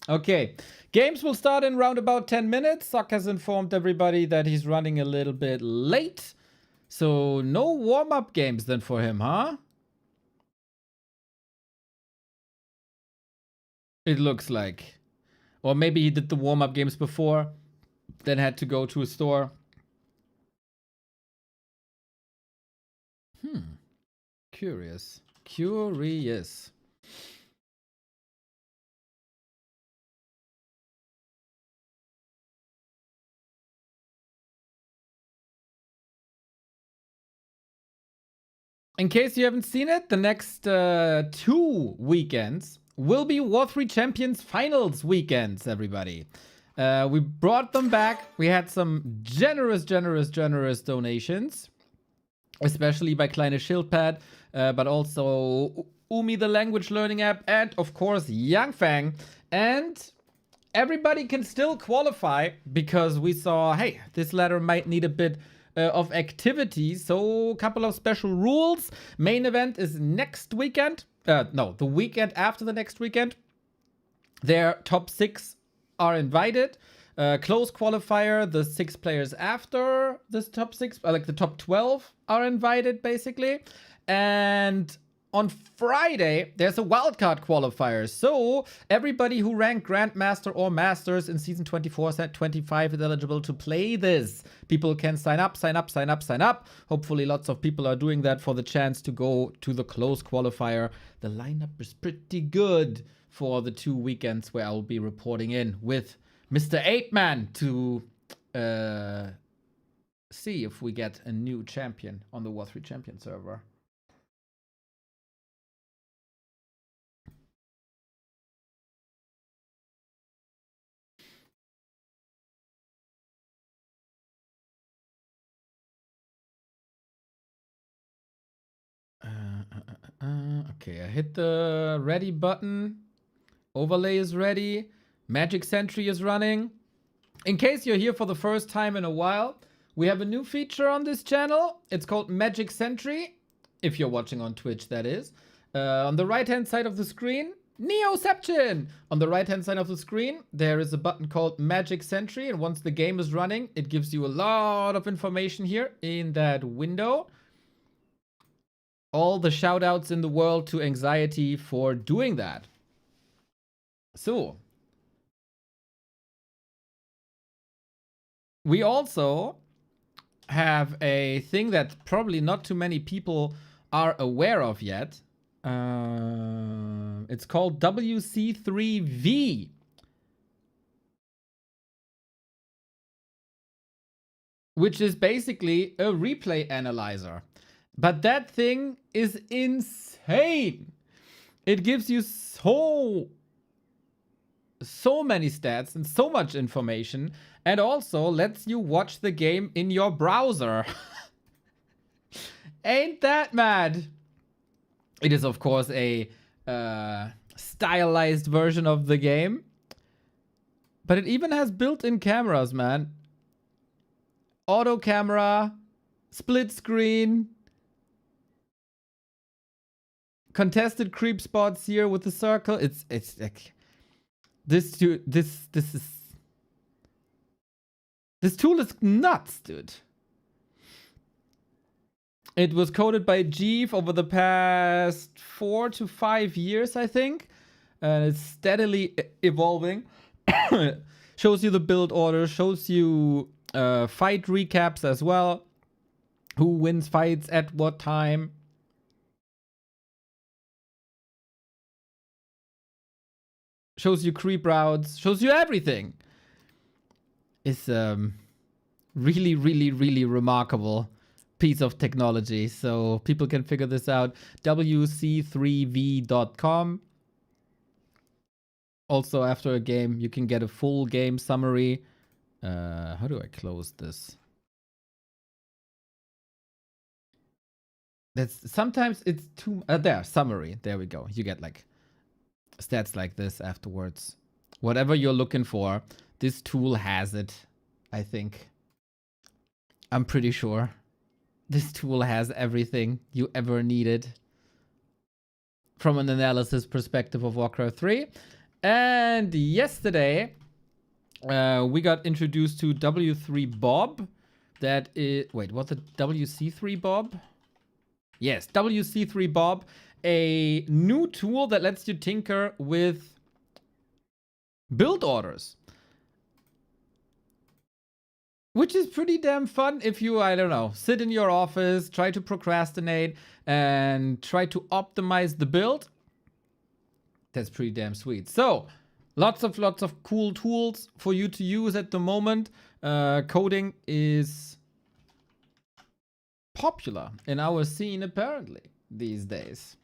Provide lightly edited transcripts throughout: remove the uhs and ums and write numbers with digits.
Okay, games will start in round about 10 minutes. Sock has informed everybody that he's running a little bit late. So no warm-up games then for him, huh? It looks like. Or maybe he did the warm-up games before, then had to go to a store. Curious. Curious. In case you haven't seen it, the next 2 weekends will be War 3 Champions Finals weekends, everybody. We brought them back. We had some generous donations, especially by Kleine Schildpad, but also Umi, the language learning app, and of course Yangfang. And everybody can still qualify because we saw, hey, this ladder might need a bit of activity. So a couple of special rules. Main event is next weekend. No, the weekend after the next weekend. Their top 6 are invited. Close qualifier, the 6 players after this top 6, like the top 12 are invited basically. And on Friday, there's a wildcard qualifier. So everybody who ranked Grandmaster or Masters in Season 24, Set 25 is eligible to play this. People can sign up. Hopefully lots of people are doing that for the chance to go to the close qualifier. The lineup is pretty good for the 2 weekends where I'll be reporting in with Mr. 8-Man to see if we get a new champion on the War 3 Champion server. Okay, I hit the ready button. Overlay is ready. Magic Sentry is running. In case you're here for the first time in a while, we have a new feature on this channel. It's called Magic Sentry. If you're watching on Twitch, that is. On the right-hand side of the screen, Neoception! On the right-hand side of the screen, there is a button called Magic Sentry. And once the game is running, it gives you a lot of information here in that window. All the shout-outs in the world to Anxiety for doing that. So, we also have a thing that probably not too many people are aware of yet. It's called WC3V. Which is basically a replay analyzer. But that thing is insane. It gives you so many stats and so much information, and also lets you watch the game in your browser. Ain't that mad? It is, of course, a stylized version of the game, but it even has built-in cameras, man. Auto camera, split screen, contested creep spots here with the circle. It's like this tool is nuts, dude. It was coded by Jeeve over the past 4 to 5 years, I think. And it's steadily evolving. Shows you the build order, shows you fight recaps as well. Who wins fights at what time. Shows you creep routes, shows you everything. It's really remarkable piece of technology. So people can figure this out. WC3V.com. Also, after a game, you can get a full game summary. How do I close this? That's sometimes it's too there, summary. There we go. You get like stats like this afterwards. Whatever you're looking for, this tool has it, I think. I'm pretty sure. This tool has everything you ever needed from an analysis perspective of Warcraft 3. And yesterday, we got introduced to W3 Bob. That is, wait, what's it? WC3 Bob? Yes, WC3 Bob, a new tool that lets you tinker with build orders. Which is pretty damn fun if you, I don't know, sit in your office, try to procrastinate, and try to optimize the build. That's pretty damn sweet. So, lots of cool tools for you to use at the moment. Coding is popular in our scene, apparently, these days.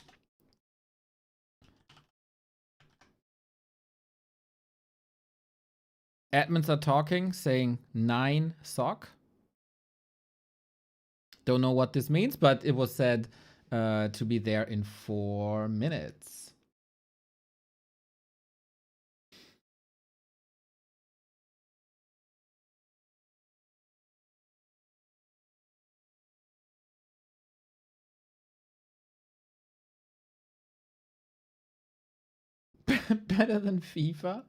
Admins are talking, saying 9 sock. Don't know what this means, but it was said to be there in 4 minutes. Better than FIFA?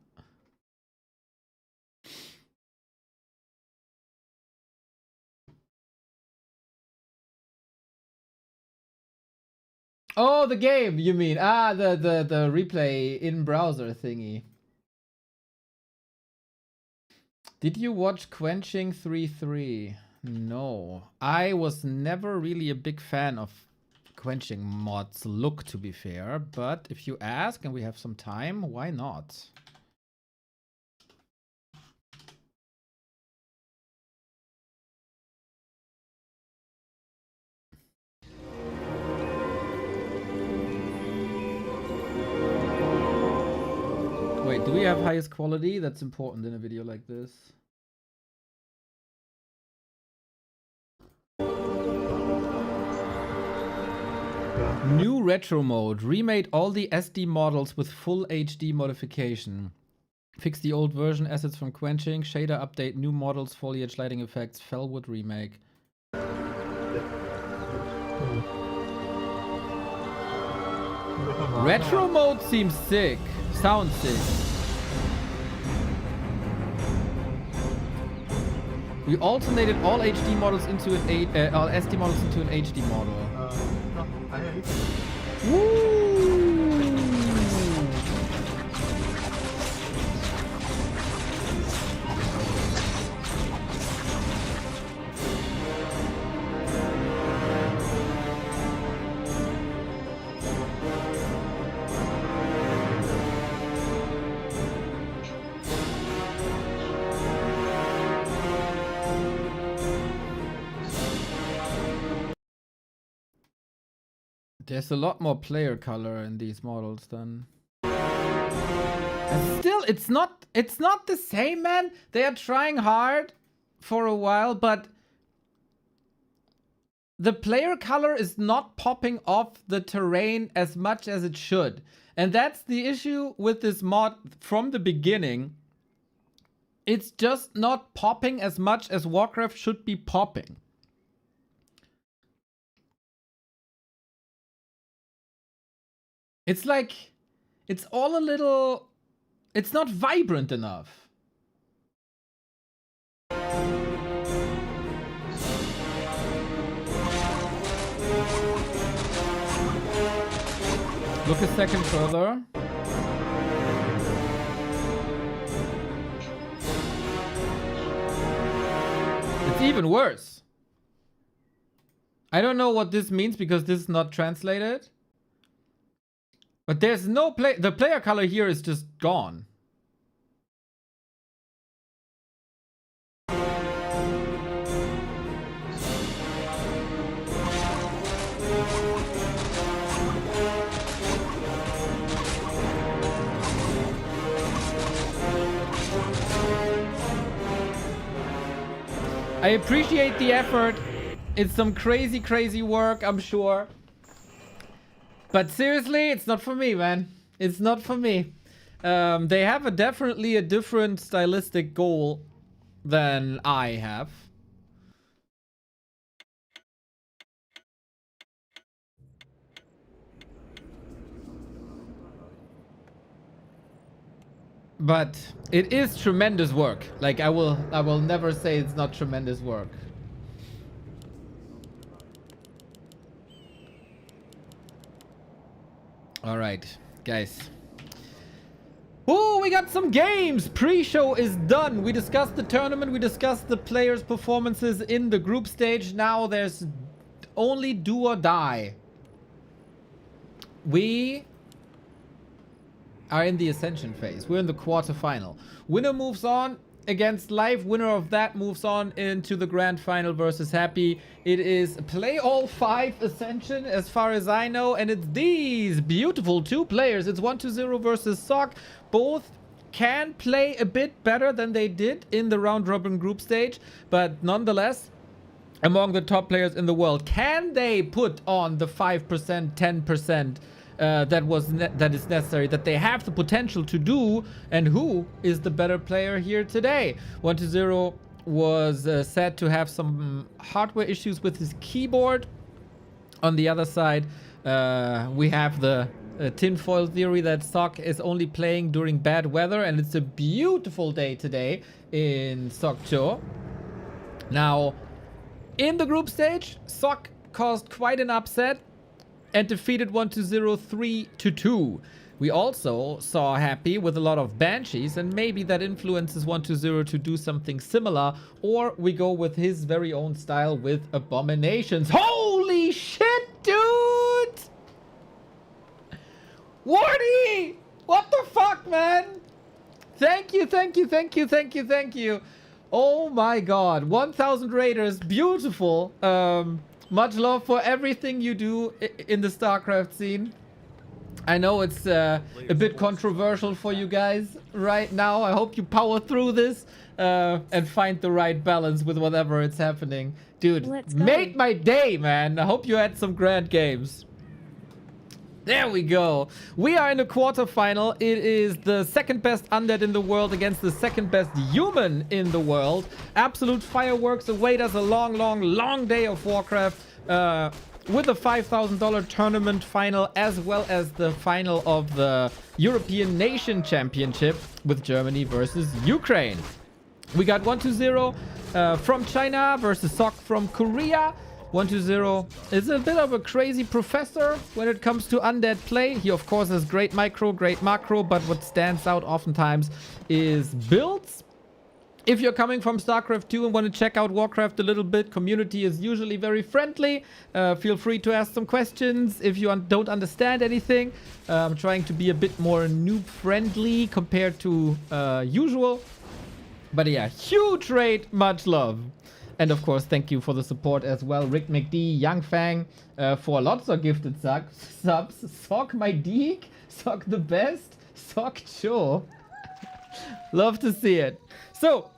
Oh, the game, you mean? Ah, the replay in browser thingy. Did you watch Quenching 3-3? No. I was never really a big fan of Quenching mods look, to be fair, but if you ask and we have some time, why not? Wait, do we have highest quality? That's important in a video like this. New retro mode. Remade all the SD models with full HD modification. Fix the old version assets from Quenching. Shader update. New models. Foliage lighting effects. Fellwood remake. Retro mode seems sick. Sounds sick. We alternated all HD models into an all SD models into an HD model. Woo! There's a lot more player color in these models than. And still, it's not the same, man. They are trying hard for a while, but the player color is not popping off the terrain as much as it should. And that's the issue with this mod from the beginning. It's just not popping as much as Warcraft should be popping. It's like, it's all a little, it's not vibrant enough. Look a second further. It's even worse. I don't know what this means because this is not translated. But there's no the player color here is just gone. I appreciate the effort. It's some crazy, crazy work, I'm sure. But seriously, it's not for me, man. It's not for me. They have definitely a different stylistic goal than I have. But it is tremendous work. Like, I will never say it's not tremendous work. All right, guys. Oh, we got some games. Pre-show is done. We discussed the tournament. We discussed the players' performances in the group stage. Now there's only do or die. We are in the ascension phase. We're in the quarterfinal. Winner moves on against Live. Winner of that moves on into the grand final versus Happy. It is play all 5 ascension as far as I know, and it's these beautiful 2 players. It's 120 versus Sock. Both can play a bit better than they did in the round robin group stage, but nonetheless among the top players in the world. Can they put on the 5%, 10% that is necessary, that they have the potential to do? And who is the better player here today? 120 was said to have some hardware issues with his keyboard. On the other side, we have the tinfoil theory that Sock is only playing during bad weather, and it's a beautiful day today in Sokcho. Now, in the group stage, Sock caused quite an upset and defeated 120 3-2. We also saw Happy with a lot of Banshees, and maybe that influences 120 to do something similar, or we go with his very own style with Abominations. Holy shit, dude! Wardy! What the fuck, man? Thank you, thank you, thank you, thank you, thank you. Oh my god, 1000 raiders, beautiful. Much love for everything you do in the StarCraft scene. I know it's a bit controversial for you guys right now. I hope you power through this and find the right balance with whatever is happening. Dude, made my day, man. I hope you had some grand games. There we go. We are in the quarterfinal. It is the second best undead in the world against the second best human in the world. Absolute fireworks await us. A long, long, long day of Warcraft with a $5,000 tournament final, as well as the final of the European Nation Championship with Germany versus Ukraine. We got 120 from China versus Sok from Korea. 120 is a bit of a crazy professor when it comes to undead play. He, of course, has great micro, great macro, but what stands out oftentimes is builds. If you're coming from StarCraft 2 and want to check out Warcraft a little bit, community is usually very friendly. Feel free to ask some questions if you don't understand anything. I'm trying to be a bit more noob-friendly compared to usual. But yeah, huge rate, much love. And of course, thank you for the support as well. Rick McD, Young Fang, for lots of gifted subs. Sock my deek, Sock the best, Sock Cho. Love to see it. So,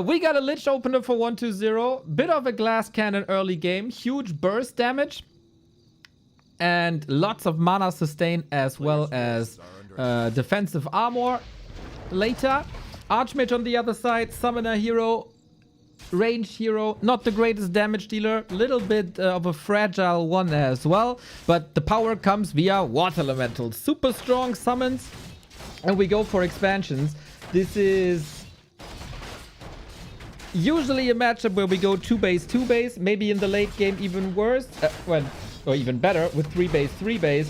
we got a Lich opener for 120. Bit of a glass cannon early game. Huge burst damage. And lots of mana sustain as well as defensive armor later. Archmage on the other side. Summoner hero. Range hero, not the greatest damage dealer, little bit of a fragile one as well, but the power comes via water elemental. Super strong summons, and we go for expansions. This is usually a matchup where we go 2 base, 2 base, maybe in the late game even worse, or even better with 3 base, 3 base.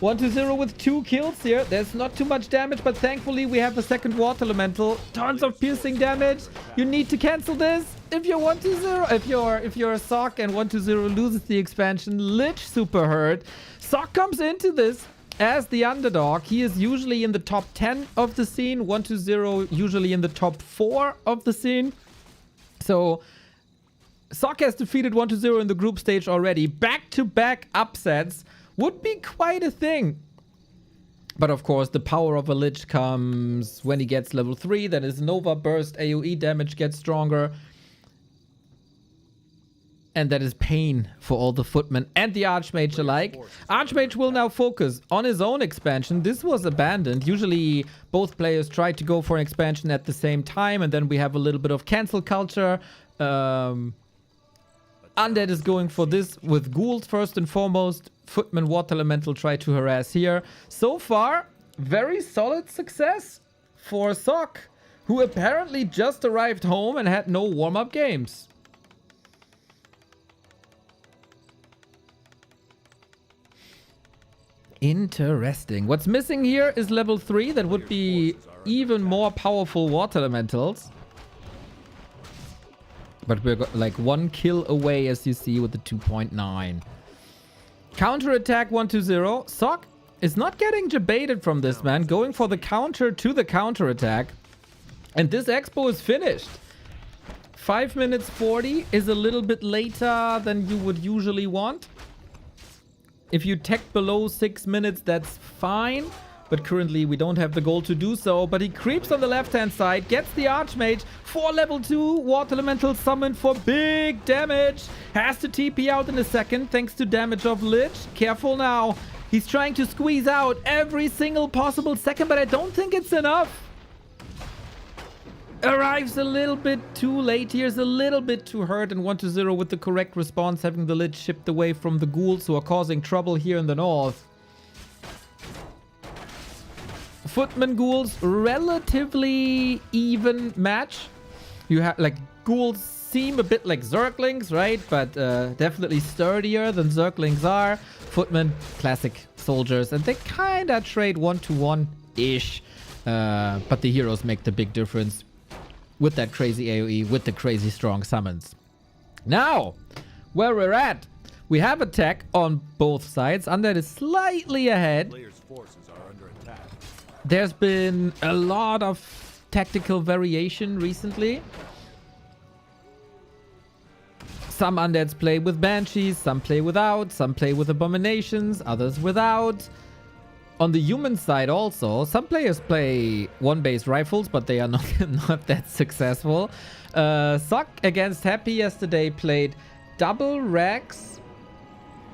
120 with 2 kills here. There's not too much damage, but thankfully we have a second water elemental. Tons of piercing damage. You need to cancel this if you're 120. If you're a Sock and 120 loses the expansion, Lich super hurt. Sock comes into this as the underdog. He is usually in the top 10 of the scene. 120 usually in the top 4 of the scene. So Sock has defeated 120 in the group stage already. Back-to-back upsets would be quite a thing. But of course, the power of a Lich comes when he gets level 3. That is Nova Burst, AoE damage gets stronger. And that is pain for all the footmen and the Archmage alike. Archmage will now focus on his own expansion. This was abandoned. Usually, both players try to go for an expansion at the same time. And then we have a little bit of cancel culture. Undead is going for this with Ghouls first and foremost. Footman Water Elemental try to harass here. So far, very solid success for Sock, who apparently just arrived home and had no warm-up games. Interesting. What's missing here is level 3. That would be even more powerful water elementals. But we're like 1 kill away, as you see, with the 2.9. Counter-attack 1-2-0. Sock is not getting debated from this man. Going for the counter to the counter-attack. And this expo is finished. 5 minutes 40 is a little bit later than you would usually want. If you tech below 6 minutes, that's fine. But currently, we don't have the goal to do so. But he creeps on the left-hand side, gets the Archmage for level 2. Water Elemental summoned for big damage. Has to TP out in a second, thanks to damage of Lich. Careful now. He's trying to squeeze out every single possible second, but I don't think it's enough. Arrives a little bit too late here, is a little bit too hurt, and 1-0 with the correct response, having the Lich shipped away from the ghouls who are causing trouble here in the north. Footman ghouls, relatively even match. You have like ghouls seem a bit like Zerglings, right? But definitely sturdier than Zerglings are. Footmen, classic soldiers, and they kind of trade 1-to-1-ish. But the heroes make the big difference with that crazy AoE, with the crazy strong summons. Now, where we're at, we have attack on both sides. Undead is slightly ahead. There's been a lot of tactical variation recently. Some undeads play with banshees, some play without, some play with abominations, others without. On the human side also, some players play one-base rifles, but they are not that successful. Sock against Happy yesterday played double Rex,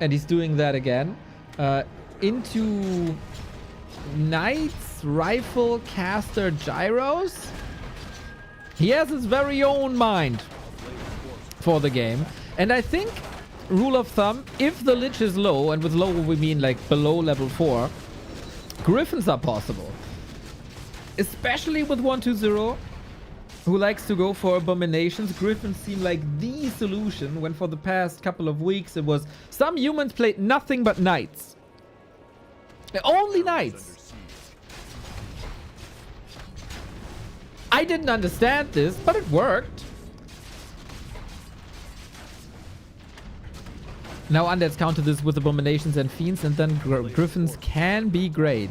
and he's doing that again, into Knight's Rifle Caster Gyros. He has his very own mind for the game, and I think, rule of thumb, if the Lich is low, and with low we mean like below level 4, Griffins are possible. Especially with 1-2-0, who likes to go for abominations. Griffins seem like the solution, when for the past couple of weeks it was some humans played nothing but knights. Only knights. I didn't understand this, but it worked. Now undeads counter this with abominations and fiends, and then griffins can be great.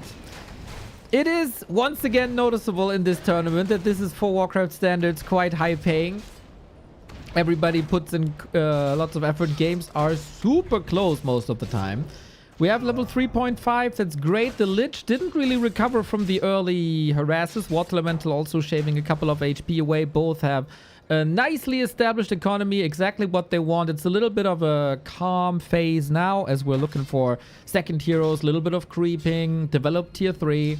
It is once again noticeable in this tournament that this is, for Warcraft standards, quite high paying. Everybody puts in lots of effort. Games are super close most of the time. We have level 3.5. That's great. The Lich didn't really recover from the early harasses. Water Elemental also shaving a couple of HP away. Both have a nicely established economy, exactly what they want. It's a little bit of a calm phase now as we're looking for second heroes, a little bit of creeping, develop tier 3.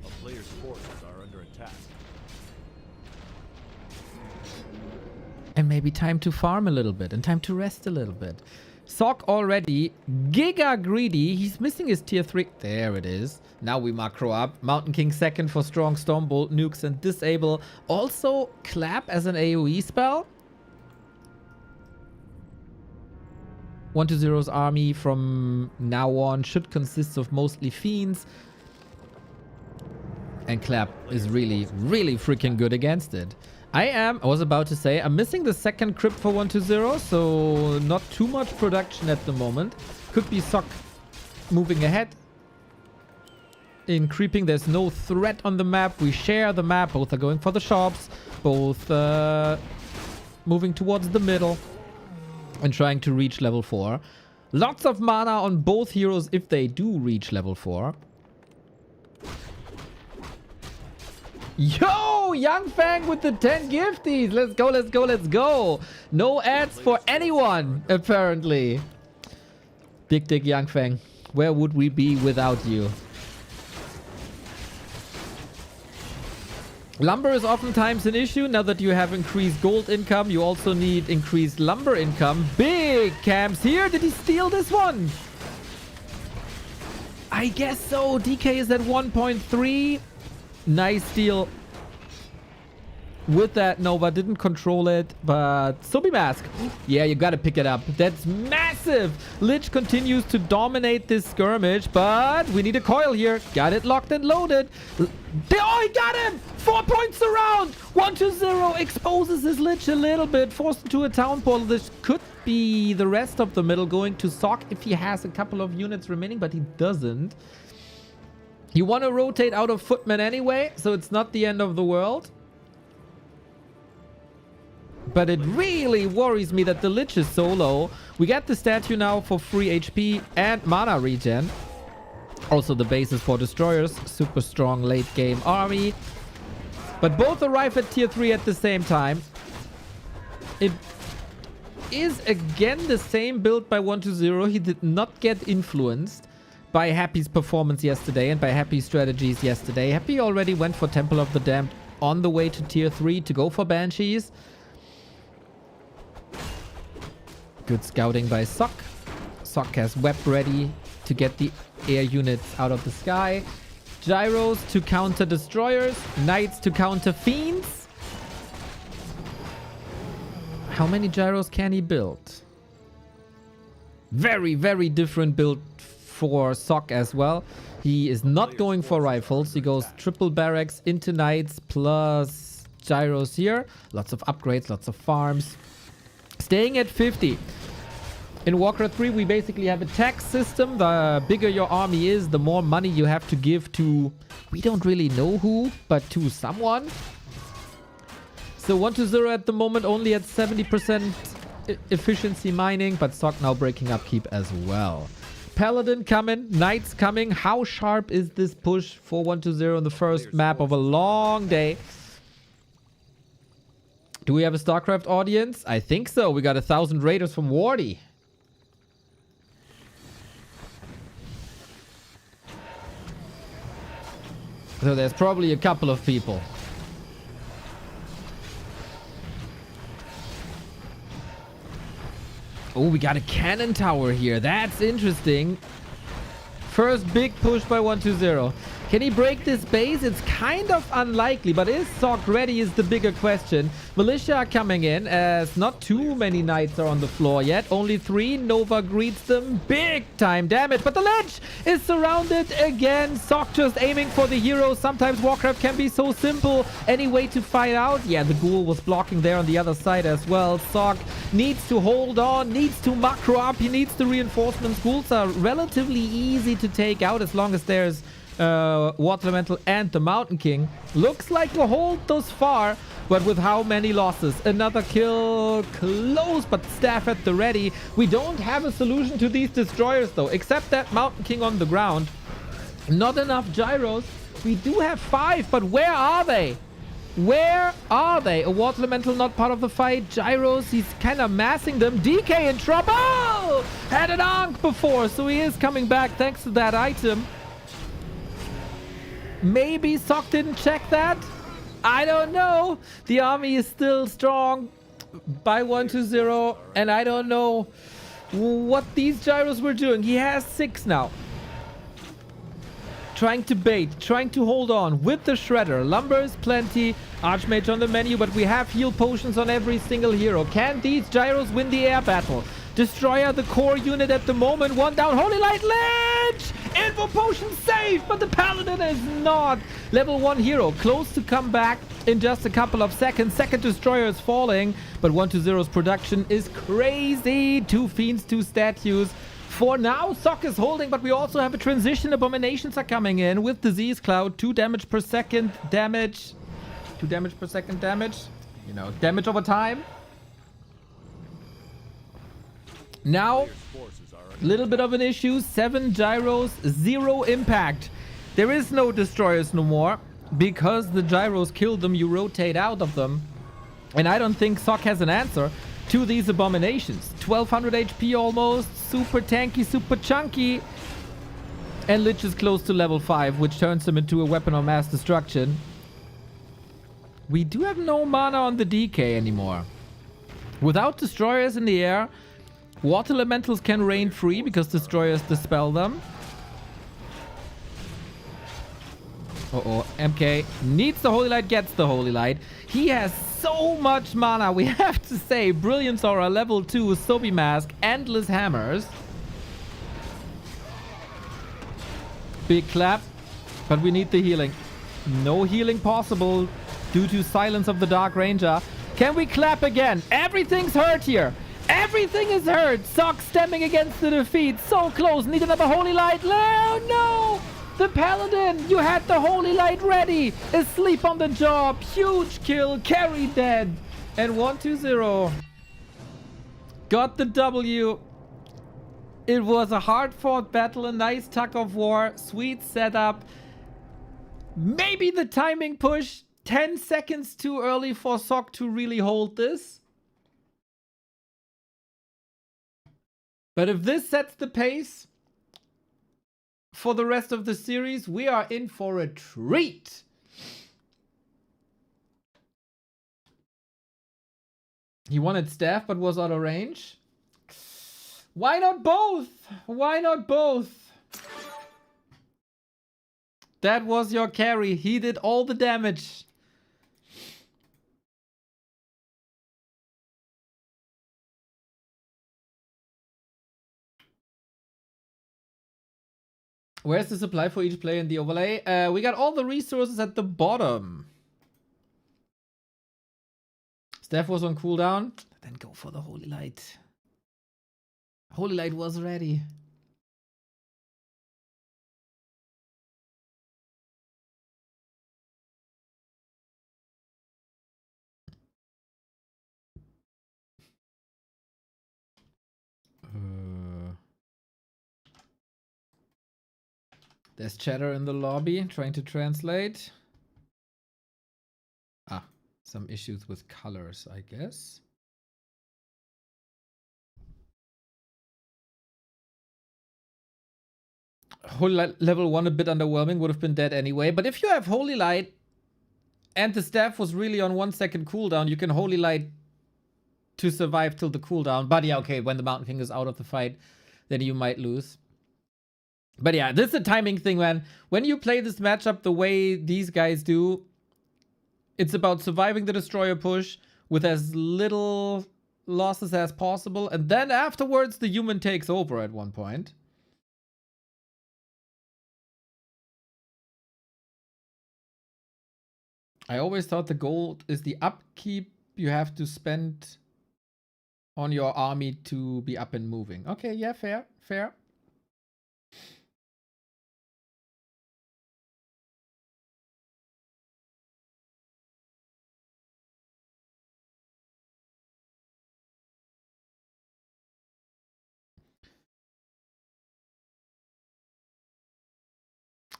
A player's forces are under attack. And maybe time to farm a little bit and time to rest a little bit. Sock already giga greedy. He's missing his tier 3. There it is. Now we macro up. Mountain King second for strong Stormbolt, nukes, and disable. Also clap as an AoE spell. 1-2-0's army from now on should consist of mostly fiends. And clap is really, really freaking good against it. I was about to say, I'm missing the second crypt for 1-2-0, so not too much production at the moment. Could be Sock moving ahead. In creeping, there's no threat on the map. We share the map. Both are going for the shops. Both moving towards the middle and trying to reach level 4. Lots of mana on both heroes if they do reach level 4. Yo, Young Fang with the 10 gifties. Let's go, let's go, let's go. No ads for anyone, apparently. Big Dick Young Fang. Where would we be without you? Lumber is oftentimes an issue. Now that you have increased gold income, you also need increased lumber income. Big camps here. Did he steal this one? I guess so. DK is at 1.3. Nice steal. With that, Nova didn't control it, but Subi Mask. Yeah, you gotta pick it up. That's massive. Lich continues to dominate this skirmish, but we need a coil here. Got it locked and loaded. Oh, he got him! 4 points around. 1-0 exposes his Lich a little bit, forced into a town portal. This could be the rest of the middle going to Sock if he has a couple of units remaining, but he doesn't. You want to rotate out of Footman anyway, so it's not the end of the world. But it really worries me that the Lich is so low. We get the statue now for free HP and mana regen. Also the basis for destroyers. Super strong late game army. But both arrive at tier 3 at the same time. It is again the same build by 1-0. He did not get influenced by Happy's performance yesterday and by Happy's strategies yesterday. Happy already went for Temple of the Damned on the way to tier 3 to go for Banshees. Good scouting by Sock. Sock has web ready to get the air units out of the sky. Gyros to counter destroyers. Knights to counter fiends. How many gyros can he build? Very, very different build for Sock as well. He is not going for rifles. He goes triple barracks into knights plus gyros here. Lots of upgrades, lots of farms. Staying at 50. In Warcraft 3, we basically have a tax system. The bigger your army is, the more money you have to give to, we don't really know who, but to someone. So 1-0 at the moment, only at 70% efficiency mining, but Sock now breaking upkeep as well. Paladin coming, Knights coming. How sharp is this push for 1-0 in the first map of a long day? Do we have a StarCraft audience? I think so. We got 1,000 raiders from Wardy. So there's probably a couple of people. Oh, we got a cannon tower here. That's interesting. First big push by 1-0. Can he break this base? It's kind of unlikely, but is Sock ready is the bigger question. Militia are coming in as not too many knights are on the floor yet. Only 3. Nova greets them. Big time damage, but the Lich is surrounded again. Sock just aiming for the hero. Sometimes Warcraft can be so simple. Any way to fight out? Yeah, the ghoul was blocking there on the other side as well. Sock needs to hold on, needs to macro up. He needs the reinforcements. Ghouls are relatively easy to take out as long as there's Water Elemental and the Mountain King. Looks like a hold thus far, but with how many losses? Another kill close, but staff at the ready. We don't have a solution to these destroyers though, except that Mountain King on the ground. Not enough gyros. We do have 5, but where are they? Where are they? A Water Elemental not part of the fight. Gyros, he's kind of massing them. DK in trouble! Had an Ankh before, so he is coming back thanks to that item. Maybe Sock didn't check that? I don't know. The army is still strong by 1-0, and I don't know what these gyros were doing. He has 6 now. Trying to bait, trying to hold on with the Shredder. Lumber is plenty. Archmage on the menu, but we have heal potions on every single hero. Can these gyros win the air battle? Destroyer, the core unit at the moment. 1 down. Holy Light Lich! Info potion safe, but the Paladin is not. Level 1 hero close to come back in just a couple of seconds. Second destroyer is falling, but 1-0's production is crazy. 2 fiends, 2 statues. For now, Sock is holding, but we also have a transition. Abominations are coming in with Disease Cloud. 2 damage per second damage. 2 damage per second damage. You know, damage over time. Now, little bit of an issue. 7 gyros, 0 impact. There is no destroyers no more. Because the gyros kill them, you rotate out of them. And I don't think Sock has an answer to these abominations. 1200 HP almost. Super tanky, super chunky. And Lich is close to level 5, which turns him into a weapon of mass destruction. We do have no mana on the DK anymore. Without destroyers in the air, Water Elementals can reign free because destroyers dispel them. Uh-oh. MK needs the Holy Light, gets the Holy Light. He has so much mana, we have to say. Brilliance Aura, level 2, Sobi Mask, Endless Hammers. Big clap, but we need the healing. No healing possible due to Silence of the Dark Ranger. Can we clap again? Everything's hurt here. Everything is hurt. Sock stemming against the defeat. So close. Need another Holy Light. Oh, no. The Paladin. You had the Holy Light ready. Asleep on the job. Huge kill. Carry dead. And 1-2-0. Got the W. It was a hard-fought battle. A nice tug of war. Sweet setup. Maybe the timing push. 10 seconds too early for Sock to really hold this. But if this sets the pace for the rest of the series, we are in for a treat. He wanted staff but was out of range. Why not both? Why not both? That was your carry. He did all the damage. Where's the supply for each player in the overlay? We got all the resources at the bottom. Steph was on cooldown. Then go for the Holy Light. Holy Light was ready. There's chatter in the lobby trying to translate. Ah, some issues with colors, I guess. Holy Light level 1 a bit underwhelming, would have been dead anyway. But if you have Holy Light and the staff was really on 1 second cooldown, you can Holy Light to survive till the cooldown. But yeah, okay, when the Mountain King is out of the fight, then you might lose. But yeah, this is a timing thing, man. When you play this matchup the way these guys do, it's about surviving the Destroyer push with as little losses as possible. And then afterwards, the human takes over at one point. I always thought the goal is the upkeep you have to spend on your army to be up and moving. Okay, yeah, fair, fair.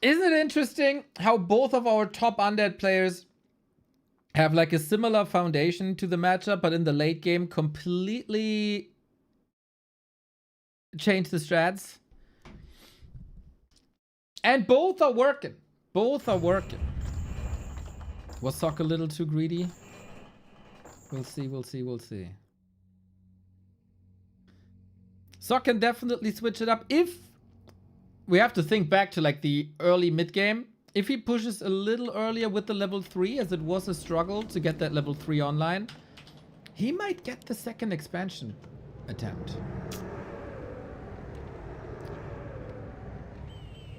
Isn't it interesting how both of our top undead players have like a similar foundation to the matchup, but in the late game completely change the strats? And both are working. Both are working. Was Sock a little too greedy? We'll see, we'll see, we'll see. Sock can definitely switch it up if we have to think back to like the early mid game. If he pushes a little earlier with the level 3, as it was a struggle to get that level 3 online, he might get the second expansion attempt.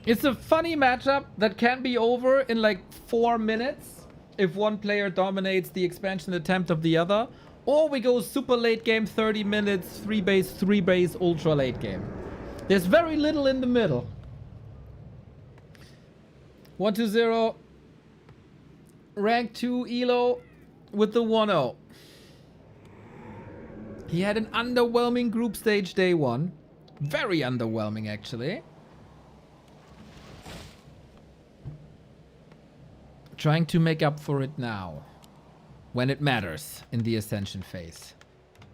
It's a funny matchup that can be over in like 4 minutes if one player dominates the expansion attempt of the other. Or we go super late game, 30 minutes, 3 base, ultra late game. There's very little in the middle. 1-2-0. Rank 2 Elo with the 1-0. He had an underwhelming group stage day 1. Very underwhelming, actually. Trying to make up for it now. When it matters in the Ascension phase.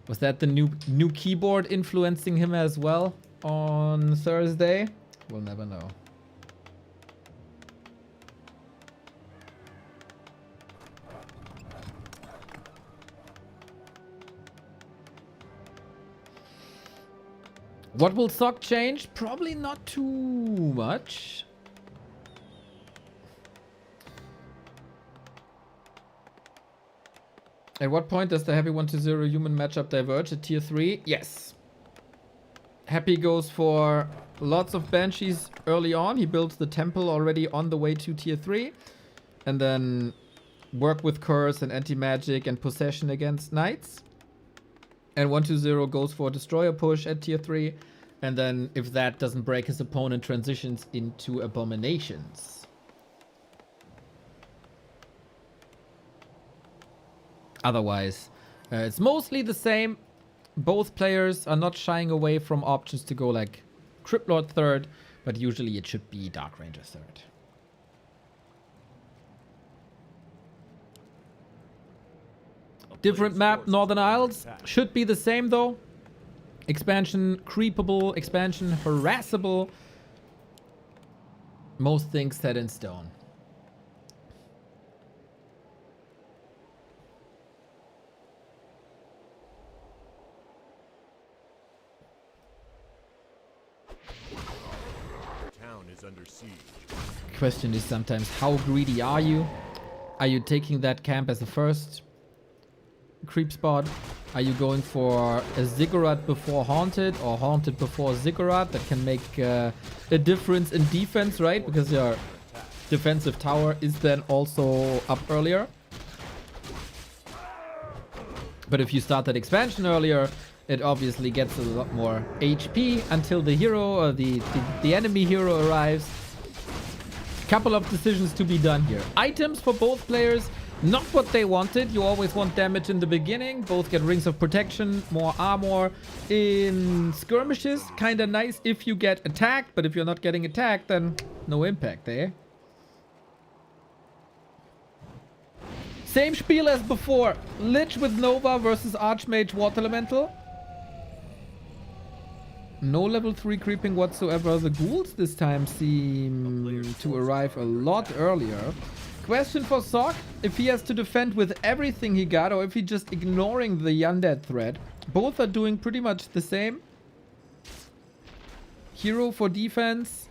Was that the new keyboard influencing him as well on Thursday? We'll never know. What will Sock change? Probably not too much. At what point does the Happy 1-0 human matchup diverge at tier 3? Yes. Happy goes for lots of Banshees early on. He builds the temple already on the way to tier 3. And then work with Curse and Anti-Magic and Possession against Knights. And 1-2-0 goes for Destroyer push at tier 3. And then if that doesn't break his opponent, transitions into Abominations. Otherwise, it's mostly the same. Both players are not shying away from options to go like Crypt Lord third, but usually it should be Dark Ranger third. Different map, Northern Isles. Should be the same though. Expansion creepable, expansion harassable. Most things set in stone. Under siege. Question is sometimes, how greedy are you? Are you taking that camp as a first creep spot? Are you going for a Ziggurat before Haunted or Haunted before Ziggurat? That can make a difference in defense, right? Because your defensive tower is then also up earlier. But if you start that expansion earlier, it obviously gets a lot more HP until the hero or the enemy hero arrives. Couple of decisions to be done here. Items for both players, not what they wanted. You always want damage in the beginning. Both get rings of protection, more armor in skirmishes. Kind of nice if you get attacked, but if you're not getting attacked, then no impact there. Same spiel as before. Lich with Nova versus Archmage Water Elemental. No level 3 creeping whatsoever. The ghouls this time seem to arrive a lot earlier. Question for Sock, if he has to defend with everything he got or if he's just ignoring the undead threat. Both are doing pretty much the same. Hero for defense.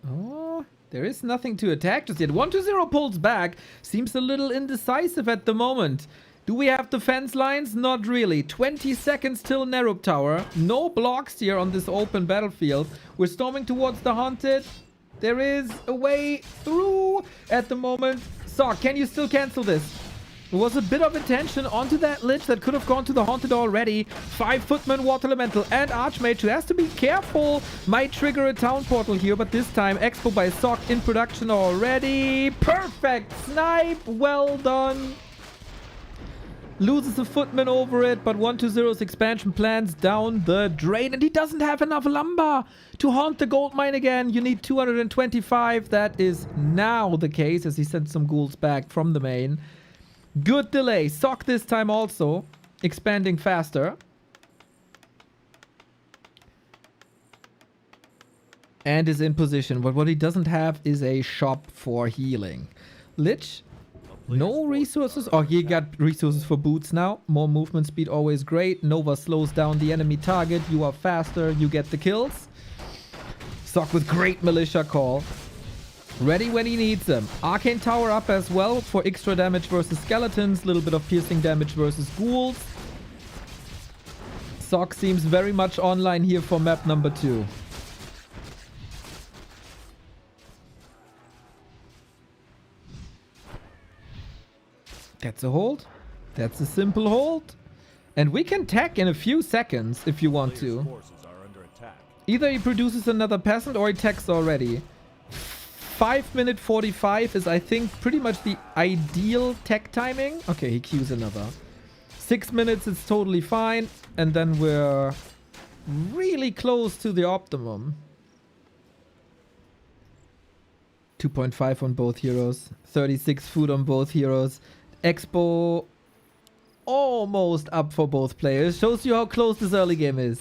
Oh, there is nothing to attack just yet. 1-2-0 pulls back. Seems a little indecisive at the moment. Do we have defense lines? Not really. 20 seconds till Nerup Tower. No blocks here on this open battlefield. We're storming towards the Haunted. There is a way through at the moment. Sock, can you still cancel this? There was a bit of attention onto that Lich that could have gone to the Haunted already. 5-footman, Water Elemental, and Archmage, who has to be careful. Might trigger a town portal here, but this time Expo by Sock in production already. Perfect snipe. Well done. Loses a footman over it, but 1-2-0's expansion plans down the drain. And he doesn't have enough lumber to haunt the gold mine again. You need 225. That is now the case as he sent some ghouls back from the main. Good delay. Sock this time also. Expanding faster. And is in position. But what he doesn't have is a shop for healing. Lich. No resources. Oh, he got resources for boots now. More movement speed, always great. Nova slows down the enemy target. You are faster. You get the kills. Sock with great militia call. Ready when he needs them. Arcane Tower up as well for extra damage versus skeletons. Little bit of piercing damage versus ghouls. Sock seems very much online here for map number 2. That's a hold. That's a simple hold. And we can tech in a few seconds if you want to. Either he produces another peasant or he techs already. 5 minute 45 is, I think, pretty much the ideal tech timing. Okay, he queues another. 6 minutes is totally fine. And then we're really close to the optimum. 2.5 on both heroes. 36 food on both heroes. Expo almost up for both players. Shows you how close this early game is.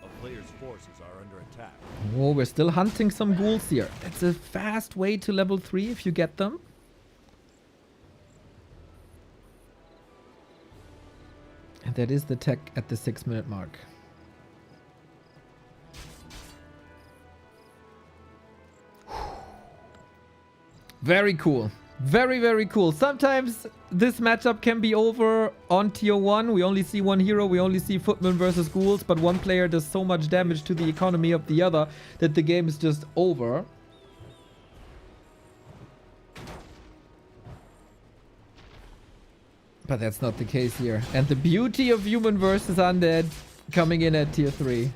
A player's forces are under attack. Oh, we're still hunting some ghouls here. That's a fast way to level 3 if you get them. And that is the tech at the 6 minute mark. Very cool. Very, very cool. Sometimes this matchup can be over on tier 1. We only see one hero. We only see footmen versus ghouls. But one player does so much damage to the economy of the other that the game is just over. But that's not the case here. And the beauty of human versus undead coming in at tier 3.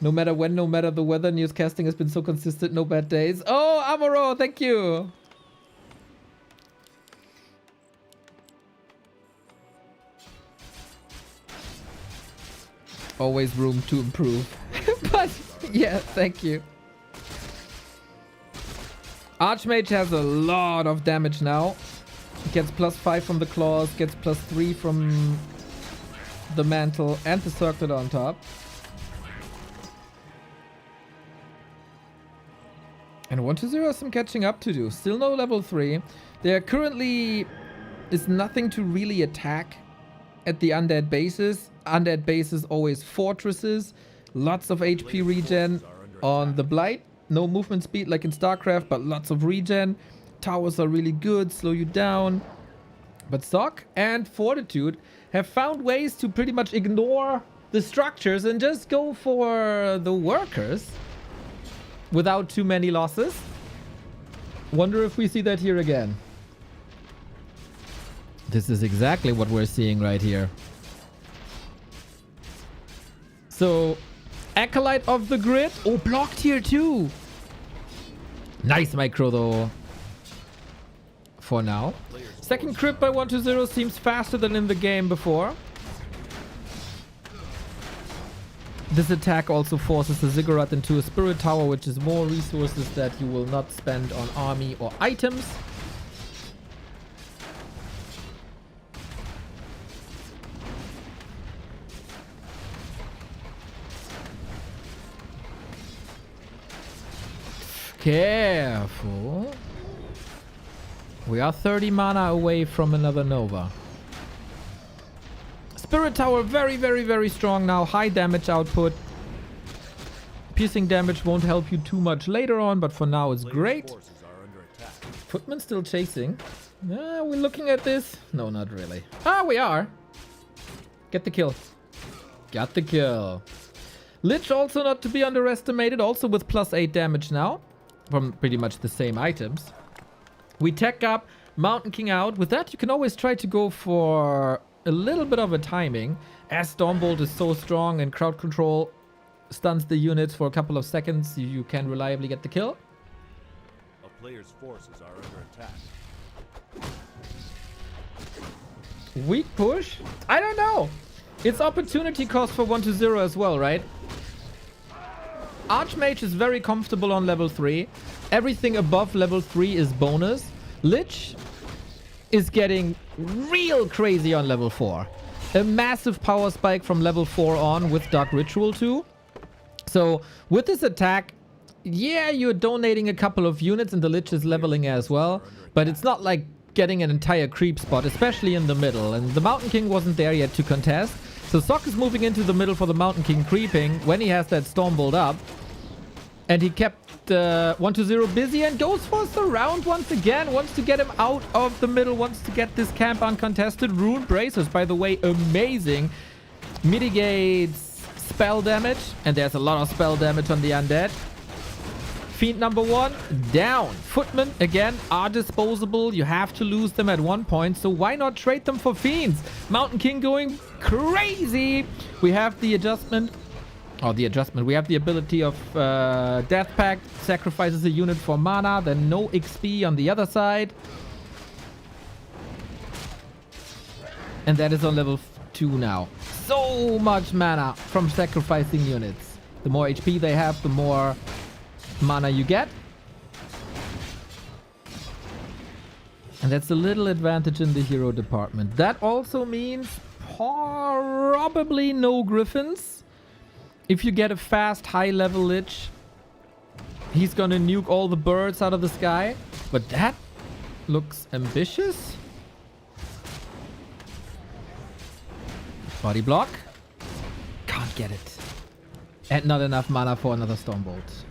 No matter when, no matter the weather, newscasting has been so consistent, no bad days. Oh, Amaro, thank you. Always room to improve. But, yeah, thank you. Archmage has a lot of damage now. Gets +5 from the claws, gets +3 from the mantle and the circlet on top. And 1-0 has some catching up to do. Still no level 3. There currently is nothing to really attack at the undead bases. Undead bases always fortresses. Lots of HP regen on the Blight. No movement speed like in StarCraft, but lots of regen. Towers are really good, slow you down. But Sock and Fortitude have found ways to pretty much ignore the structures and just go for the workers without too many losses. Wonder if we see that here again. This is exactly what we're seeing right here. So, Acolyte of the Grid. Oh, blocked here too. Nice micro though. For now. Second crit by 1-0 seems faster than in the game before. This attack also forces the Ziggurat into a Spirit Tower, which is more resources that you will not spend on army or items. Careful. We are 30 mana away from another Nova. Spirit Tower very, very, very strong now. High damage output. Piercing damage won't help you too much later on, but for now it's great. Footman still chasing. We're looking at this. No, not really. Ah, we are. Get the kill. Got the kill. Lich also not to be underestimated. Also with +8 damage now. From pretty much the same items. We tech up, Mountain King out. With that, you can always try to go for a little bit of a timing, as Stormbolt is so strong and crowd control stuns the units for a couple of seconds. You can reliably get the kill. A player's forces are under attack. Weak push? I don't know. It's opportunity cost for 1-0 as well, right? Archmage is very comfortable on level 3. Everything above level 3 is bonus. Lich is getting real crazy on level 4. A massive power spike from level 4 on with Dark Ritual too. So with this attack, yeah, you're donating a couple of units and the Lich is leveling as well. But it's not like getting an entire creep spot, especially in the middle. And the Mountain King wasn't there yet to contest. So Sock is moving into the middle for the Mountain King creeping when he has that Stormbolt up. And he kept 1-0 busy and goes for surround once again. Wants to get him out of the middle. Wants to get this camp uncontested. Rune Bracers, by the way, amazing. Mitigates spell damage. And there's a lot of spell damage on the undead. Fiend number 1, down. Footmen, again, are disposable. You have to lose them at one point. So why not trade them for Fiends? Mountain King going crazy. We have the adjustment. We have the ability of Death Pact, sacrifices a unit for mana, then no XP on the other side. And that is on level 2 now. So much mana from sacrificing units. The more HP they have, the more mana you get. And that's a little advantage in the hero department. That also means probably no Griffins. If you get a fast, high-level Lich, he's gonna nuke all the birds out of the sky. But that looks ambitious. Body block. Can't get it. And not enough mana for another Stormbolt.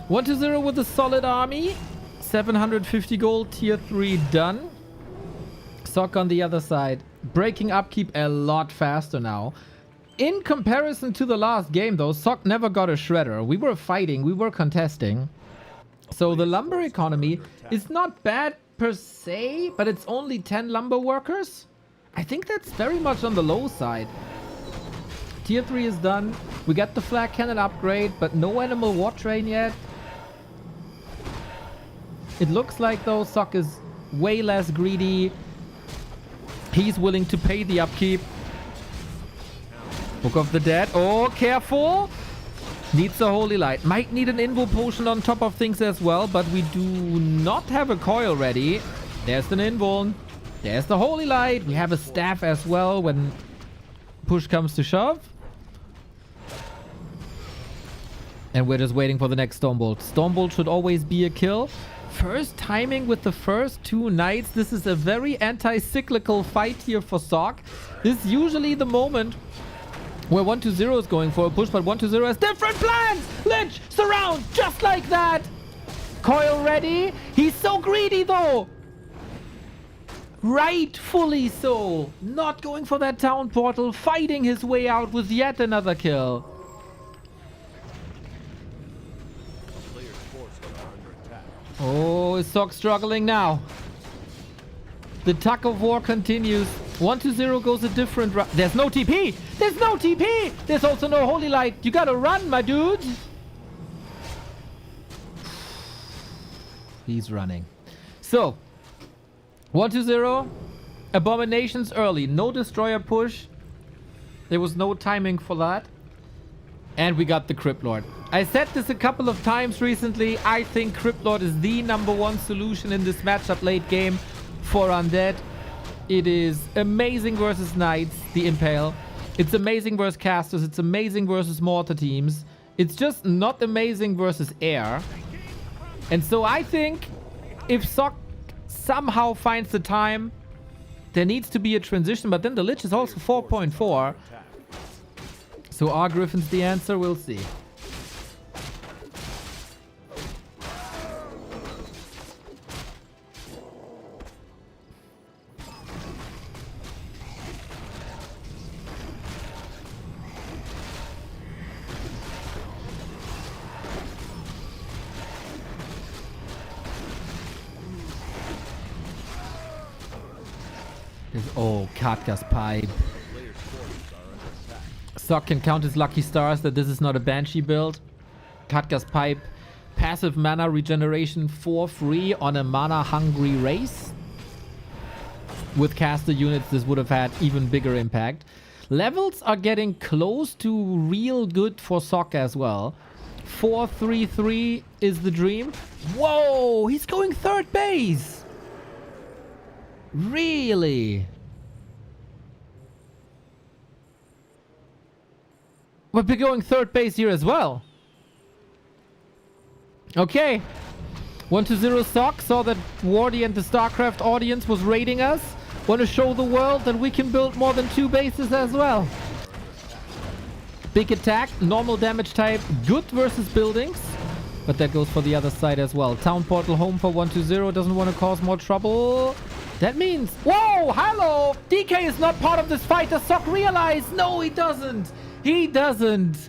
1-0 with a solid army. 750 gold, tier 3 done. Sock on the other side. Breaking upkeep a lot faster now. In comparison to the last game though, Sock never got a shredder. We were fighting, we were contesting. So the lumber economy is not bad per se, but it's only 10 lumber workers. I think that's very much on the low side. Tier 3 is done. We got the flag cannon upgrade, but no animal war train yet. It looks like though Sock is way less greedy. He's willing to pay the upkeep. Book of the Dead. Oh, careful. Needs a Holy Light. Might need an Invo Potion on top of things as well, but we do not have a coil ready. There's an Invuln. There's the Holy Light. We have a staff as well when push comes to shove. And we're just waiting for the next Stormbolt. Stormbolt should always be a kill. First timing with the first 2 knights. This is a very anti-cyclical fight here for Sock. This is usually the moment where 1-0 is going for a push, but 1-0 has different plans! Lich, surround, just like that! Coil ready. He's so greedy though! Rightfully so! Not going for that town portal, fighting his way out with yet another kill. Oh, is Sock struggling now? The tug of war continues. 1-0 goes a different route. There's no TP! There's no TP! There's also no Holy Light. You gotta run, my dude! He's running. So, 1-0. Abominations early. No destroyer push. There was no timing for that. And we got the Crypt Lord. I said this a couple of times recently. I think Crypt Lord is the #1 solution in this matchup late game for Undead. It is amazing versus Knights, the Impale. It's amazing versus Casters. It's amazing versus Mortar teams. It's just not amazing versus Air. And so I think if Sock somehow finds the time, there needs to be a transition. But then the Lich is also 4.4. So are Griffins the answer? We'll see. Oh, Katka's Pipe. Sock can count his lucky stars that this is not a Banshee build. Katka's Pipe, passive mana regeneration for free on a mana hungry race. With caster units, this would have had even bigger impact. Levels are getting close to real good for Sock as well. 4-3-3 is the dream. Whoa, he's going third base. Really? But we're going third base here as well. Okay. 1-0 Sock saw that Wardy and the StarCraft audience was raiding us. Want to show the world that we can build more than 2 bases as well. Big attack, normal damage type, good versus buildings. But that goes for the other side as well. Town portal home for 1-0, doesn't want to cause more trouble. That means... Whoa, hello! DK is not part of this fight. Does Sock realize? No, he doesn't. He doesn't.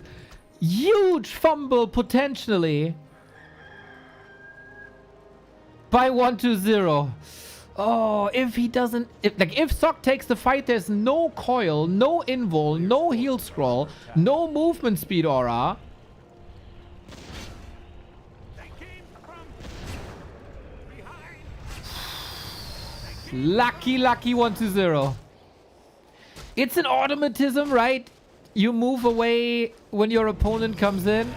Huge fumble potentially. By 1-0. Oh, if he doesn't... If Sock takes the fight, there's no coil, no invul, no heal scroll, no movement speed aura. Lucky 1-0. It's an automatism, right? You move away when your opponent comes in.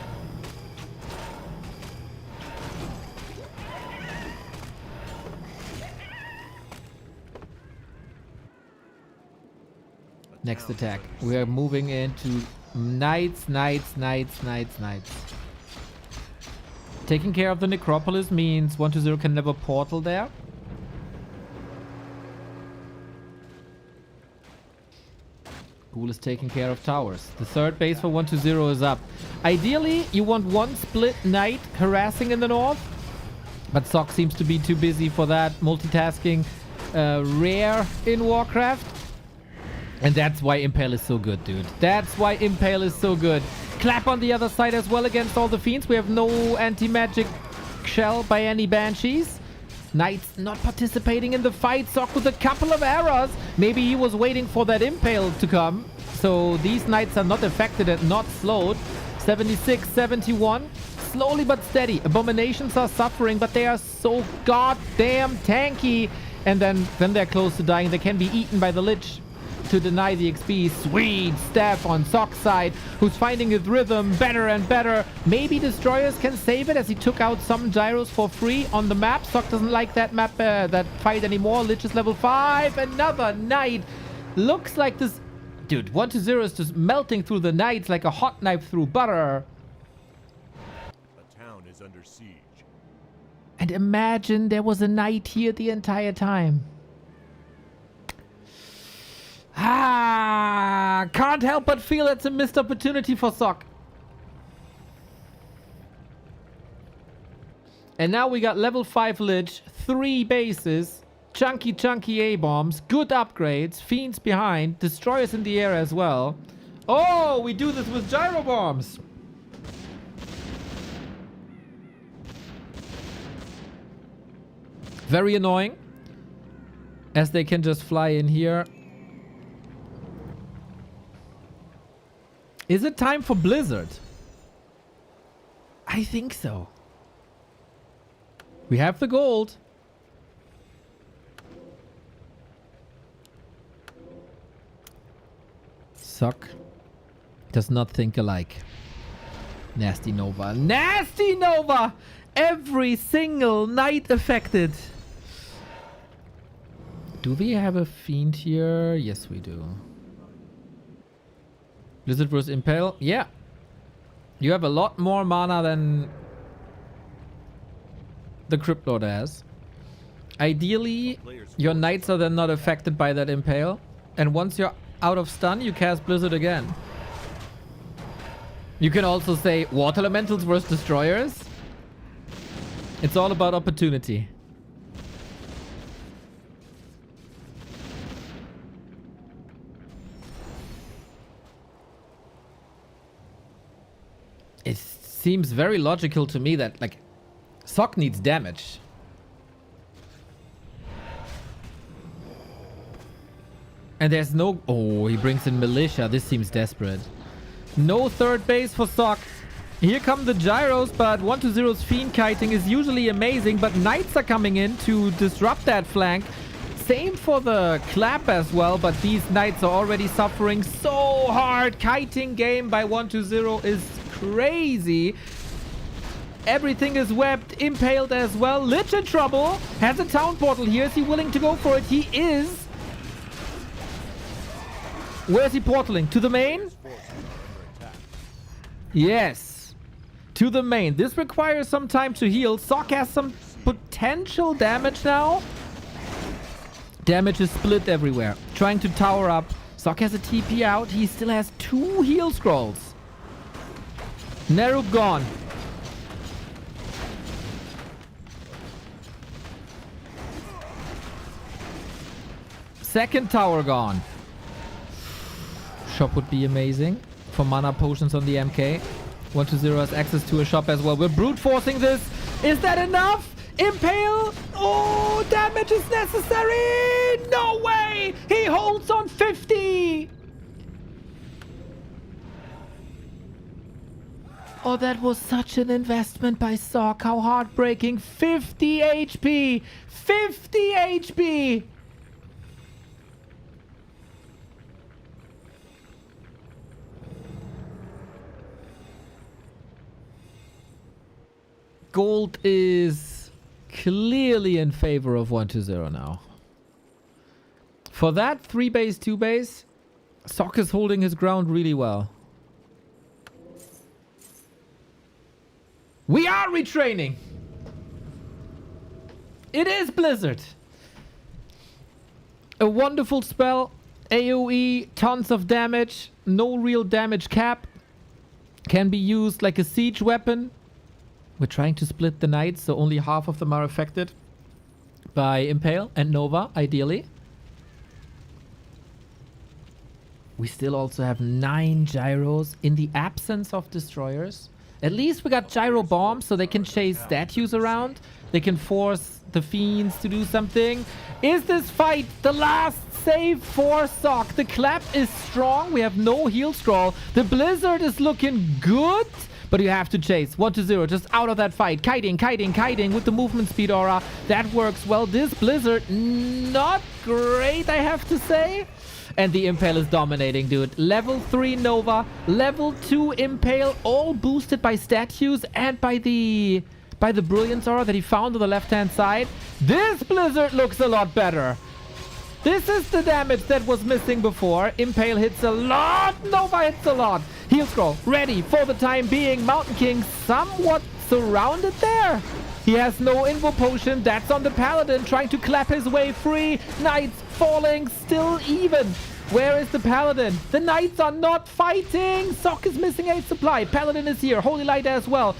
Next attack. We are moving into Knights. Taking care of the Necropolis means 1-0 can never portal there. Ghoul is taking care of towers. The third base for 120 is up. Ideally, you want one split knight harassing in the north. But Sock seems to be too busy for that. Multitasking rare in Warcraft. And that's why Impale is so good, dude. That's why Impale is so good. Clap on the other side as well against all the fiends. We have no anti-magic shell by any banshees. Knights not participating in the fight. Sock with a couple of errors. Maybe he was waiting for that Impale to come. So these knights are not affected and not slowed. 76, 71. Slowly but steady. Abominations are suffering, but they are so goddamn tanky. And then when they're close to dying, they can be eaten by the Lich to deny the XP. Sweet Steph on Sock's side, who's finding his rhythm better and better. Maybe Destroyers can save it as he took out some gyros for free on the map. Sock doesn't like that map, that fight anymore. Lich is level 5. Another knight. Looks like this... Dude, 120 is just melting through the knights like a hot knife through butter. A town is under siege. And imagine there was a knight here the entire time. Can't help but feel it's a missed opportunity for Sock. And now we got level 5 Lich, 3 bases, chunky A-bombs, good upgrades, fiends behind, destroyers in the air as well. Oh, we do this with gyro bombs. Very annoying, as they can just fly in here. Is it time for Blizzard? I think so. We have the gold. Sock does not think alike. Nasty Nova. Nasty Nova! Every single knight affected. Do we have a fiend here? Yes, we do. Blizzard vs. Impale? Yeah. You have a lot more mana than the Crypt Lord has. Ideally, your knights are then not affected by that Impale. And once you're out of stun, you cast Blizzard again. You can also say Water Elementals versus Destroyers. It's all about opportunity. It seems very logical to me that, like, Sock needs damage. And there's no... Oh, he brings in Militia. This seems desperate. No third base for Sock. Here come the gyros, but 120's fiend kiting is usually amazing, but knights are coming in to disrupt that flank. Same for the clap as well, but these knights are already suffering so hard. Kiting game by 120 is crazy. Everything is webbed, impaled as well. Lich in trouble. Has a town portal here. Is he willing to go for it? He is. Where's he portaling? To the main? Yes. To the main. This requires some time to heal. Sock has some potential damage now. Damage is split everywhere. Trying to tower up. Sock has a TP out. He still has 2 heal scrolls. Nerub gone. Second tower gone. Shop would be amazing for mana potions on the MK. 120 has access to a shop as well. We're brute forcing this. Is that enough? Impale. Oh, damage is necessary. No way. He holds on 50. Oh, that was such an investment by Sock. How heartbreaking. 50 HP. 50 HP. Gold is clearly in favor of 120 now. For that 3 base, 2 base, Sock is holding his ground really well. We are retraining. It is Blizzard. A wonderful spell. AoE, tons of damage, no real damage cap. Can be used like a siege weapon. We're trying to split the knights, so only half of them are affected by Impale and Nova, ideally. We still also have 9 gyros in the absence of destroyers. At least we got gyro bombs, so they can chase statues around. They can force the fiends to do something. Is this fight the last save for Sock? The clap is strong. We have no heal scroll. The blizzard is looking good, but you have to chase. 1-0, just out of that fight. Kiting with the movement speed aura. That works well. This blizzard, not great, I have to say. And the Impale is dominating, dude. Level 3 Nova, level 2 Impale, all boosted by statues and by the Brilliance Aura that he found on the left-hand side. This Blizzard looks a lot better. This is the damage that was missing before. Impale hits a lot. Nova hits a lot. Heal Scroll ready for the time being. Mountain King somewhat surrounded there. He has no Invo Potion. That's on the Paladin trying to clap his way free. Knights falling still even. Where is the Paladin? The Knights are not fighting. Sock is missing 8 supply. Paladin is here. Holy Light as well.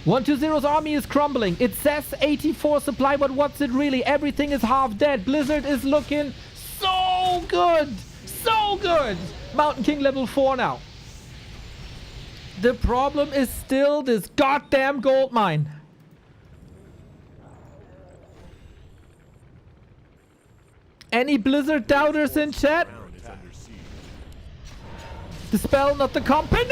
1-2-0's army is crumbling. It says 84 supply, but what's it really? Everything is half dead. Blizzard is looking so good. So good. Mountain King level 4 now. The problem is still this goddamn gold mine. Any Blizzard doubters in chat? The spell, not the company!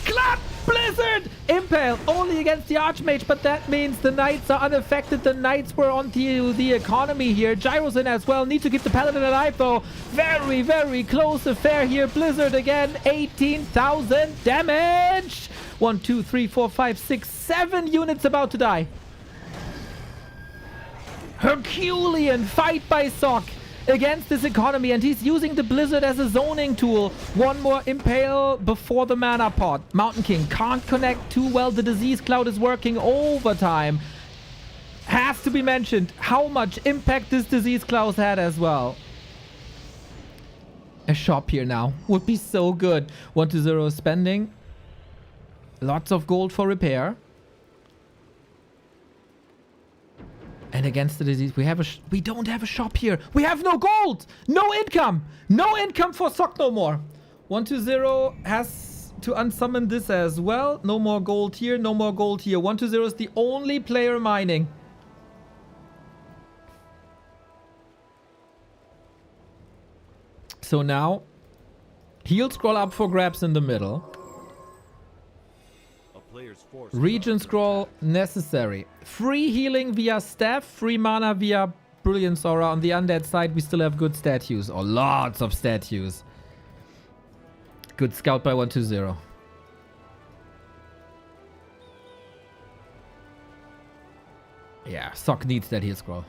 Clap! Blizzard! Impale only against the Archmage, but that means the Knights are unaffected. The Knights were on the economy here. Gyros in as well. Need to keep the Paladin alive though. Very, very close affair here. Blizzard again. 18,000 damage. 1, 2, 3, 4, 5, 6, 7 units about to die. Herculean fight by Sock against this economy, and he's using the Blizzard as a zoning tool. One more Impale before the mana pot. Mountain King can't connect too well. The Disease Cloud is working overtime. Has to be mentioned how much impact this Disease Cloud had as well. A shop here now would be so good. 1-0 spending. Lots of gold for repair. And against the disease, we don't have a shop here. We have no gold. No income. No income for Sock no more. 1-0 has to unsummon this as well. No more gold here. No more gold here. 1-0 is the only player mining. So now, heal scroll up for grabs in the middle. Region scroll necessary. Free healing via staff, free mana via Brilliance Aura. On the undead side, we still have good statues, or lots of statues. Good scout by 1-0. Yeah, Sock needs that heal scroll.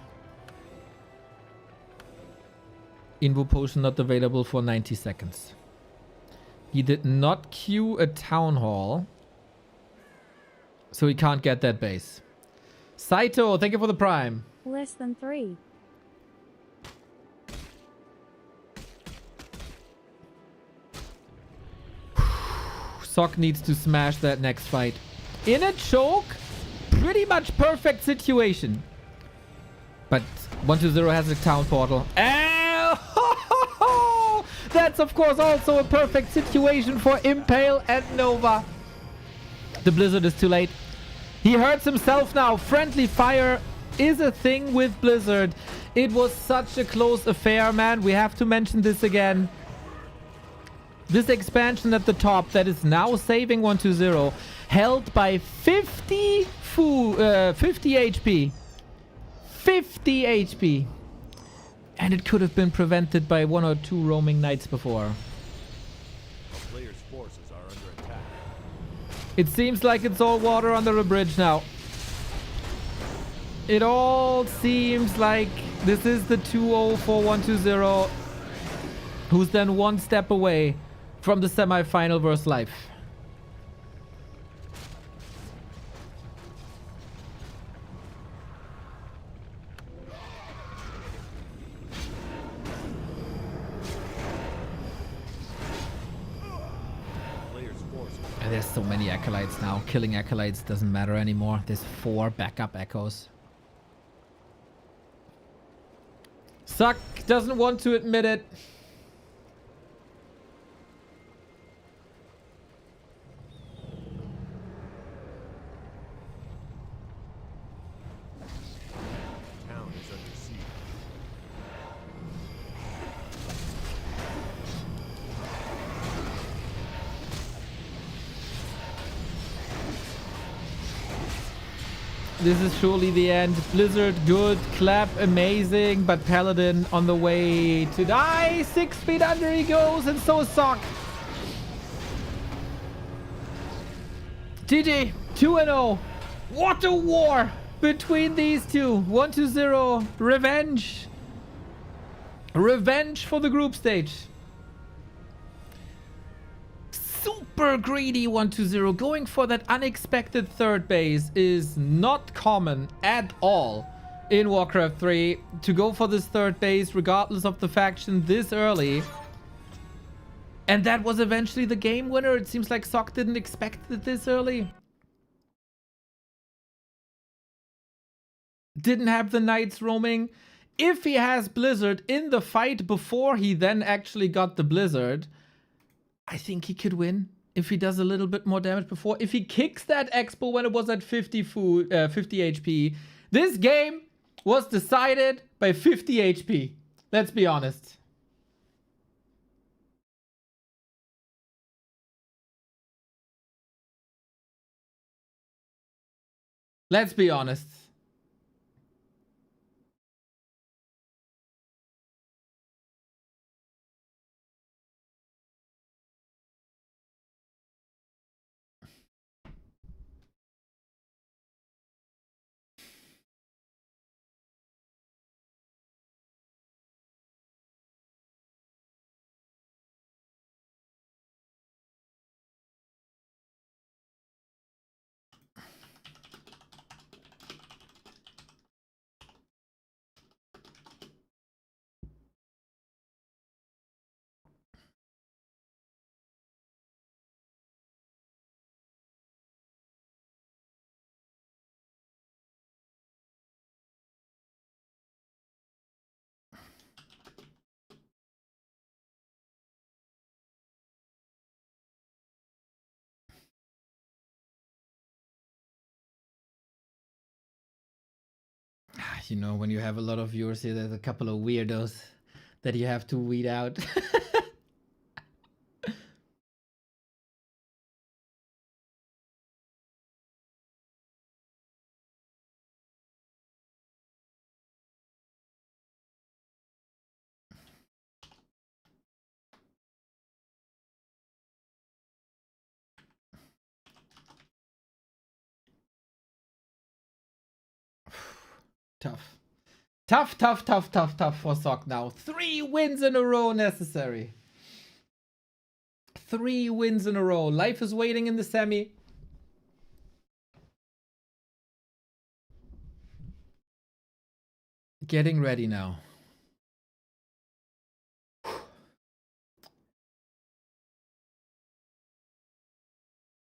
Invo potion not available for 90 seconds. He did not queue a town hall, so he can't get that base. Saito, thank you for the prime. Less than 3. Sock needs to smash that next fight. In a choke, pretty much perfect situation. But 1-0 has a town portal. That's of course also a perfect situation for Impale and Nova. The Blizzard is too late. He hurts himself now. Friendly fire is a thing with Blizzard. It was such a close affair, man. We have to mention this again. This expansion at the top that is now saving 1-0, held by 50 HP. 50 HP. And it could have been prevented by 1 or 2 roaming knights before. Player's forces are under attack. It seems like it's all water under a bridge now. It all seems like this is the 2-0 for 1-0, who's then one step away from the semi-final versus life. There's so many acolytes now. Killing acolytes doesn't matter anymore. There's 4 backup echoes. Suck doesn't want to admit it. Town is under siege. This is surely the end. Blizzard, good. Clap, amazing. But Paladin on the way to die. 6 feet under he goes, and so is Sock. GG, 2-0. What a war between these two. 1-0. Revenge. Revenge for the group stage. Super greedy 1-0. Going for that unexpected third base is not common at all in Warcraft 3. To go for this third base regardless of the faction this early. And that was eventually the game winner. It seems like Sock didn't expect it this early. Didn't have the Knights roaming. If he has Blizzard in the fight before he then actually got the Blizzard, I think he could win if he does a little bit more damage before. If he kicks that Expo when it was at 50 HP, this game was decided by 50 HP. Let's be honest. Let's be honest. You know, when you have a lot of viewers here, there's a couple of weirdos that you have to weed out. Tough. Tough, tough, tough, tough, tough for Sock now. 3 wins in a row necessary. 3 wins in a row. Life is waiting in the semi. Getting ready now.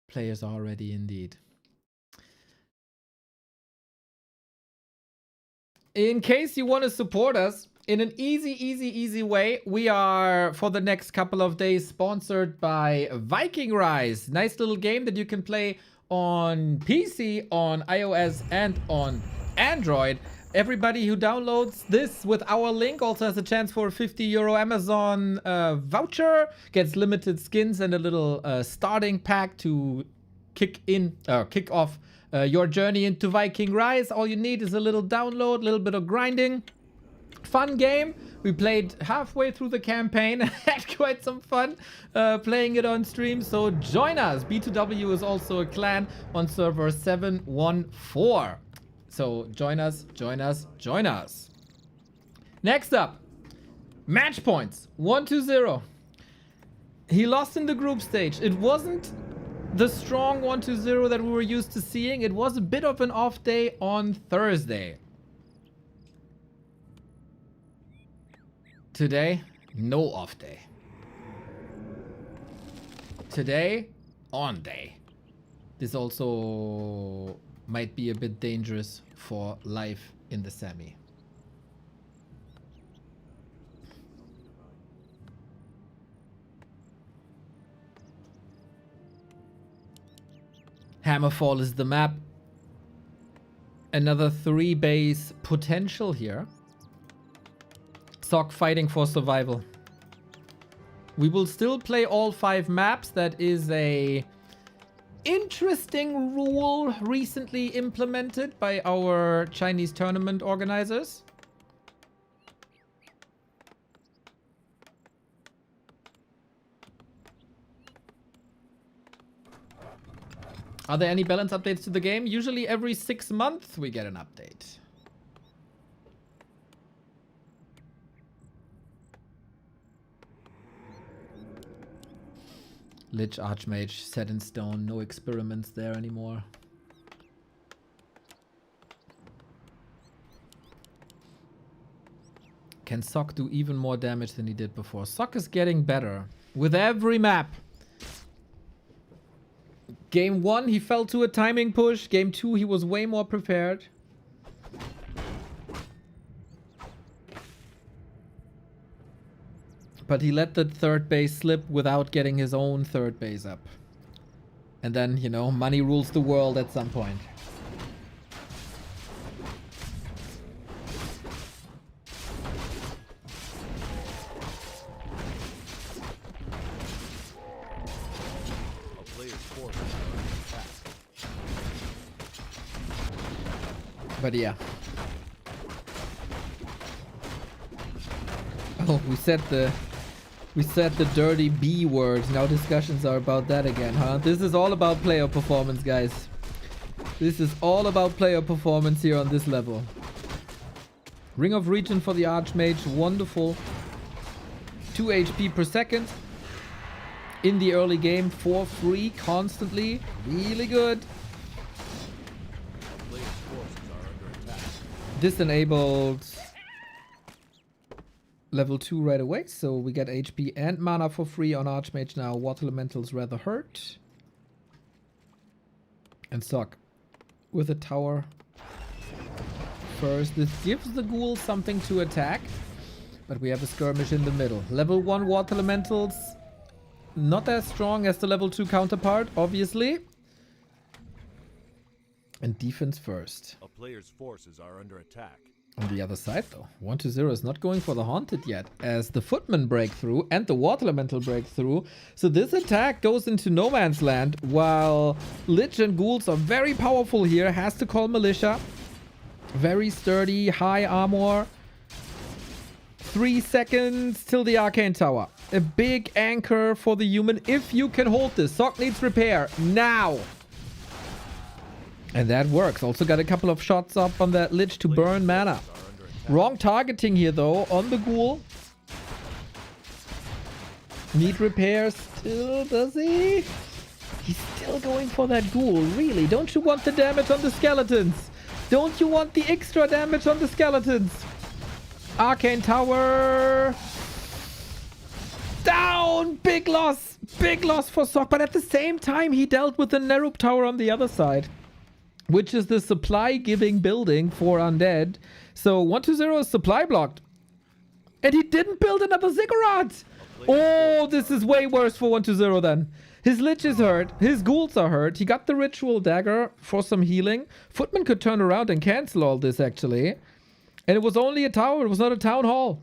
Players are ready indeed. In case you want to support us in an easy way, we are for the next couple of days sponsored by Viking Rise. Nice little game that you can play on PC, on iOS, and on Android. Everybody who downloads this with our link also has a chance for a €50 Amazon voucher, gets limited skins and a little starting pack to kick off your journey into Viking Rise. All you need is a little download, a little bit of grinding. Fun game. We played halfway through the campaign. Had quite some fun playing it on stream. So join us. B2W is also a clan on server 714. So join us, join us, join us. Next up, match points. 1-0. He lost in the group stage. It wasn't the strong 1-0 that we were used to seeing. It was a bit of an off day on Thursday. Today, no off day. Today, on day. This also might be a bit dangerous for life in the semi. Hammerfall is the map. Another 3 base potential here. Sock fighting for survival. We will still play all 5 maps. That is a interesting rule recently implemented by our Chinese tournament organizers. Are there any balance updates to the game? Usually every 6 months we get an update. Lich Archmage set in stone, no experiments there anymore. Can Sock do even more damage than he did before? Sock is getting better with every map. Game 1 he fell to a timing push. Game 2 he was way more prepared. But he let the 3rd base slip without getting his own 3rd base up. And then, you know, money rules the world at some point. A player's forces are under attack. But yeah. Oh, we said the dirty B word. Now discussions are about that again, huh? This is all about player performance, guys. This is all about player performance here on this level. Ring of Region for the Archmage. Wonderful. 2 HP per second. In the early game for free constantly. Really good. A player's forces are under attack. This enabled level 2 right away, so we get HP and mana for free on Archmage now. Water Elementals rather hurt. And Sock with a tower first. This gives the ghoul something to attack, but we have a skirmish in the middle. Level 1 Water Elementals, not as strong as the level 2 counterpart, obviously. And defense first. A player's forces are under attack. On the other side, though, 1-0 is not going for the Haunted yet, as the Footman breakthrough and the Water Elemental breakthrough. So this attack goes into no man's land, while Lich and Ghouls are very powerful here. Has to call Militia. Very sturdy, high armor. 3 seconds till the Arcane Tower. A big anchor for the human if you can hold this. Sock needs repair now. And that works. Also got a couple of shots up on that Lich to burn mana. Wrong targeting here though on the ghoul. Need repair still, does he? He's still going for that ghoul. Really? Don't you want the damage on the skeletons? Don't you want the extra damage on the skeletons? Arcane Tower. Down! Big loss. Big loss for Sock. But at the same time, he dealt with the Nerup Tower on the other side, which is the supply-giving building for undead. So 1-0 is supply blocked. And he didn't build another ziggurat! Oh, this is way worse for 1-0 then. His Lich is hurt. His Ghouls are hurt. He got the Ritual Dagger for some healing. Footman could turn around and cancel all this, actually. And it was only a tower. It was not a town hall.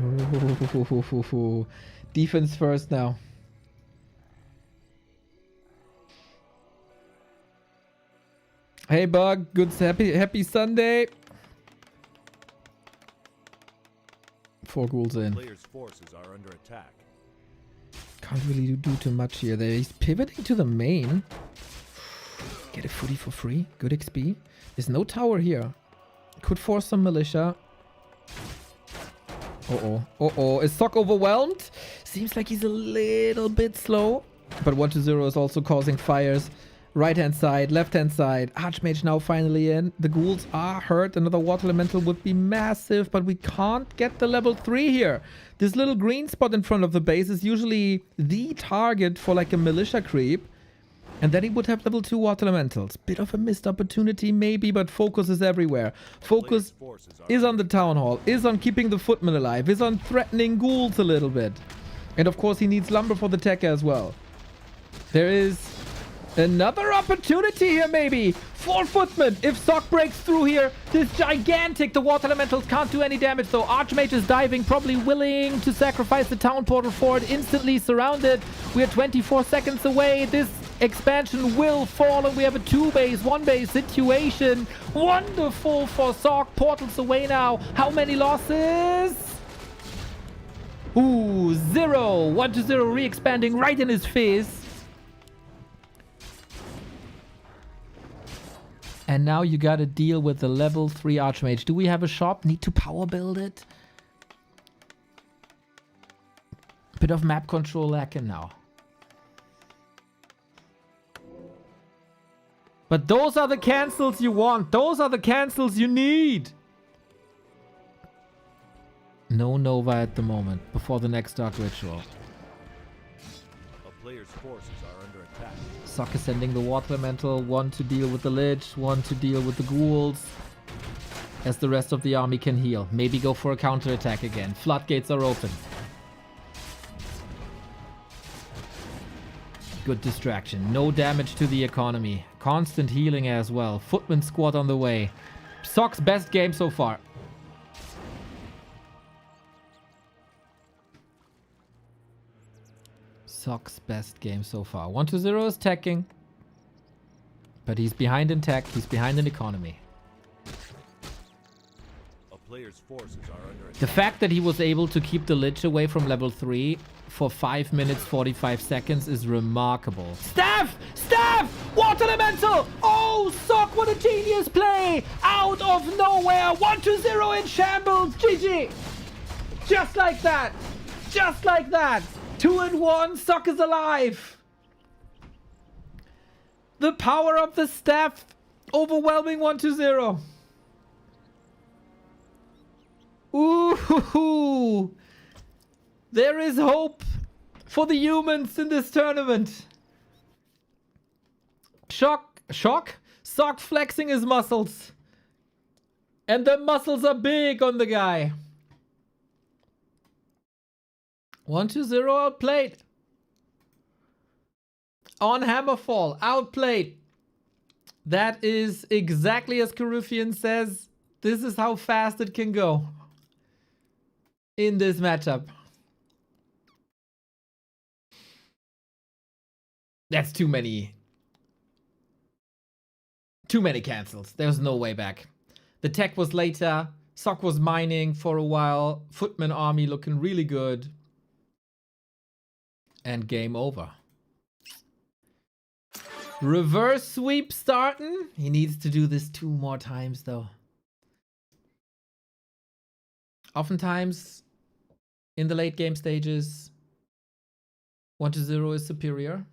Ooh, defense first now. Hey Bug, good happy Sunday. 4 ghouls in. Players' forces are under attack. Can't really do too much here. He's pivoting to the main. Get a footy for free. Good XP. There's no tower here. Could force some militia. Uh-oh. Uh-oh. Is Sock overwhelmed? Seems like he's a little bit slow. But 1-0 is also causing fires Right-hand side, left-hand side. Archmage now finally in. The ghouls are hurt. Another water elemental would be massive, but we can't get the level 3 here. This little green spot in front of the base is usually the target for like a militia creep. And then he would have level 2 water elementals. Bit of a missed opportunity maybe, but focus is everywhere. Focus is on the town hall, is on keeping the footman alive, is on threatening ghouls a little bit. And of course he needs lumber for the tech as well. There is another opportunity here maybe for footman. If Sock breaks through here, this gigantic, the water elementals can't do any damage though. Archmage is diving, probably willing to sacrifice the town portal for it. Instantly surrounded. We are 24 seconds away. This expansion will fall and we have a 2-base, 1-base situation. Wonderful for Sock. Portals away now. How many losses? Ooh, 0. 1-0 re-expanding right in his face. And now you gotta deal with the level 3 Archmage. Do we have a shop? Need to power build it? Bit of map control lacking now. But those are the cancels you want. Those are the cancels you need. No Nova at the moment, before the next Dark Ritual. A player's forces are under attack. Sock is sending the Water Elemental, one to deal with the Lich, one to deal with the Ghouls. As the rest of the army can heal. Maybe go for a counterattack again. Floodgates are open. Good distraction. No damage to the economy. Constant healing as well. Footman squad on the way. Sock's best game so far. Sock's best game so far. 1-0 is teching. But he's behind in tech. He's behind in economy. A player's forces are under attack. The fact that he was able to keep the Lich away from level 3 for 5 minutes 45 seconds is remarkable. Staff! Staff! Water Elemental! Oh, Sock, what a genius play! Out of nowhere! 1-0 in shambles! GG! Just like that! Just like that! 2-1, Sock is alive! The power of the staff! Overwhelming 1-0. Ooh! There is hope for the humans in this tournament. Shock. Sock flexing his muscles. And the muscles are big on the guy. 1-0 outplayed. On Hammerfall, outplayed. That is exactly as Caruthian says. This is how fast it can go in this matchup. That's too many. Too many cancels. There's no way back. The tech was later. Sock was mining for a while. Footman army looking really good. And game over. Reverse sweep starting. He needs to do this 2 more times though. Oftentimes in the late game stages, 1-0 is superior.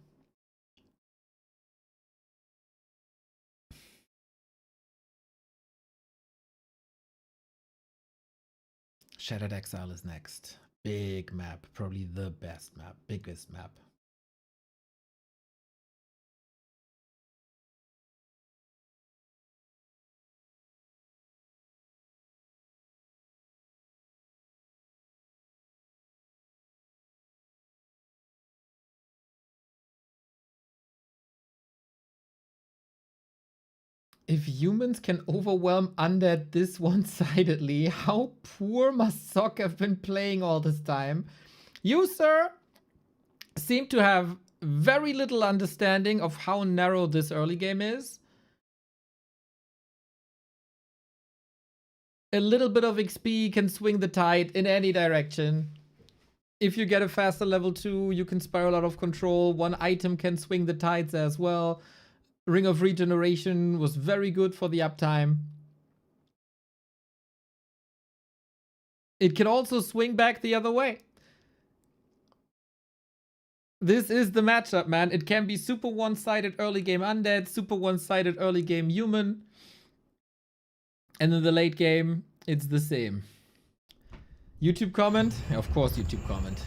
Shattered Exile is next. Big map, probably the best map, biggest map. If humans can overwhelm undead this one-sidedly, how poor must Sock have been playing all this time? You, sir, seem to have very little understanding of how narrow this early game is. A little bit of XP can swing the tide in any direction. If you get a faster level 2, you can spiral out of control. One item can swing the tides as well. Ring of Regeneration was very good for the uptime. It can also swing back the other way. This is the matchup, man. It can be super one-sided early game undead, super one-sided early game human. And in the late game, it's the same. YouTube comment? Yeah, of course, YouTube comment.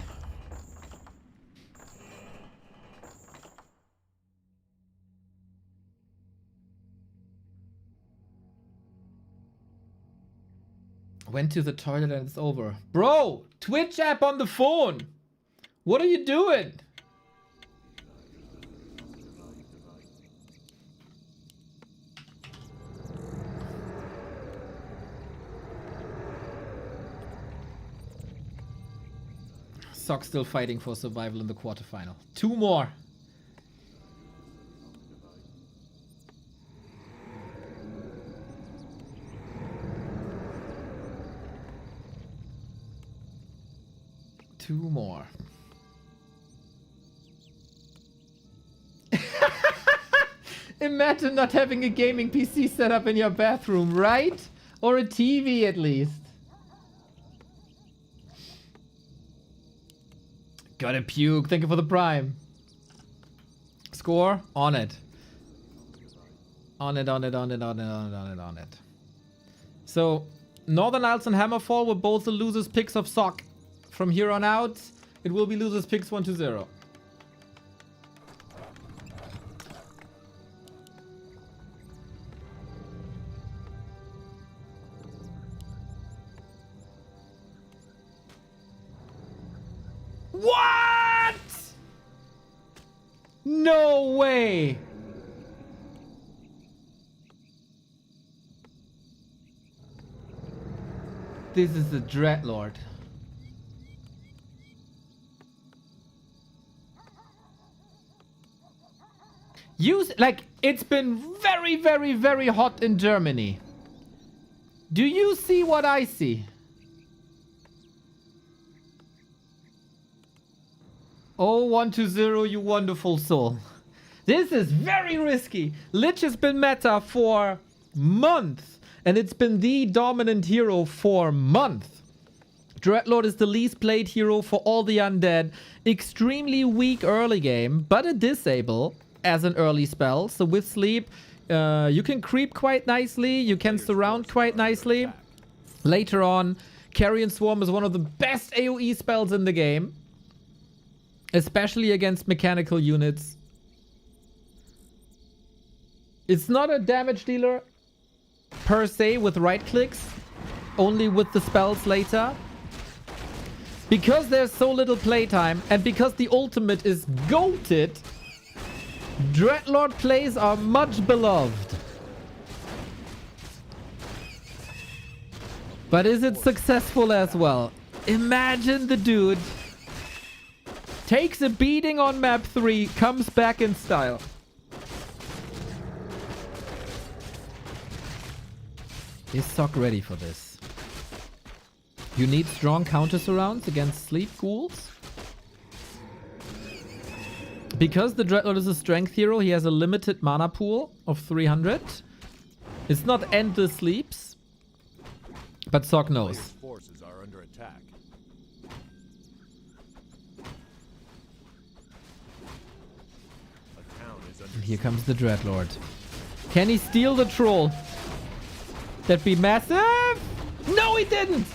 Went to the toilet and it's over. Bro, Twitch app on the phone. What are you doing? Sock still fighting for survival in the quarterfinal. 2 more. Two more. Imagine not having a gaming PC set up in your bathroom, right? Or a TV at least. Gotta puke. Thank you for the prime. Score? On it. On it, on it, on it, on it, on it, on it, on it. So, Northern Isles and Hammerfall were both the losers' picks of Sock. From here on out, it will be losers' picks 1-0. What? No way. This is the Dreadlord. Like, it's been very, very, very hot in Germany. Do you see what I see? Oh, 1-0, you wonderful soul. This is very risky. Lich has been meta for months, and it's been the dominant hero for months. Dreadlord is the least played hero for all the undead. Extremely weak early game, but a disable as an early spell. So with sleep, you can creep quite nicely. You can surround quite nicely. Later on, Carrion Swarm is one of the best AoE spells in the game. Especially against mechanical units. It's not a damage dealer per se with right clicks. Only with the spells later. Because there's so little playtime and because the ultimate is goated, Dreadlord plays are much beloved. But is it successful as well? Imagine the dude takes a beating on map 3, comes back in style. Is Sock ready for this? You need strong counter surrounds against sleep ghouls. Because the Dreadlord is a strength hero, he has a limited mana pool of 300. It's not endless sleeps. But Sock knows. Forces are under attack. A town is under And here comes the Dreadlord. Can he steal the troll? That'd be massive! No, he didn't!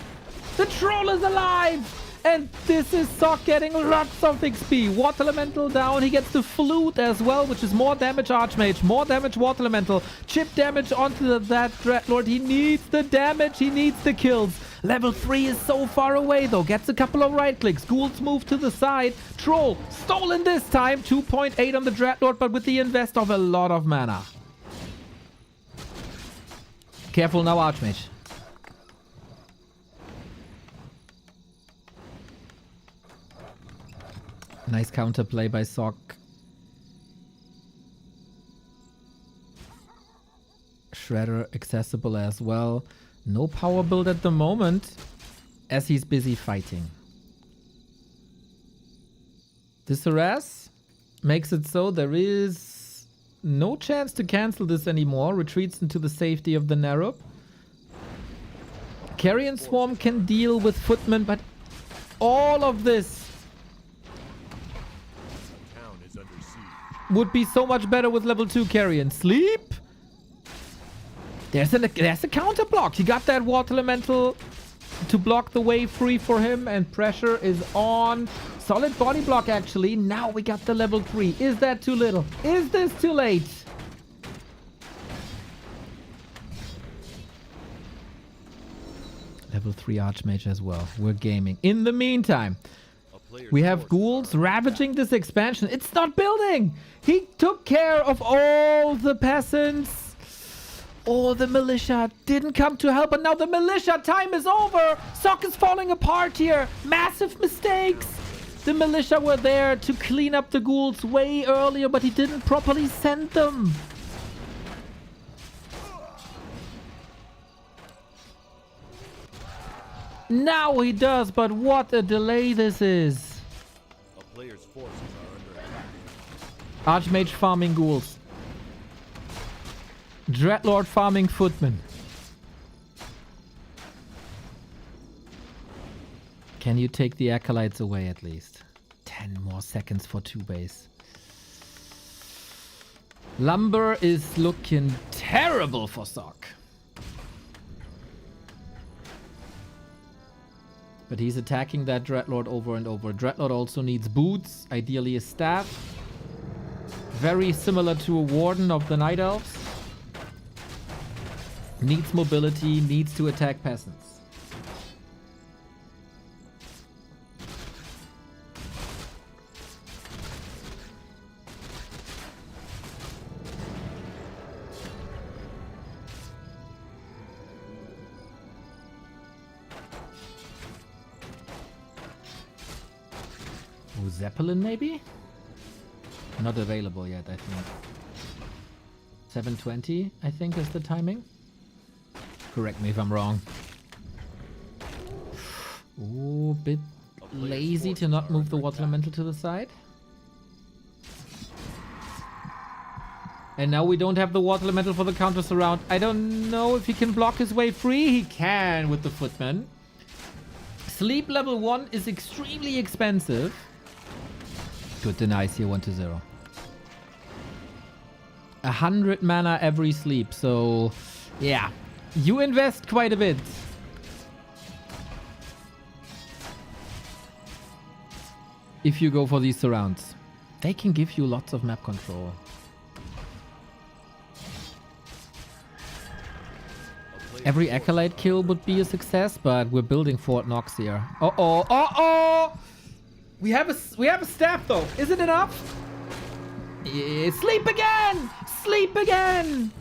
The troll is alive! And this is Sock getting lots of XP. Water Elemental down. He gets the Flute as well, which is more damage Archmage, more damage Water Elemental. Chip damage onto that Dreadlord. He needs the damage. He needs the kills. Level 3 is so far away, though. Gets a couple of right clicks. Ghouls move to the side. Troll stolen this time. 2.8 on the Dreadlord, but with the invest of a lot of mana. Careful now, Archmage. Nice counterplay by Sock. Shredder accessible as well. No power build at the moment, as he's busy fighting. This harass makes it so there is no chance to cancel this anymore. Retreats into the safety of the Narub. Carrion Swarm can deal with Footman, but all of this would be so much better with level 2 Carrion. Sleep! There's a counter block. He got that water elemental to block the way free for him, and pressure is on. Solid body block, actually. Now we got the level 3. Is that too little? Is this too late? Level 3 Archmage as well. We're gaming. In the meantime, we have ghouls ravaging this expansion. It's not building! He took care of all the peasants. All the militia didn't come to help, and now the militia time is over. Sock is falling apart here. Massive mistakes. The militia were there to clean up the ghouls way earlier, but he didn't properly send them. Now he does, but what a delay this is. A player's forces are under attack. Archmage farming ghouls. Dreadlord farming footmen. Can you take the acolytes away at least? 10 more seconds for 2 base. Lumber is looking terrible for Sock. But he's attacking that Dreadlord over and over. Dreadlord also needs boots, ideally a staff. Very similar to a Warden of the Night Elves. Needs mobility, needs to attack peasants. Oh, Zeppelin maybe? Not available yet, I think. 7:20, I think, is the timing. Correct me if I'm wrong. Ooh, bit lazy to not move the water elemental to the side. And now we don't have the water elemental for the counter surround. I don't know if he can block his way free. He can with the footman. Sleep level 1 is extremely expensive. Good denies here 1-0. 100 mana every sleep, so yeah. You invest quite a bit. If you go for these surrounds. They can give you lots of map control. Every acolyte kill would be a success, but we're building Fort Knox here. Uh-oh. Uh-oh! We have a staff though. Is it enough? Yeah, sleep again! Sleep again!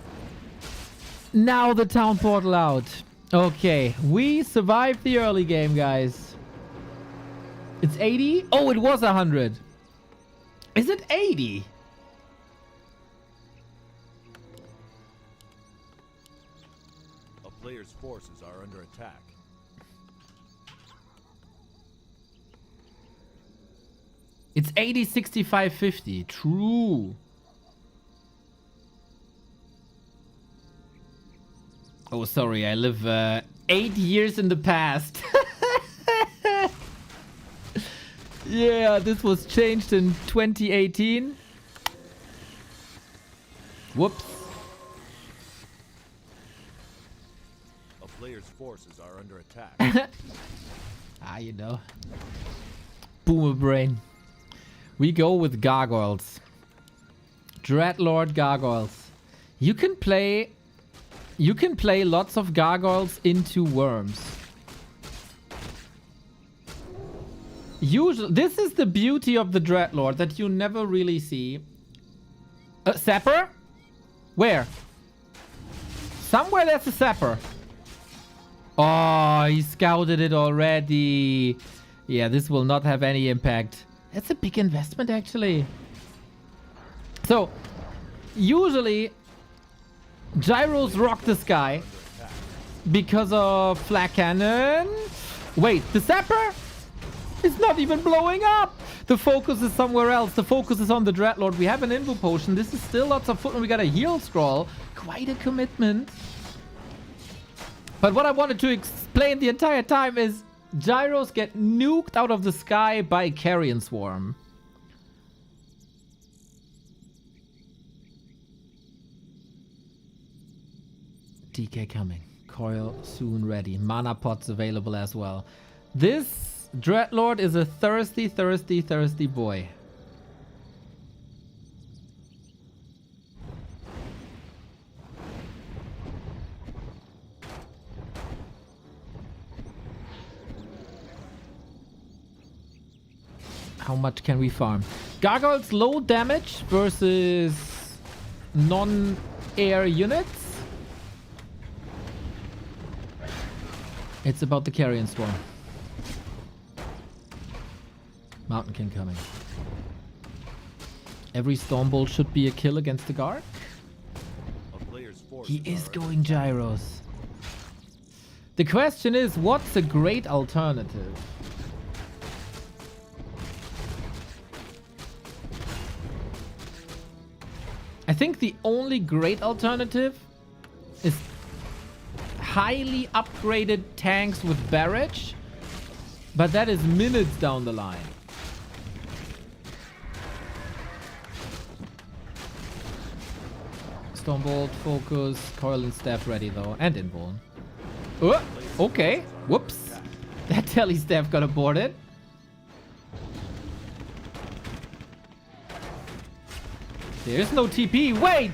Now the town portal out. Okay, we survived the early game, guys. It's 80? Oh, it was 100. Is it 80? A player's forces are under attack. It's 80, 65, 50. True. Oh, sorry. I live 8 years in the past. Yeah, this was changed in 2018. Whoops. A player's forces are under attack. Ah, you know. Boomer brain. We go with gargoyles. Dreadlord gargoyles. You can play lots of gargoyles into worms. Usually, this is the beauty of the Dreadlord that you never really see. Sapper? Where? Somewhere there's a sapper. Oh, he scouted it already. Yeah, this will not have any impact. That's a big investment, actually. So, usually, gyros rock the sky because of flak cannon. Wait, the sapper is not even blowing up. The focus is somewhere else. The focus is on the Dreadlord. We have an invo potion. This is still lots of footmen. We got a heal scroll. Quite a commitment. But what I wanted to explain the entire time is gyros get nuked out of the sky by Carrion Swarm. DK coming. Coil soon ready. Mana pots available as well. This Dreadlord is a thirsty, thirsty, thirsty boy. How much can we farm? Gargoyles low damage versus non-air units. It's about the Carrion Swarm. Mountain King coming. Every Stormbolt should be a kill against the guard. He is going gyros. The question is, what's a great alternative? I think the only great alternative is highly upgraded tanks with barrage, but that is minutes down the line. Stormbolt, focus, coil and staff ready though, and invuln. Oh, okay, whoops. That telly staff got aborted. There's no TP. Wait!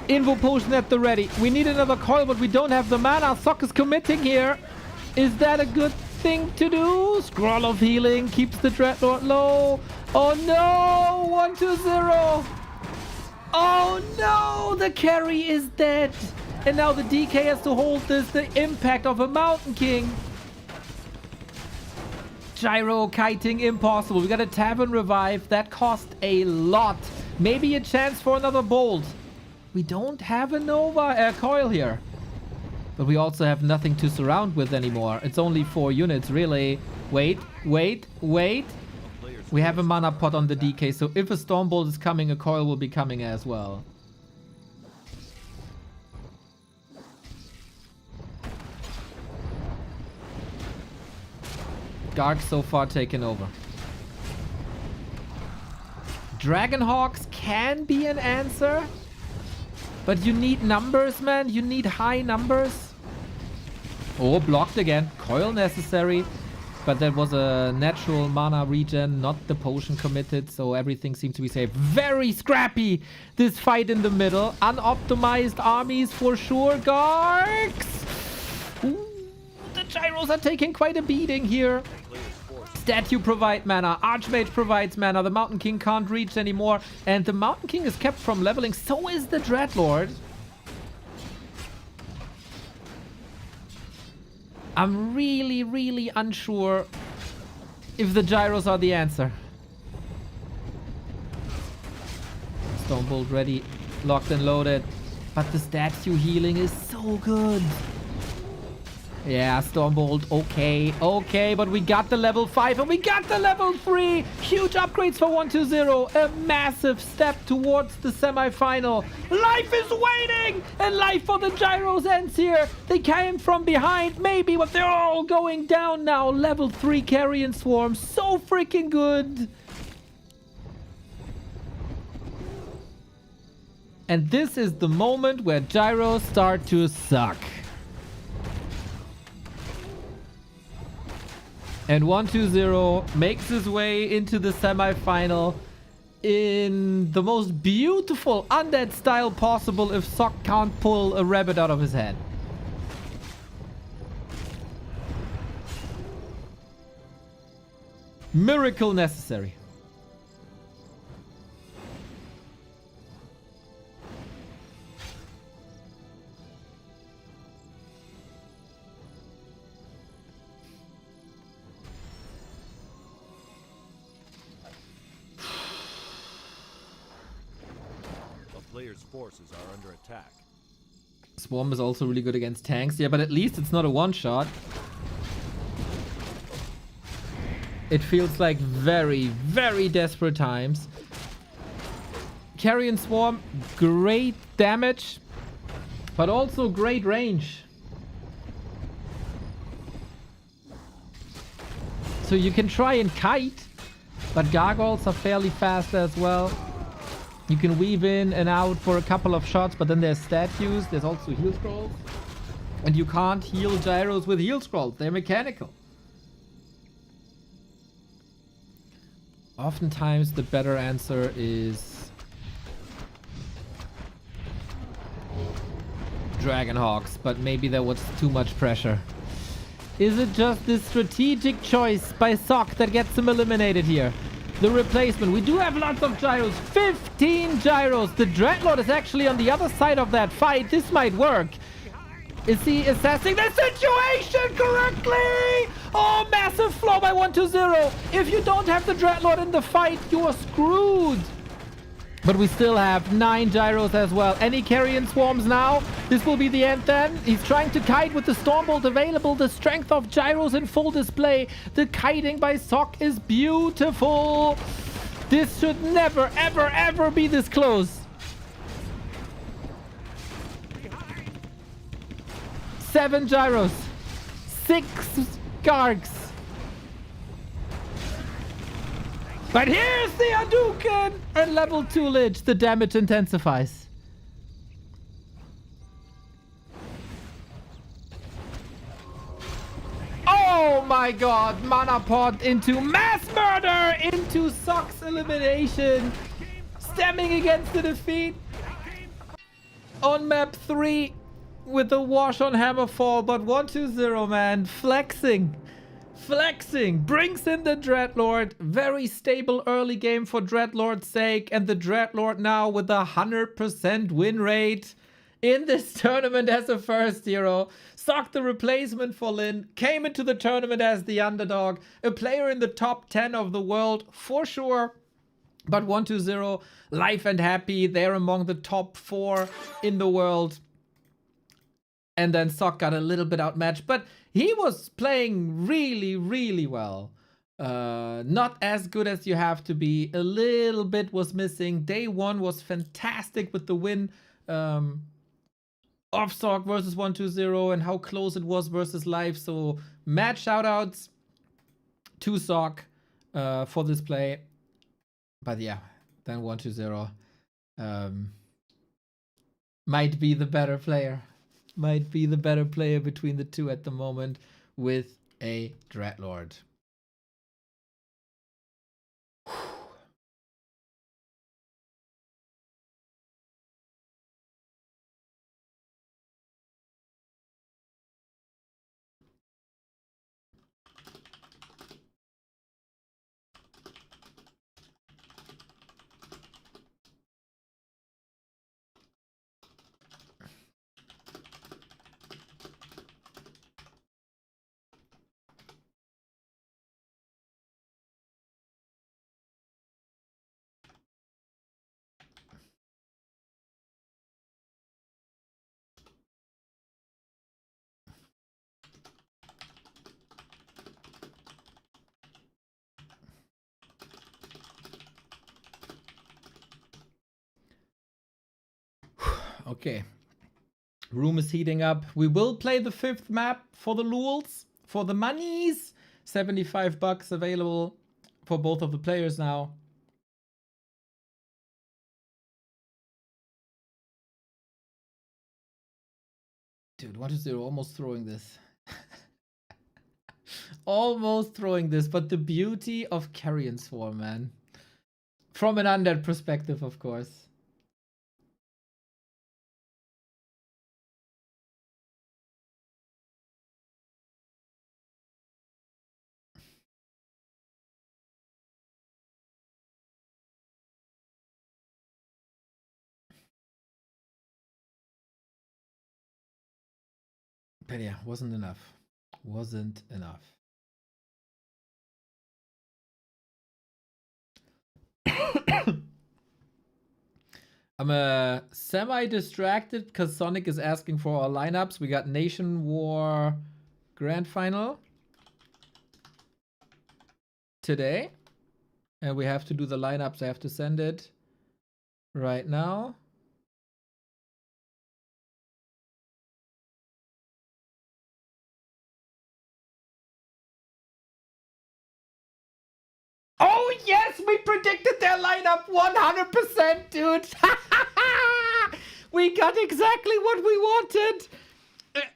Invo potion at the ready. We need another coil, but we don't have the mana. Sok is committing here. Is that a good thing to do? Scroll of healing keeps the Dreadlord low. Oh no! 1-2-0. Oh no! The carry is dead. And now the DK has to hold this. The impact of a Mountain King. Gyro kiting impossible. We got a Tavern Revive. That cost a lot. Maybe a chance for another bolt. We don't have a Nova coil here. But we also have nothing to surround with anymore. It's only 4 units, really. Wait, wait, wait. We have a mana pot on the DK, so if a Stormbolt is coming, a coil will be coming as well. Garg so far taken over. Dragonhawks can be an answer, but you need numbers, man. You need high numbers. Oh, blocked again. Coil necessary, but that was a natural mana regen, not the potion committed, so everything seems to be safe. Very scrappy, this fight in the middle. Unoptimized armies for sure. Gargs! Ooh, the gyros are taking quite a beating here. Statue provide mana, Archmage provides mana, the Mountain King can't reach anymore, and the Mountain King is kept from leveling, so is the Dreadlord. I'm really, really unsure if the gyros are the answer. Stormbolt ready, locked and loaded, but the statue healing is so good. Yeah, Stormbolt, okay, okay, but we got the level 5 and we got the level 3! Huge upgrades for 1-2-0, a massive step towards the semi-final. Life is waiting! And life for the gyros ends here. They came from behind, maybe, but they're all going down now. Level 3 Carrion Swarm, so freaking good! And this is the moment where gyros start to suck. And 1-2-0 makes his way into the semi-final in the most beautiful undead style possible if Sok can't pull a rabbit out of his head. Miracle necessary. Players' forces are under attack. Swarm is also really good against tanks. Yeah, but at least it's not a one-shot. It feels like very, very desperate times. Carrion Swarm, great damage, but also great range. So you can try and kite, but gargoyles are fairly fast as well. You can weave in and out for a couple of shots, but then there's statues. There's also heal scrolls. And you can't heal gyros with heal scrolls. They're mechanical. Oftentimes the better answer is Dragon Hawks, but maybe there was too much pressure. Is it just this strategic choice by Sock that gets him eliminated here? The replacement. We do have lots of gyros. 15 gyros. The Dreadlord is actually on the other side of that fight. This might work. Is he assessing the situation correctly? Oh, massive flaw by 120. If you don't have the Dreadlord in the fight, you are screwed. But we still have 9 gyros as well. Any carrion swarms now? This will be the end then. He's trying to kite with the Stormbolt available. The strength of gyros in full display. The kiting by Sock is beautiful. This should never, ever, ever be this close. 7 gyros. 6 Gargs. But here's the Hadouken! And level 2 Lich, the damage intensifies. Oh my god, Mana Pot into mass murder! Into Sock's elimination. Stemming against the defeat. On map 3 with the wash on Hammerfall, but 120, man, flexing. Flexing brings in the Dreadlord. Very stable early game for Dreadlord's sake, and the Dreadlord now with a 100% win rate in this tournament as a first hero. Sock, the replacement for Lin, came into the tournament as the underdog, a player in the top 10 of the world for sure. But 120, life and happy, they're among the top 4 in the world. And then Sock got a little bit outmatched, but he was playing really, really well. Not as good as you have to be. A little bit was missing. Day 1 was fantastic with the win of Sock versus 120 and how close it was versus life. So match shoutouts to Sock for this play. But yeah, then 120 might be the better player. Might be the better player between the two at the moment with a Dreadlord. Okay. Room is heating up. We will play the 5th map for the lulz, for the monies. $75 available for both of the players now. Dude, 120 almost throwing this. Almost throwing this, but the beauty of Carrion Swarm, man. From an undead perspective, of course. But yeah, wasn't enough. Wasn't enough. I'm semi-distracted because Sonic is asking for our lineups. We got Nation War Grand Final today. And we have to do the lineups. I have to send it right now. Oh, yes, we predicted their lineup 100%, dude. We got exactly what we wanted.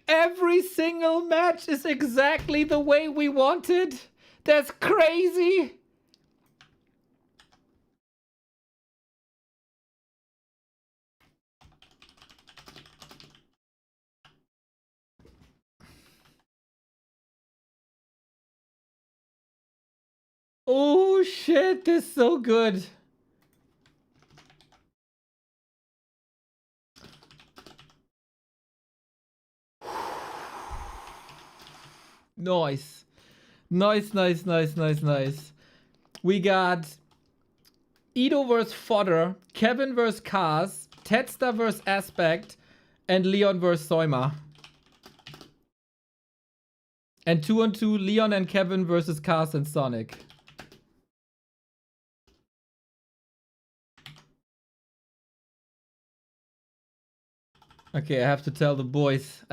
Every single match is exactly the way we wanted. That's crazy. Oh, shit, this is so good. Nice. Nice. We got Edo vs. Fodder, Kevin vs. Kaz, Tetsta vs. Aspect, and Leon vs. Soima. And 2-on-2, Leon and Kevin versus Kaz and Sonic. Okay, I have to tell the boys.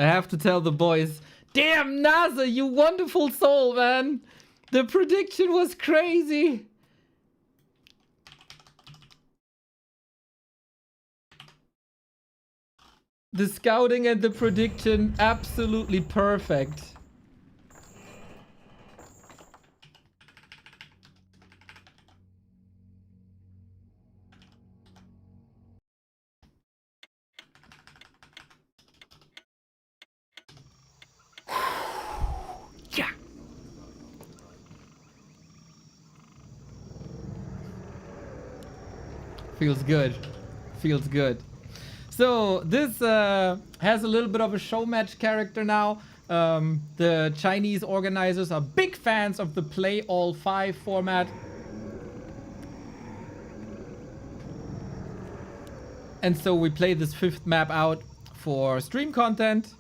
Damn, NASA, you wonderful soul, man. The prediction was crazy. The scouting and the prediction, absolutely perfect. Yeah. Feels good. Feels good. So this has a little bit of a show match character now. The Chinese organizers are big fans of the play all 5 format. And so we play this 5th map out for stream content.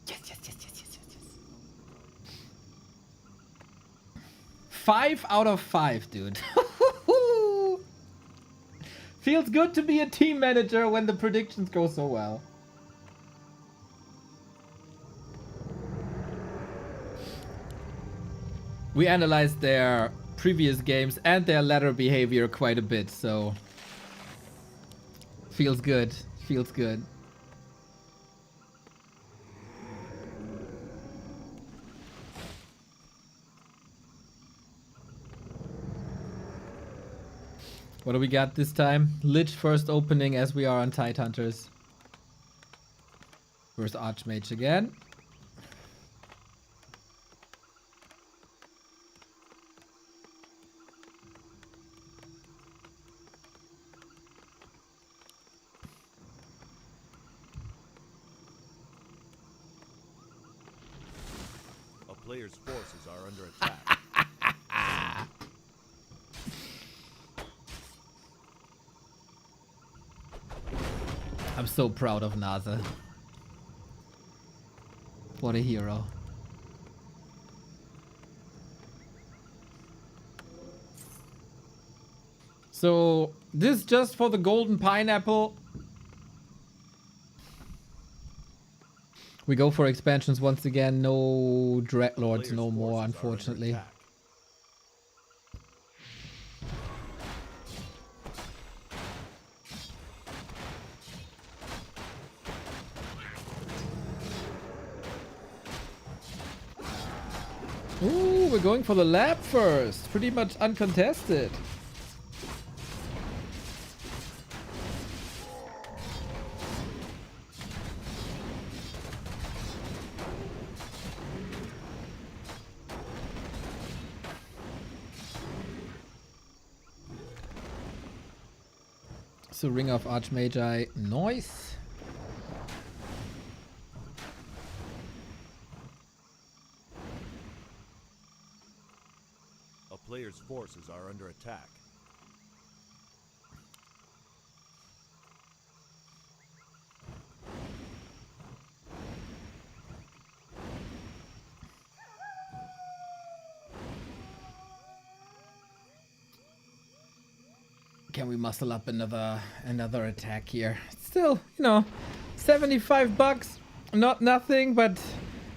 Yes. 5 out of 5, dude. Feels good to be a team manager when the predictions go so well. We analyzed their previous games and their ladder behavior quite a bit, so feels good. Feels good. What do we got this time? Lich first opening as we are on Tidehunters. Versus Archmage again. A player's forces are under attack. I'm so proud of NASA. What a hero. So this just for the golden pineapple. We go for expansions once again. No Dreadlords no more, unfortunately. Ooh, we're going for the lab first. Pretty much uncontested. So Ring of Archmagi, nice. A player's forces are under attack. can we muscle up another attack here? Still, you know, $75. Not nothing, but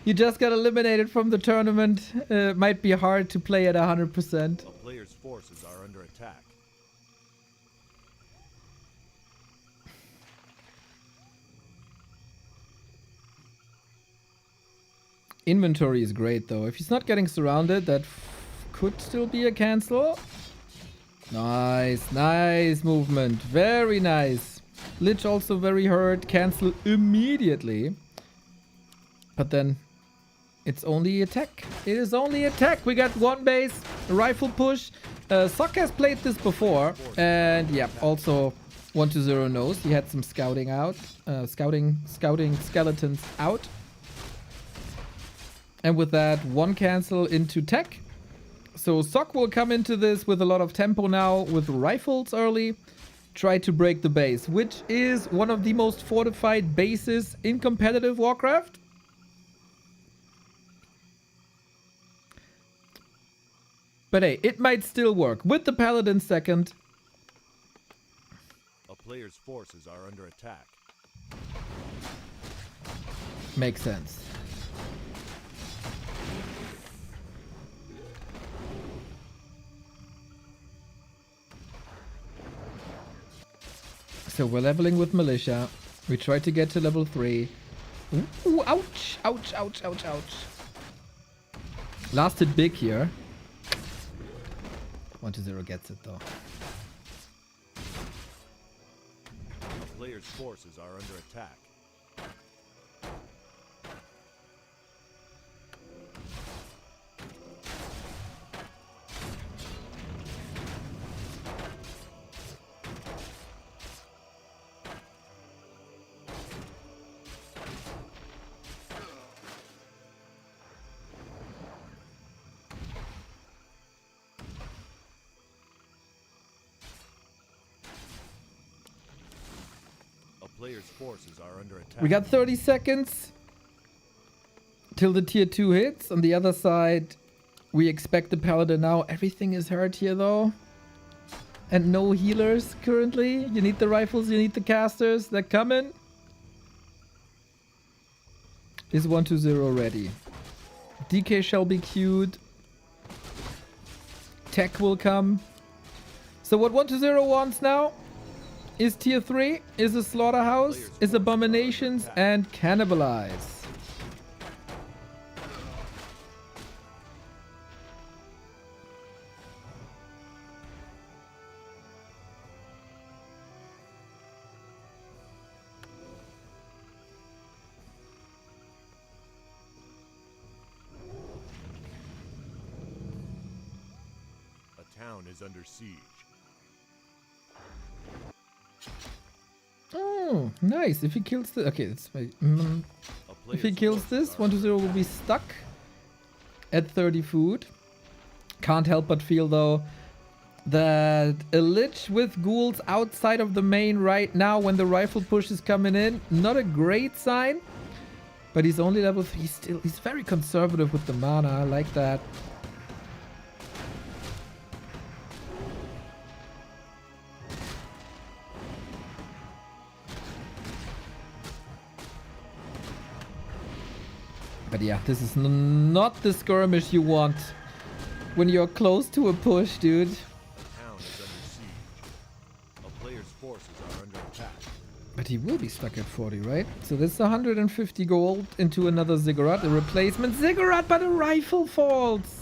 you just got eliminated from the tournament. Might be hard to play at 100%. A player's forces are under attack. Inventory is great though. If he's not getting surrounded, that could still be a cancel. Nice, nice movement. Very nice. Lich also very hurt. Cancel immediately. But then it's only attack. It is only attack. We got one base, a rifle push. Sok has played this before. And yeah, also 120 knows. He had some scouting out. Scouting skeletons out. And with that, one cancel into tech. So Sok will come into this with a lot of tempo now, with rifles early. Try to break the base, which is one of the most fortified bases in competitive Warcraft. But hey, it might still work. With the Paladin second. A player's forces are under attack. Makes sense. So we're leveling with Militia. We try to get to level 3. Ooh, ouch! Ouch, ouch, ouch, ouch. Last hit big here. 120 gets it though. A player's forces are under attack. Player's forces are under attack. We got 30 seconds till the tier 2 hits. On the other side, we expect the Paladin now. Everything is hurt here though. And no healers currently. You need the rifles, you need the casters. They're coming. Is 120 ready? DK shall be queued. Tech will come. So what 120 wants now is tier 3, is a slaughterhouse, is abominations, and cannibalize. A town is under siege. Oh, nice. If he kills the... Okay, that's... If he kills this, 120 will be stuck at 30 food. Can't help but feel, though, that a Lich with ghouls outside of the main right now when the rifle push is coming in, not a great sign. But he's only level 3 still. He's very conservative with the mana. I like that. But yeah, this is not the skirmish you want when you're close to a push, dude. The town is under siege. A player's forces are under attack. But he will be stuck at 40, right? So this is 150 gold into another Ziggurat, a replacement Ziggurat, but a rifle falls.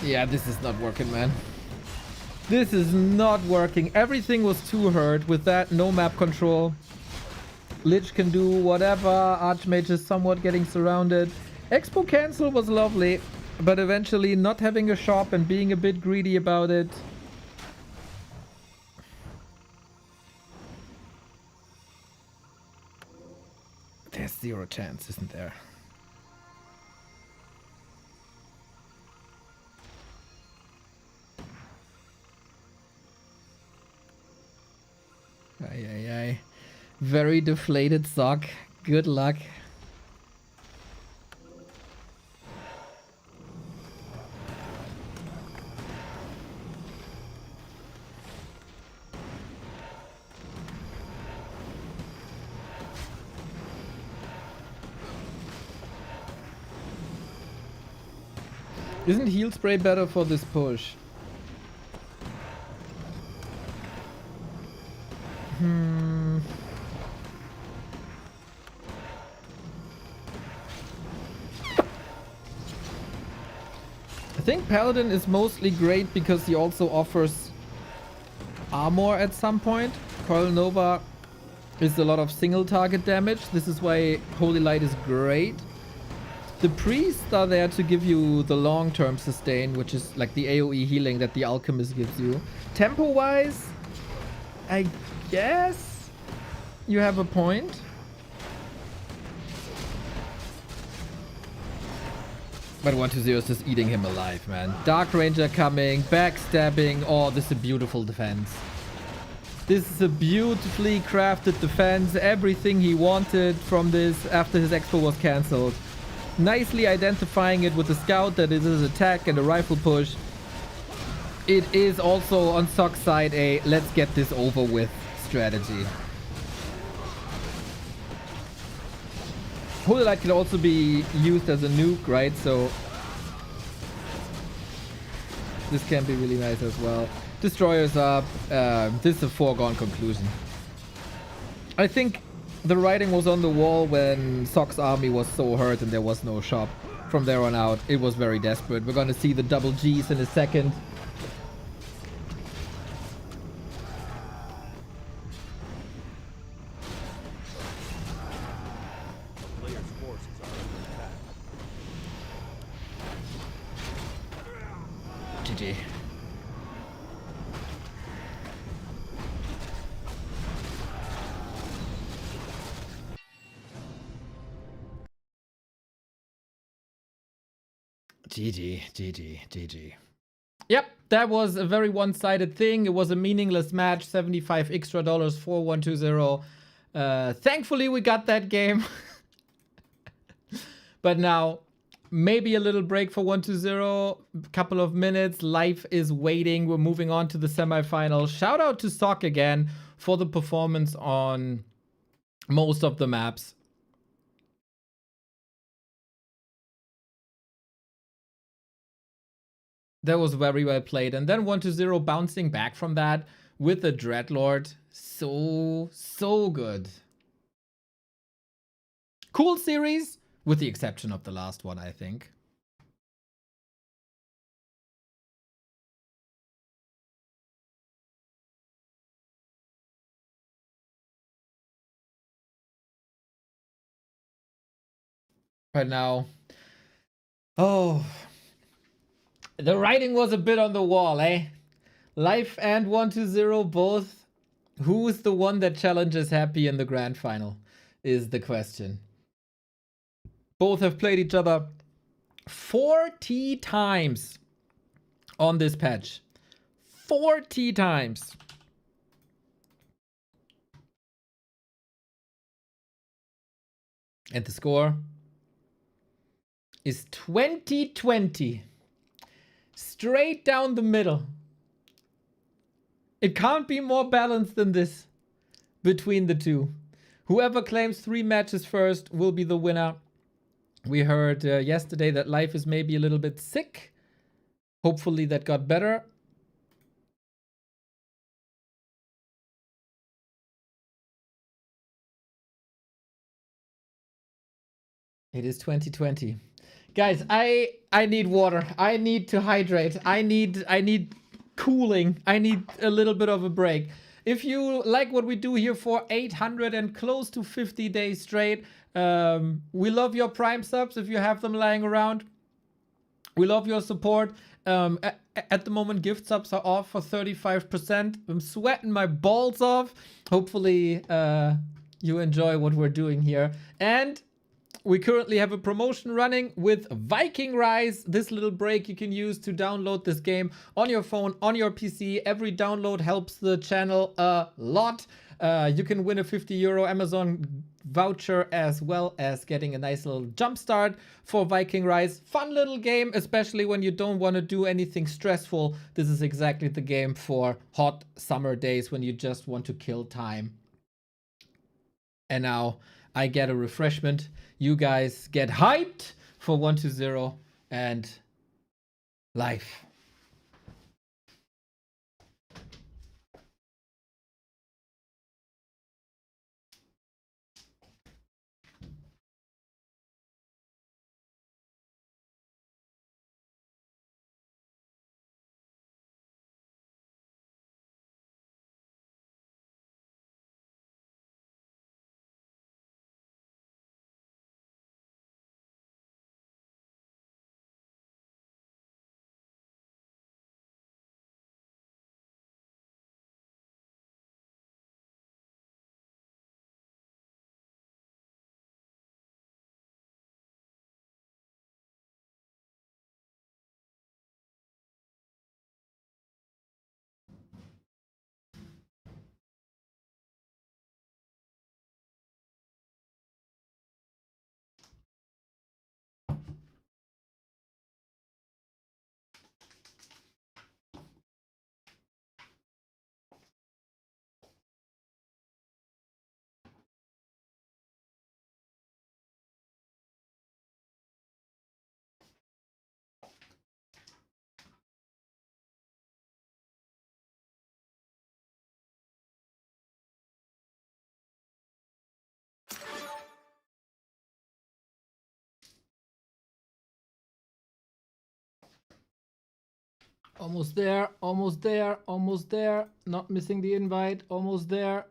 Yeah, this is not working, man. This is not working. Everything was too hurt. With that, no map control. Lich can do whatever. Archmage is somewhat getting surrounded. Expo cancel was lovely, but eventually not having a shop and being a bit greedy about it. zero chance, isn't there? Ay, ay, ay. Very deflated sock. Good luck. Isn't heal spray better for this push? I think Paladin is mostly great because he also offers armor at some point. Coil Nova is a lot of single target damage. This is why Holy Light is great. The priests are there to give you the long-term sustain, which is like the AoE healing that the Alchemist gives you. Tempo-wise, I guess you have a point. But 1-0 is just eating him alive, man. Dark Ranger coming, backstabbing. Oh, this is a beautiful defense. This is a beautifully crafted defense. Everything he wanted from this after his expo was cancelled. Nicely identifying it with the scout that it is attack and a rifle push. It is also on Sock's side a let's get this over with strategy. Holy Light can also be used as a nuke, right? So this can be really nice as well. Destroyers up. This is a foregone conclusion. I think the writing was on the wall when Sock's army was so hurt and there was no shop. From there on out, it was very desperate. We're going to see the double Gs in a second. Player's forces are under attack. GG. GG. Yep, that was a very one-sided thing. It was a meaningless match. 75 extra dollars for 120. Thankfully, we got that game. But now, maybe a little break for 120. A couple of minutes. Life is waiting. We're moving on to the semifinal. Shout out to Sock again for the performance on most of the maps. That was very well played. And then 120 bouncing back from that with the Dreadlord. So good. Cool series, with the exception of the last one, I think. But now, oh, the writing was a bit on the wall, eh? Life and 120 both. Who's the one that challenges Happy in the grand final is the question. Both have played each other 40 times on this patch. 40 times. And the score is 20-20. Straight down the middle. It can't be more balanced than this between the two. Whoever claims 3 matches first will be the winner. We heard yesterday that Life is maybe a little bit sick. Hopefully that got better. It is 2020. Guys, I need water. I need to hydrate. I need cooling. I need a little bit of a break. If you like what we do here for 800 and close to 50 days straight, we love your Prime subs if you have them lying around. We love your support. At the moment, gift subs are off for 35%. I'm sweating my balls off. Hopefully, you enjoy what we're doing here. And We currently have a promotion running with Viking Rise. This little break you can use to download this game on your phone, on your PC. Every download helps the channel a lot. You can win a €50 Amazon voucher as well as getting a nice little jump start for Viking Rise. Fun little game, especially when you don't want to do anything stressful. This is exactly the game for hot summer days when you just want to kill time. And now I get a refreshment. You guys get hyped for 1-0 and life. Almost there, almost there, almost there. Not missing the invite, almost there.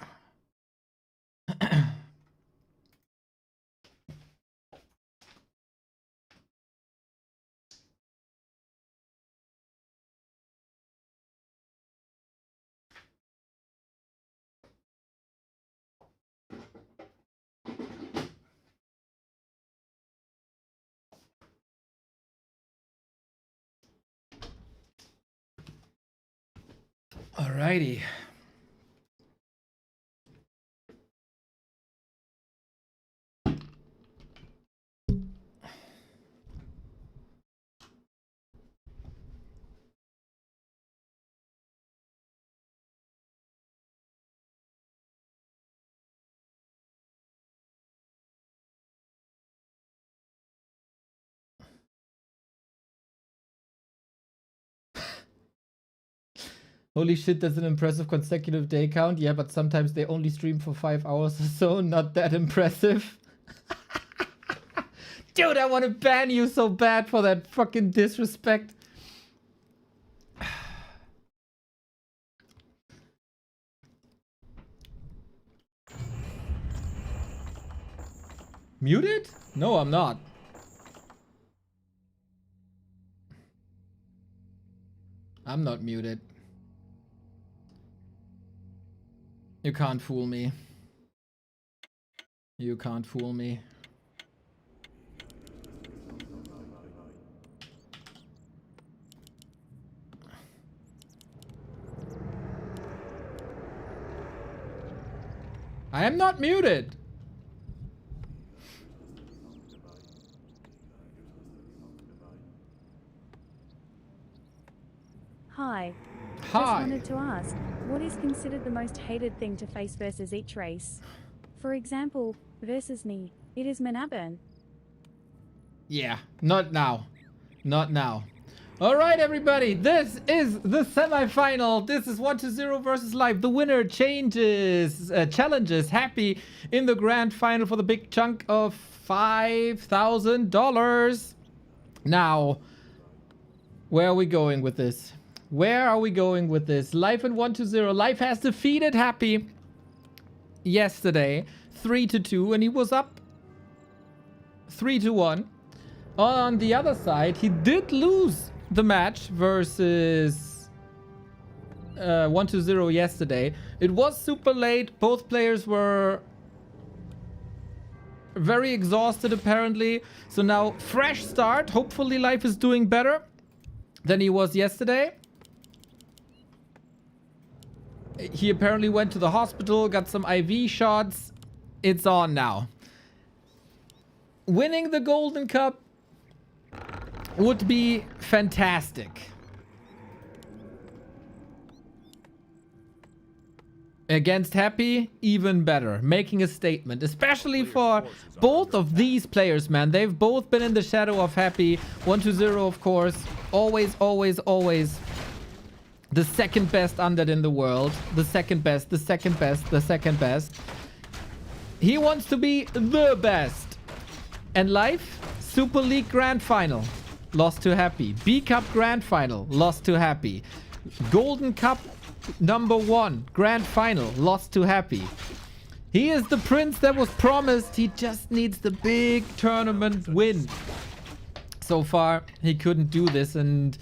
Alrighty. Holy shit, that's an impressive consecutive day count. Yeah, but sometimes they only stream for 5 hours or so. Not that impressive. Dude, I want to ban you so bad for that fucking disrespect. Muted? No, I'm not. I'm not muted. You can't fool me. You can't fool me. I am not muted. Hi. Hi. Just wanted to ask, what is considered the most hated thing to face versus each race? For example, versus me, it is Manaburn. Yeah, not now. Not now. Alright, everybody, this is the semi-final. This is 1-0 versus live. The winner challenges Happy in the grand final for the big chunk of $5,000. Now, where are we going with this? Where are we going with this? Live in 1-0. Live has defeated Happy yesterday 3-2, and he was up 3-1. On the other side, he did lose the match versus 1-0 yesterday. It was super late. Both players were very exhausted apparently. So now fresh start. Hopefully Life is doing better than he was yesterday. He apparently went to the hospital, got some IV shots. It's on now. Winning the Golden Cup would be fantastic. Against Happy, even better. Making a statement, especially for both of these players, man. They've both been in the shadow of Happy. 1-0, of course. Always, always, always the second best undead in the world. The second best, the second best, the second best. He wants to be the best. And Life, Super League Grand Final. Lost to Happy. B-Cup Grand Final. Lost to Happy. Golden Cup #1 Grand Final. Lost to Happy. He is the prince that was promised. He just needs the big tournament win. So far, he couldn't do this, and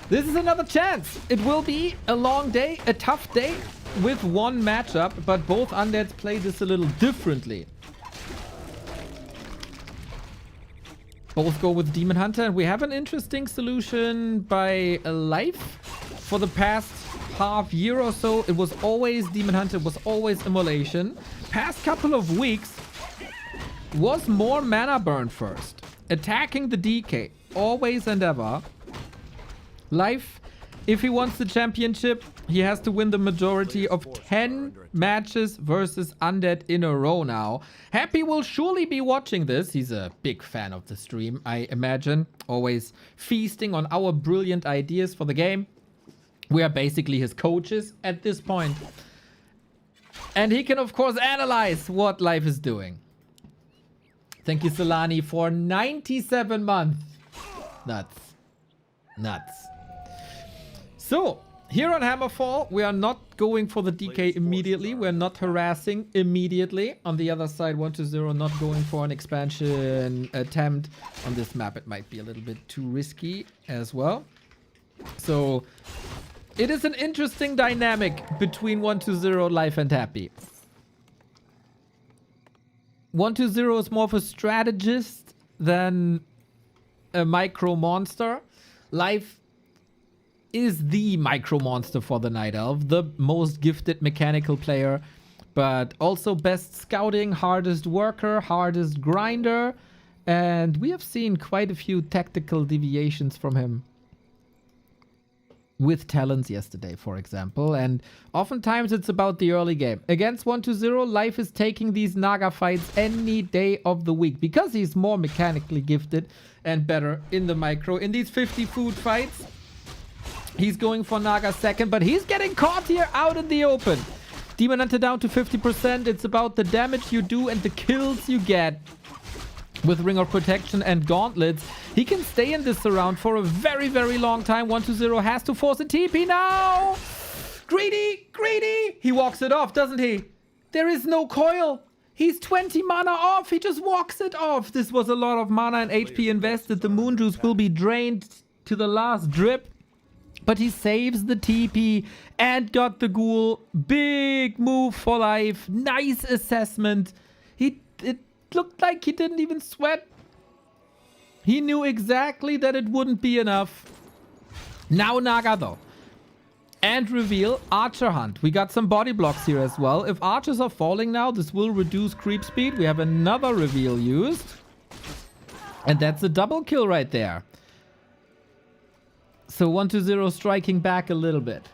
this is another chance. It will be a long day, a tough day with one matchup, but both undeads play this a little differently. Both go with Demon Hunter, and we have an interesting solution by Life. For the past half year or so, it was always Demon Hunter, was always Immolation. Past couple of weeks was more mana burn first. Attacking the DK, always and ever. Life, if he wants the championship, he has to win the majority of 10 matches versus Undead in a row now. Happy will surely be watching this. He's a big fan of the stream, I imagine. Always feasting on our brilliant ideas for the game. We are basically his coaches at this point. And he can, of course, analyze what Life is doing. Thank you, Solani, for 97 months. Nuts. Nuts. So, here on Hammerfall, we are not going for the DK immediately. We're not harassing immediately. On the other side, 1-0, not going for an expansion attempt. On this map, it might be a little bit too risky as well. So, it is an interesting dynamic between 1-0, Life, and Happy. 1-0 is more of a strategist than a micro monster. Life is the micro monster for the Night Elf, the most gifted mechanical player, but also best scouting, hardest worker, hardest grinder, and we have seen quite a few tactical deviations from him. With talents yesterday, for example, and oftentimes it's about the early game. Against 1-0, Life is taking these Naga fights any day of the week because he's more mechanically gifted and better in the micro. In these 50 food fights, he's going for Naga second, but he's getting caught here out in the open. Demon Hunter down to 50%. It's about the damage you do and the kills you get. With Ring of Protection and Gauntlets, he can stay in this round for a very, very long time. 1-0 has to force a TP now. Greedy, greedy. He walks it off, doesn't he? There is no coil. He's 20 mana off. He just walks it off. This was a lot of mana and HP invested. The Moon Juice will be drained to the last drip. But he saves the TP and got the ghoul. Big move for Life. Nice assessment. It looked like he didn't even sweat. He knew exactly that it wouldn't be enough. Now Naga though. And reveal Archer Hunt. We got some body blocks here as well. If archers are falling now, this will reduce creep speed. We have another reveal used. And that's a double kill right there. So 1-0 striking back a little bit.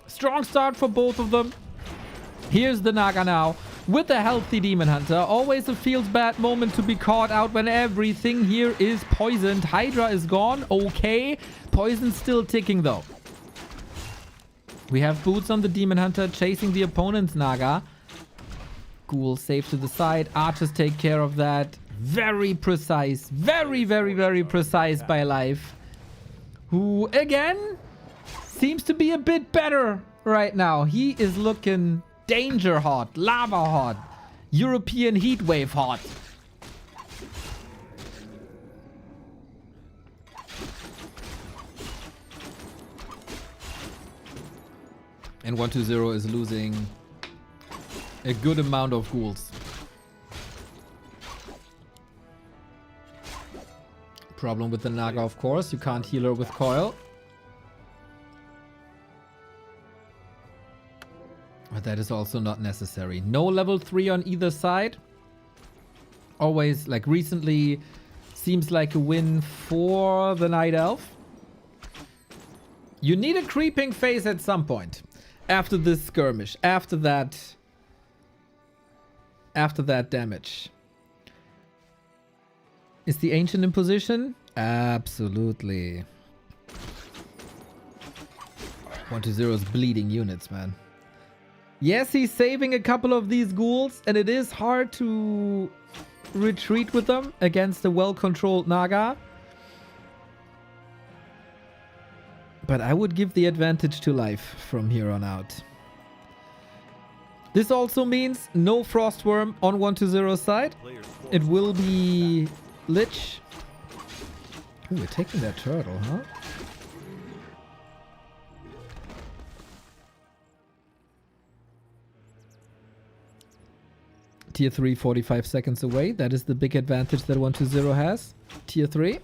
Strong start for both of them. Here's the Naga now with a healthy Demon Hunter. Always a feels bad moment to be caught out when everything here is poisoned. Hydra is gone. Okay. Poison's still ticking though. We have boots on the Demon Hunter chasing the opponent's Naga. Ghoul safe to the side. Archers take care of that. Very precise. Very, very, very precise by Life. Who, again, seems to be a bit better right now. He is looking danger hot, lava hot, European heat wave hot. And 1-0 is losing a good amount of ghouls. Problem with the Naga, of course. You can't heal her with coil. But that is also not necessary. No level 3 on either side. Always, like recently, seems like a win for the Night Elf. You need a creeping phase at some point. After this skirmish. After that damage. Is the Ancient in position? Absolutely. 1-0 is bleeding units, man. Yes, he's saving a couple of these ghouls, and it is hard to retreat with them against a well-controlled Naga. But I would give the advantage to life from here on out. This also means no Frostworm on 1-0 side. It will be Lich. Ooh, we're taking that turtle, huh? Tier 3, 45 seconds away. That is the big advantage that 1-0 has. Tier 3.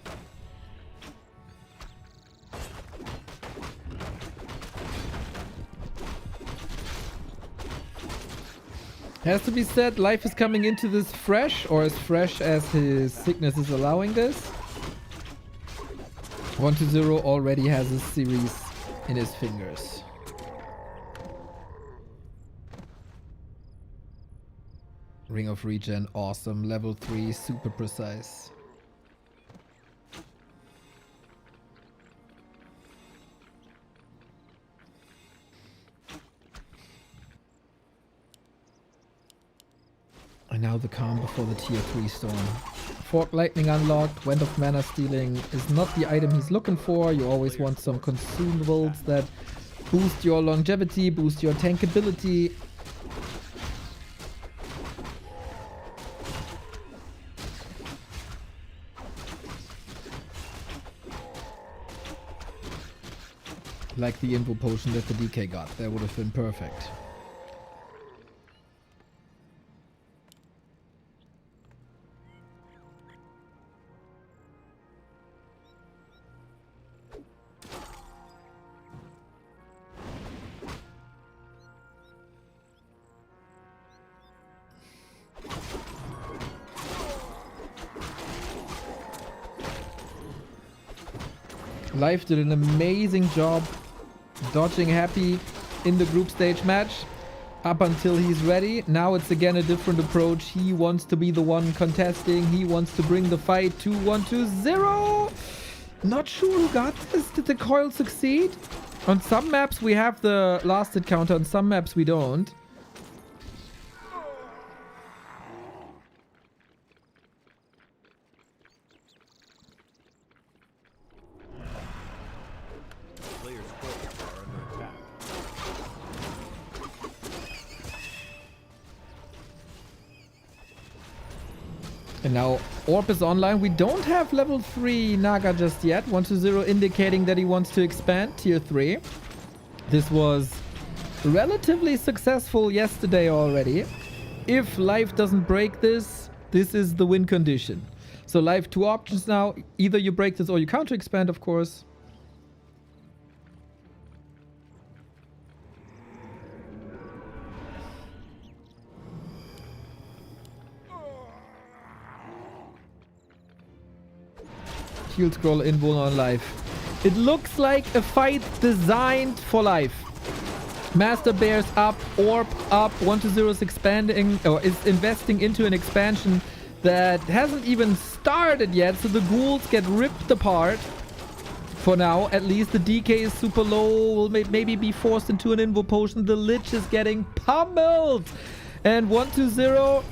Has to be said, life is coming into this fresh, or as fresh as his sickness is allowing this. 1-0 already has a series in his fingers. Ring of Regen, awesome. Level 3, super precise. And now the calm before the tier 3 storm. Fork Lightning unlocked. Wind of Mana Stealing is not the item he's looking for. You always want some consumables that boost your longevity, boost your tankability. Like the info potion that the DK got. That would have been perfect. Life did an amazing job dodging Happy in the group stage match up until he's ready. Now it's again a different approach. He wants to be the one contesting. He wants to bring the fight to 1-0. Not sure who got this. Did the coil succeed? On some maps we have the lasted counter. On some maps we don't. And now Orb is online. We don't have level 3 Naga just yet. 1-0 indicating that he wants to expand tier 3. This was relatively successful yesterday already. If life doesn't break this, this is the win condition. So life, 2 options now. Either you break this or you counter expand, of course. Heal scroll invul on life. It looks like a fight designed for life. Master Bears up, Orb up. 1-0 is expanding or is investing into an expansion that hasn't even started yet. So the ghouls get ripped apart. For now, at least the DK is super low. Will maybe be forced into an invo potion. The Lich is getting pummeled. And 1-0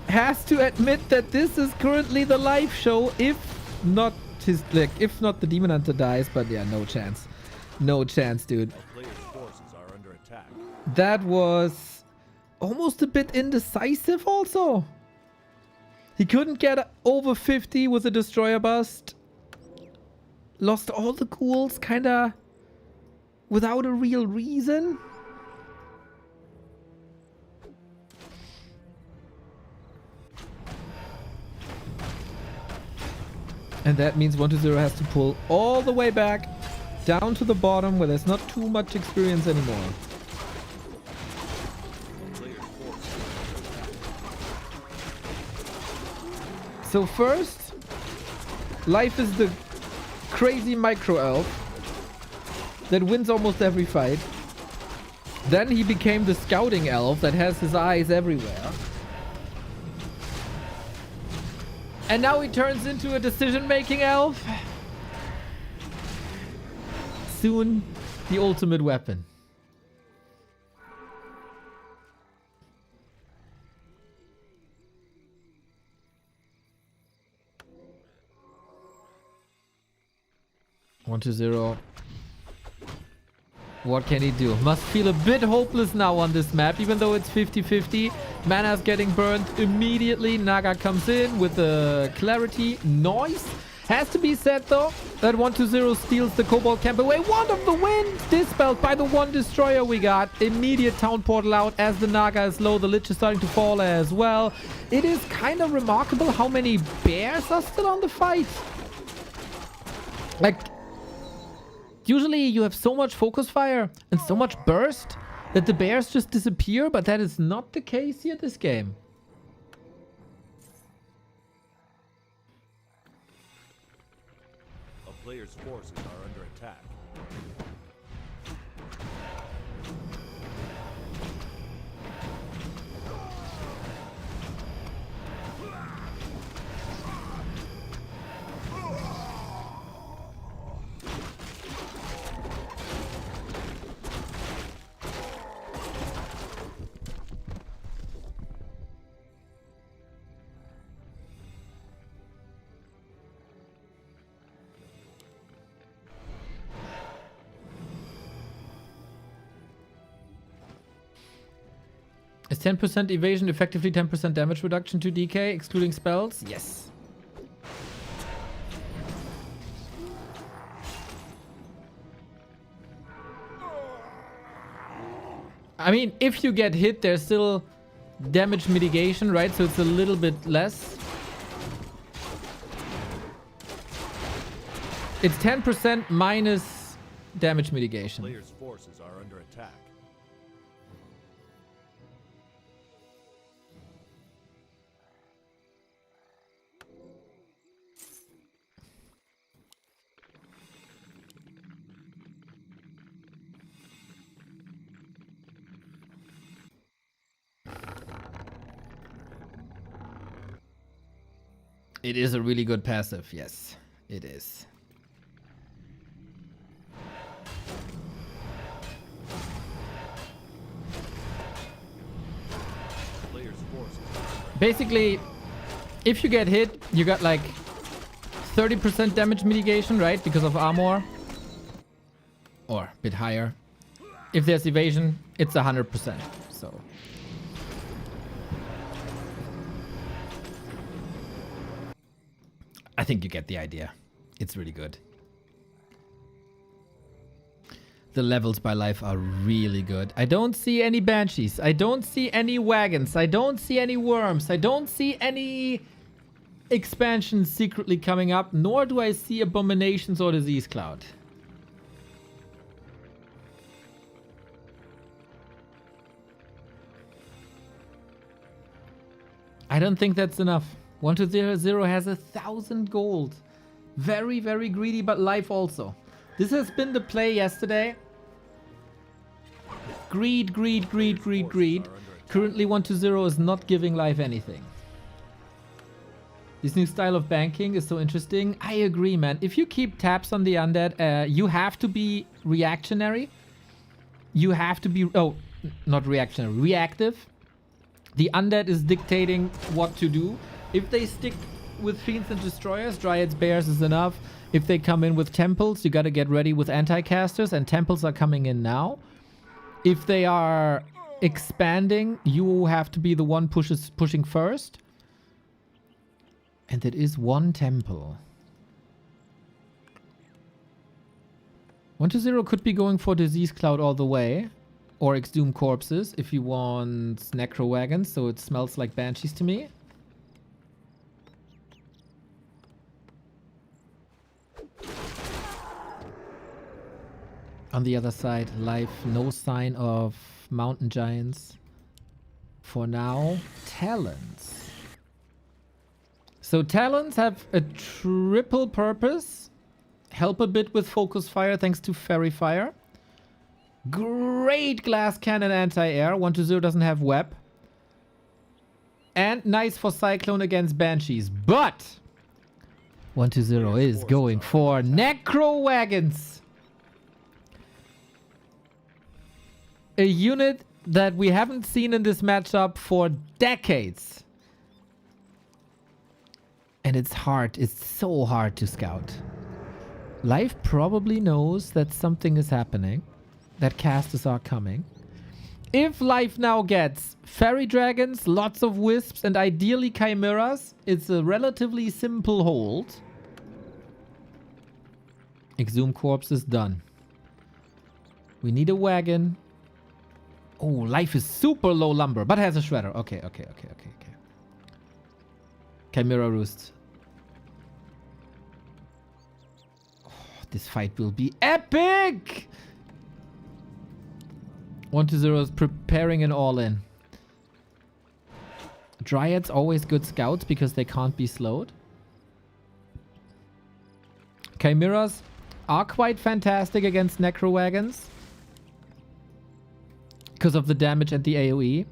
has to admit that this is currently the life show. If not if not the Demon Hunter dies, but yeah, no chance. No chance, dude. That was almost a bit indecisive also. He couldn't get over 50 with a Destroyer Bust. Lost all the ghouls kinda without a real reason. And that means 120 has to pull all the way back down to the bottom where there's not too much experience anymore. So first, Life is the crazy micro elf that wins almost every fight. Then he became the scouting elf that has his eyes everywhere. And now he turns into a decision-making elf. Soon, the ultimate weapon. One to 0. What can he do? Must feel a bit hopeless now on this map, even though it's 50-50. Mana's getting burned immediately. Naga comes in with the clarity. Noise. Has to be said, though, that 1-0 steals the Cobalt camp away. Wand of the Wind dispelled by the one destroyer we got. Immediate town portal out as the Naga is low. The Lich is starting to fall as well. It is kind of remarkable how many bears are still on the fight. Like, usually you have so much focus fire and so much burst that the bears just disappear, but that is not the case here this game. A player's forces are under attack. Is 10% evasion effectively 10% damage reduction to DK, excluding spells? Yes. I mean, if you get hit, there's still damage mitigation, right? So it's a little bit less. It's 10% minus damage mitigation. Player's forces are under attack. It is a really good passive, yes, it is. Player's forces. Basically, if you get hit, you got like 30% damage mitigation, right? Because of armor. Or a bit higher. If there's evasion, it's 100%. So. I think you get the idea. It's really good. The levels by Life are really good. I don't see any banshees. I don't see any wagons. I don't see any worms. I don't see any expansions secretly coming up. Nor do I see abominations or disease cloud. I don't think that's enough. 1-0 has 1,000 gold. Very, very greedy, but Life also. This has been the play yesterday. Greed, greed, greed, greed, greed. Currently 1-0 is not giving Life anything. This new style of banking is so interesting. I agree, man. If you keep taps on the undead, you have to be reactionary. You have to be... Oh, not reactionary. Reactive. The undead is dictating what to do. If they stick with Fiends and Destroyers, Dryads, Bears is enough. If they come in with Temples, you gotta get ready with Anti-Casters, and Temples are coming in now. If they are expanding, you have to be the one pushing first. And it is one Temple. 1-0 could be going for Disease Cloud all the way. Or Exhume Corpses if you want Necro Wagons, so it smells like Banshees to me. On the other side, life, no sign of mountain giants. For now, talents. So talents have a triple purpose. Help a bit with focus fire thanks to fairy fire. Great glass cannon anti-air. 120 doesn't have web. And nice for cyclone against banshees. But 120 is going for necro wagons. A unit that we haven't seen in this matchup for decades. And it's hard. It's so hard to scout. Life probably knows that something is happening. That casters are coming. If Life now gets fairy dragons, lots of wisps, and ideally chimeras, it's a relatively simple hold. Exhumed corpse is done. We need a wagon. Oh, Life is super low lumber, but has a shredder. Okay. Chimera roost. Oh, this fight will be epic! 120 is preparing an all-in. Dryads always good scouts because they can't be slowed. Chimeras are quite fantastic against necro wagons. Because of the damage and the AoE.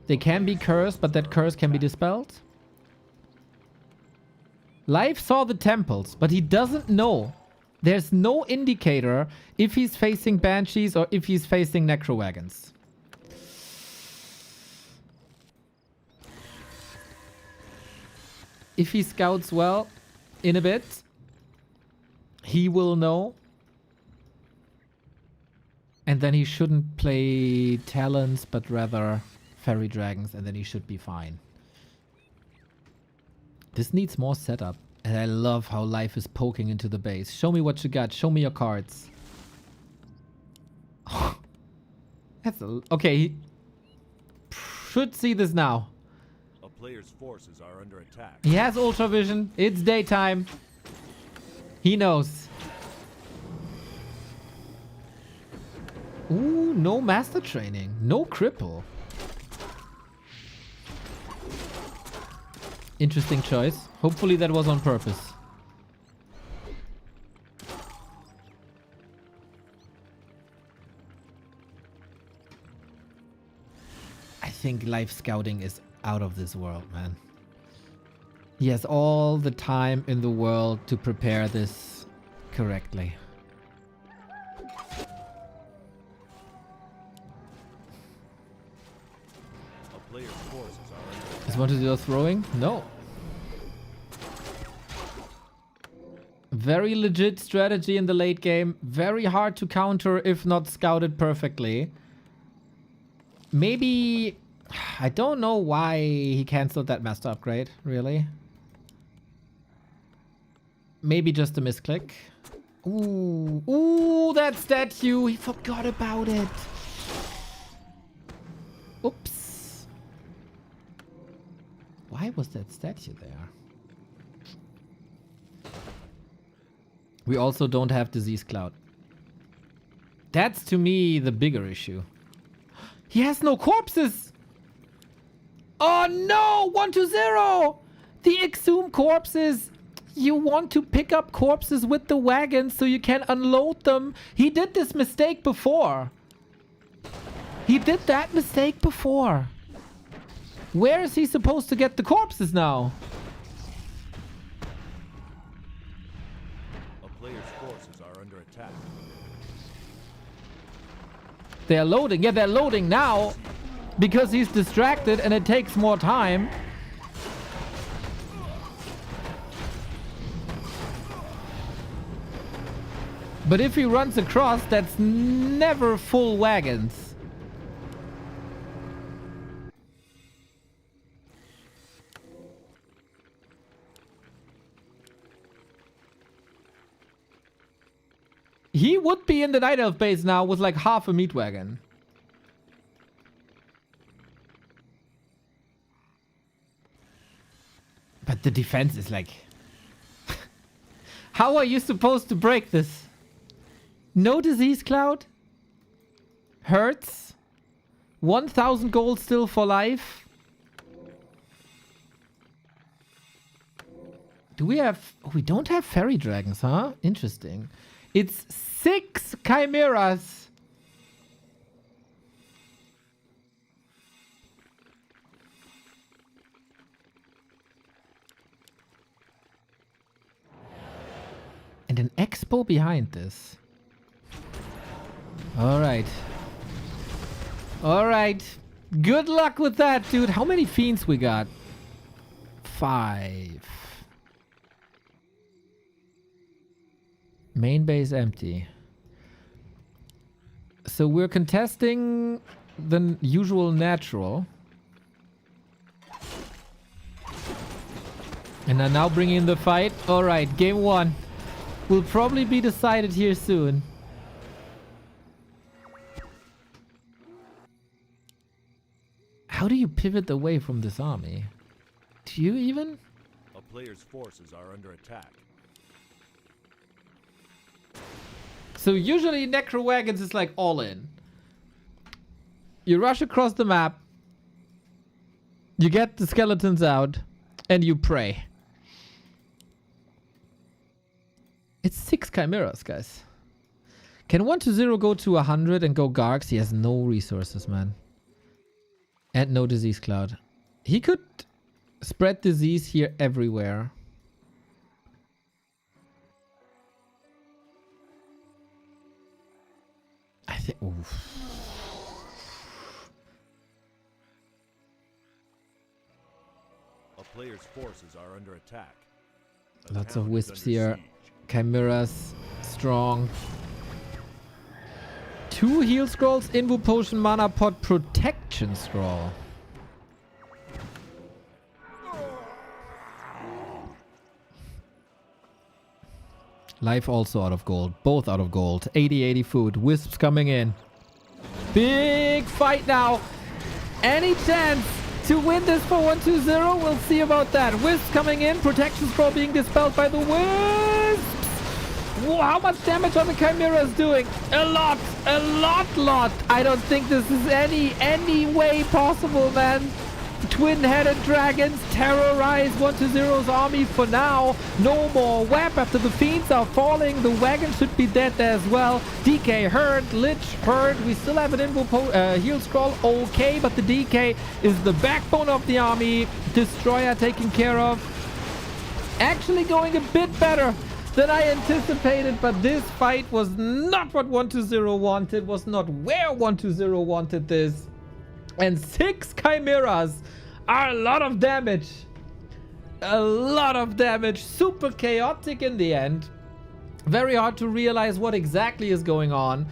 They can be cursed, but that curse can be dispelled. Life saw the temples, but he doesn't know. There's no indicator if he's facing banshees or if he's facing necro wagons. If he scouts well in a bit, he will know. And then he shouldn't play talents, but rather fairy dragons, and then he should be fine. This needs more setup. And I love how Life is poking into the base. Show me what you got. Show me your cards. That's okay. He should see this now. A player's forces are under attack. He has ultra vision. It's daytime. He knows. Ooh, no master training. No cripple. Interesting choice. Hopefully that was on purpose. I think life scouting is out of this world, man. He has all the time in the world to prepare this correctly. A player's forces are under attack. Is 120 throwing? No. Very legit strategy in the late game. Very hard to counter if not scouted perfectly. Maybe... I don't know why he cancelled that master upgrade, really. Maybe just a misclick. Ooh. Ooh, that statue. He forgot about it. Oops. Why was that statue there? We also don't have Disease Cloud. That's, to me, the bigger issue. He has no corpses! Oh no! 120! The exhumed corpses! You want to pick up corpses with the wagons so you can unload them. He did this mistake before. He did that mistake before. Where is he supposed to get the corpses now? A player's forces are under attack. They're loading. Yeah, they're loading now because he's distracted and it takes more time. But if he runs across, that's never full wagons. He would be in the Night Elf base now with like half a meat wagon. But the defense is like... How are you supposed to break this? No disease cloud. Hurts. 1,000 gold still for life. Do we have... Oh, we don't have fairy dragons, huh? Interesting. It's 6 chimeras. And an expo behind this. Alright. Alright. Good luck with that, dude. How many fiends we got? 5. Main base empty. So we're contesting the usual natural. And are now bringing in the fight. Alright, game 1. Will probably be decided here soon. How do you pivot away from this army? Do you even? A player's forces are under attack. So usually Necro Wagons is like all in. You rush across the map. You get the skeletons out. And you pray. It's 6 chimeras, guys. Can 1-0 go to 100 and go Gargs? He has no resources, man. And no disease cloud. He could spread disease here everywhere. I think... A player's forces are under attack. A Lots town of is wisps under here. siege. Chimeras. Strong. 2 heal scrolls, Invo Potion, Mana Pot, Protection Scroll. Life also out of gold. Both out of gold. 80-80 food. Wisps coming in. Big fight now. Any chance to win this for 1-2-0? We'll see about that. Wisps coming in. Protection Scroll being dispelled by the Wisps. Whoa, how much damage are the Chimeras doing? A lot. I don't think this is any way possible, man. Twin-headed dragons terrorize 1-2-0's army for now. No more web after the fiends are falling. The wagon should be dead as well. DK hurt, Lich hurt. We still have an heal scroll, okay, but the DK is the backbone of the army. Destroyer taken care of. Actually going a bit better than I anticipated, but this fight was not what 1-2-0 wanted, was not where 1-2-0 wanted this. And 6 chimeras are a lot of damage. A lot of damage. Super chaotic in the end. Very hard to realize what exactly is going on.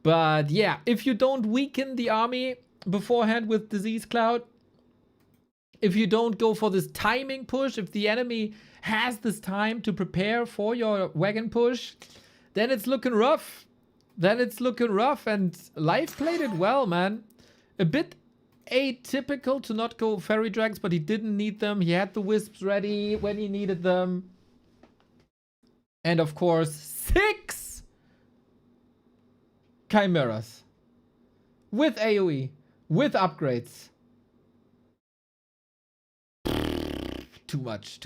But yeah, if you don't weaken the army beforehand with Disease Cloud, if you don't go for this timing push, if the enemy has this time to prepare for your wagon push, then it's looking rough. And Life played it well, man. A bit atypical to not go fairy dragons, but he didn't need them. He had the wisps ready when he needed them. And of course, 6 chimeras with AoE, with upgrades. Too much.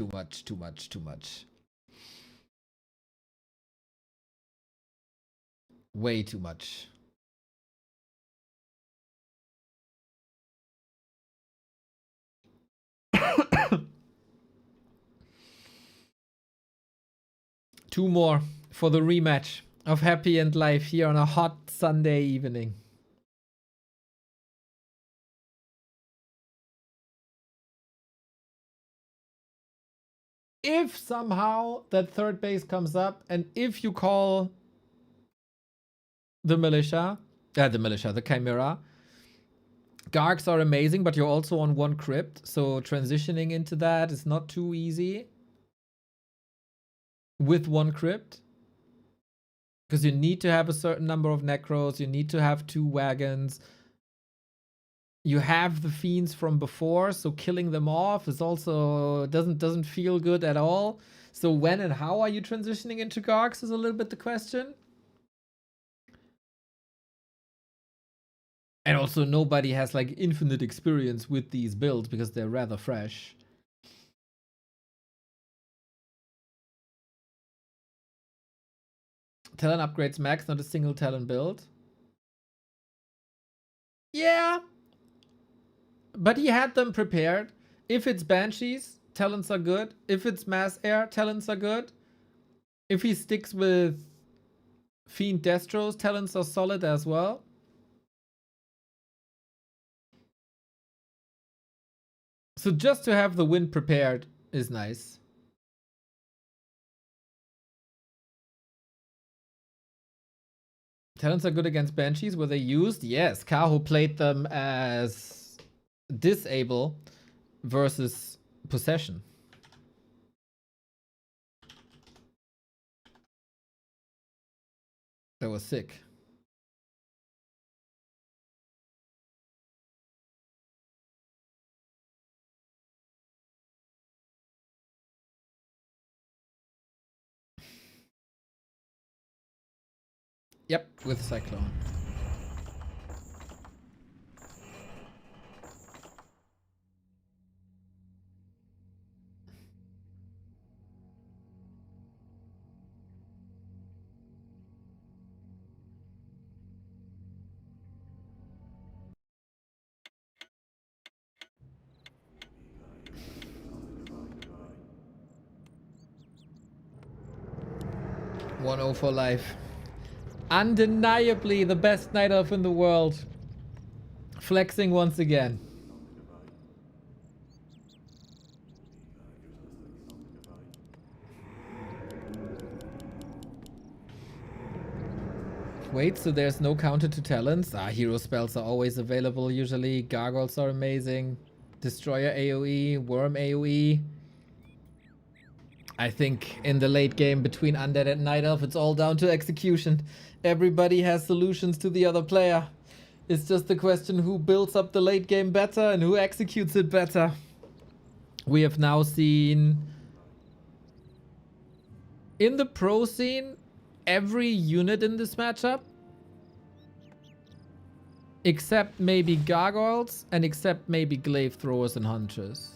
Way too much. Two more for the rematch of Happy and Life here on a hot Sunday evening. If somehow that third base comes up and if you call the Chimera, Gargs are amazing, but you're also on 1 crypt, so transitioning into that is not too easy with 1 crypt. Because you need to have a certain number of necros, you need to have 2 wagons. You have the fiends from before, so killing them off is also doesn't feel good at all. So when and how are you transitioning into Gargs is a little bit the question. And also nobody has like infinite experience with these builds because they're rather fresh. Talon upgrades max, not a single Talon build. Yeah. But he had them prepared. If it's Banshees, Talons are good. If it's Mass Air, Talons are good. If he sticks with Fiend Destros, Talons are solid as well. So just to have the win prepared is nice. Talons are good against Banshees. Were they used? Yes. Kaho played them as disable versus possession. That was sick. Yep, with Cyclone. One 0 for life. Undeniably the best Night Elf in the world. Flexing once again. Wait, so there's no counter to talents? Hero spells are always available usually. Gargoyles are amazing. Destroyer AoE, Worm AoE. I think in the late game between Undead and Night Elf, it's all down to execution. Everybody has solutions to the other player. It's just the question who builds up the late game better and who executes it better. We have now seen in the pro scene every unit in this matchup except maybe Gargoyles and except maybe Glaive Throwers and Hunters.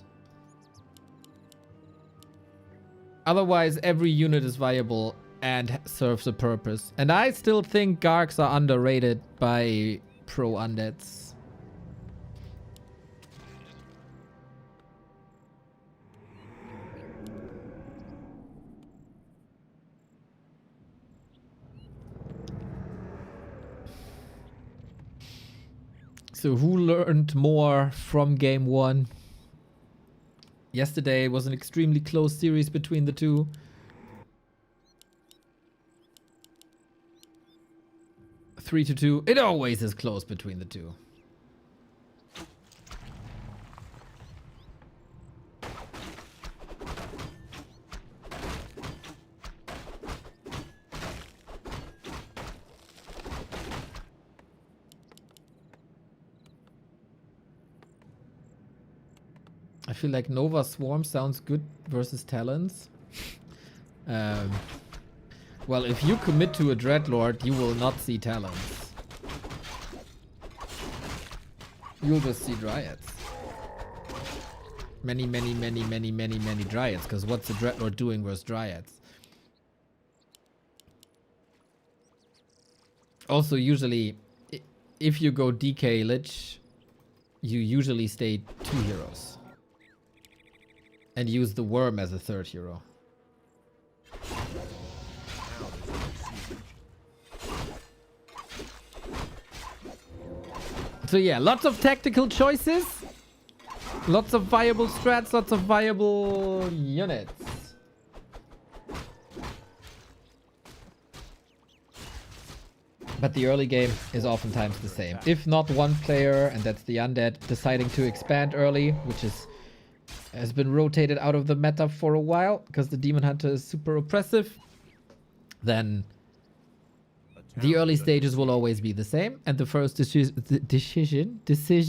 Otherwise, every unit is viable and serves a purpose. And I still think Gargs are underrated by pro undeads. So who learned more from game one? Yesterday was an extremely close series between the two. 3-2. It always is close between the two. I feel like Nova Swarm sounds good versus Talons. Well, if you commit to a Dreadlord, you will not see Talons. You'll just see Dryads. Many Dryads, because what's the Dreadlord doing versus Dryads? Also, usually, if you go DK Lich, you usually stay 2 heroes. And use the Worm as a 3rd hero. So yeah, lots of tactical choices. Lots of viable strats, lots of viable units. But the early game is oftentimes the same. If not one player, and that's the Undead, deciding to expand early, which has been rotated out of the meta for a while because the Demon Hunter is super oppressive, then the early stages will always be the same, and the first decision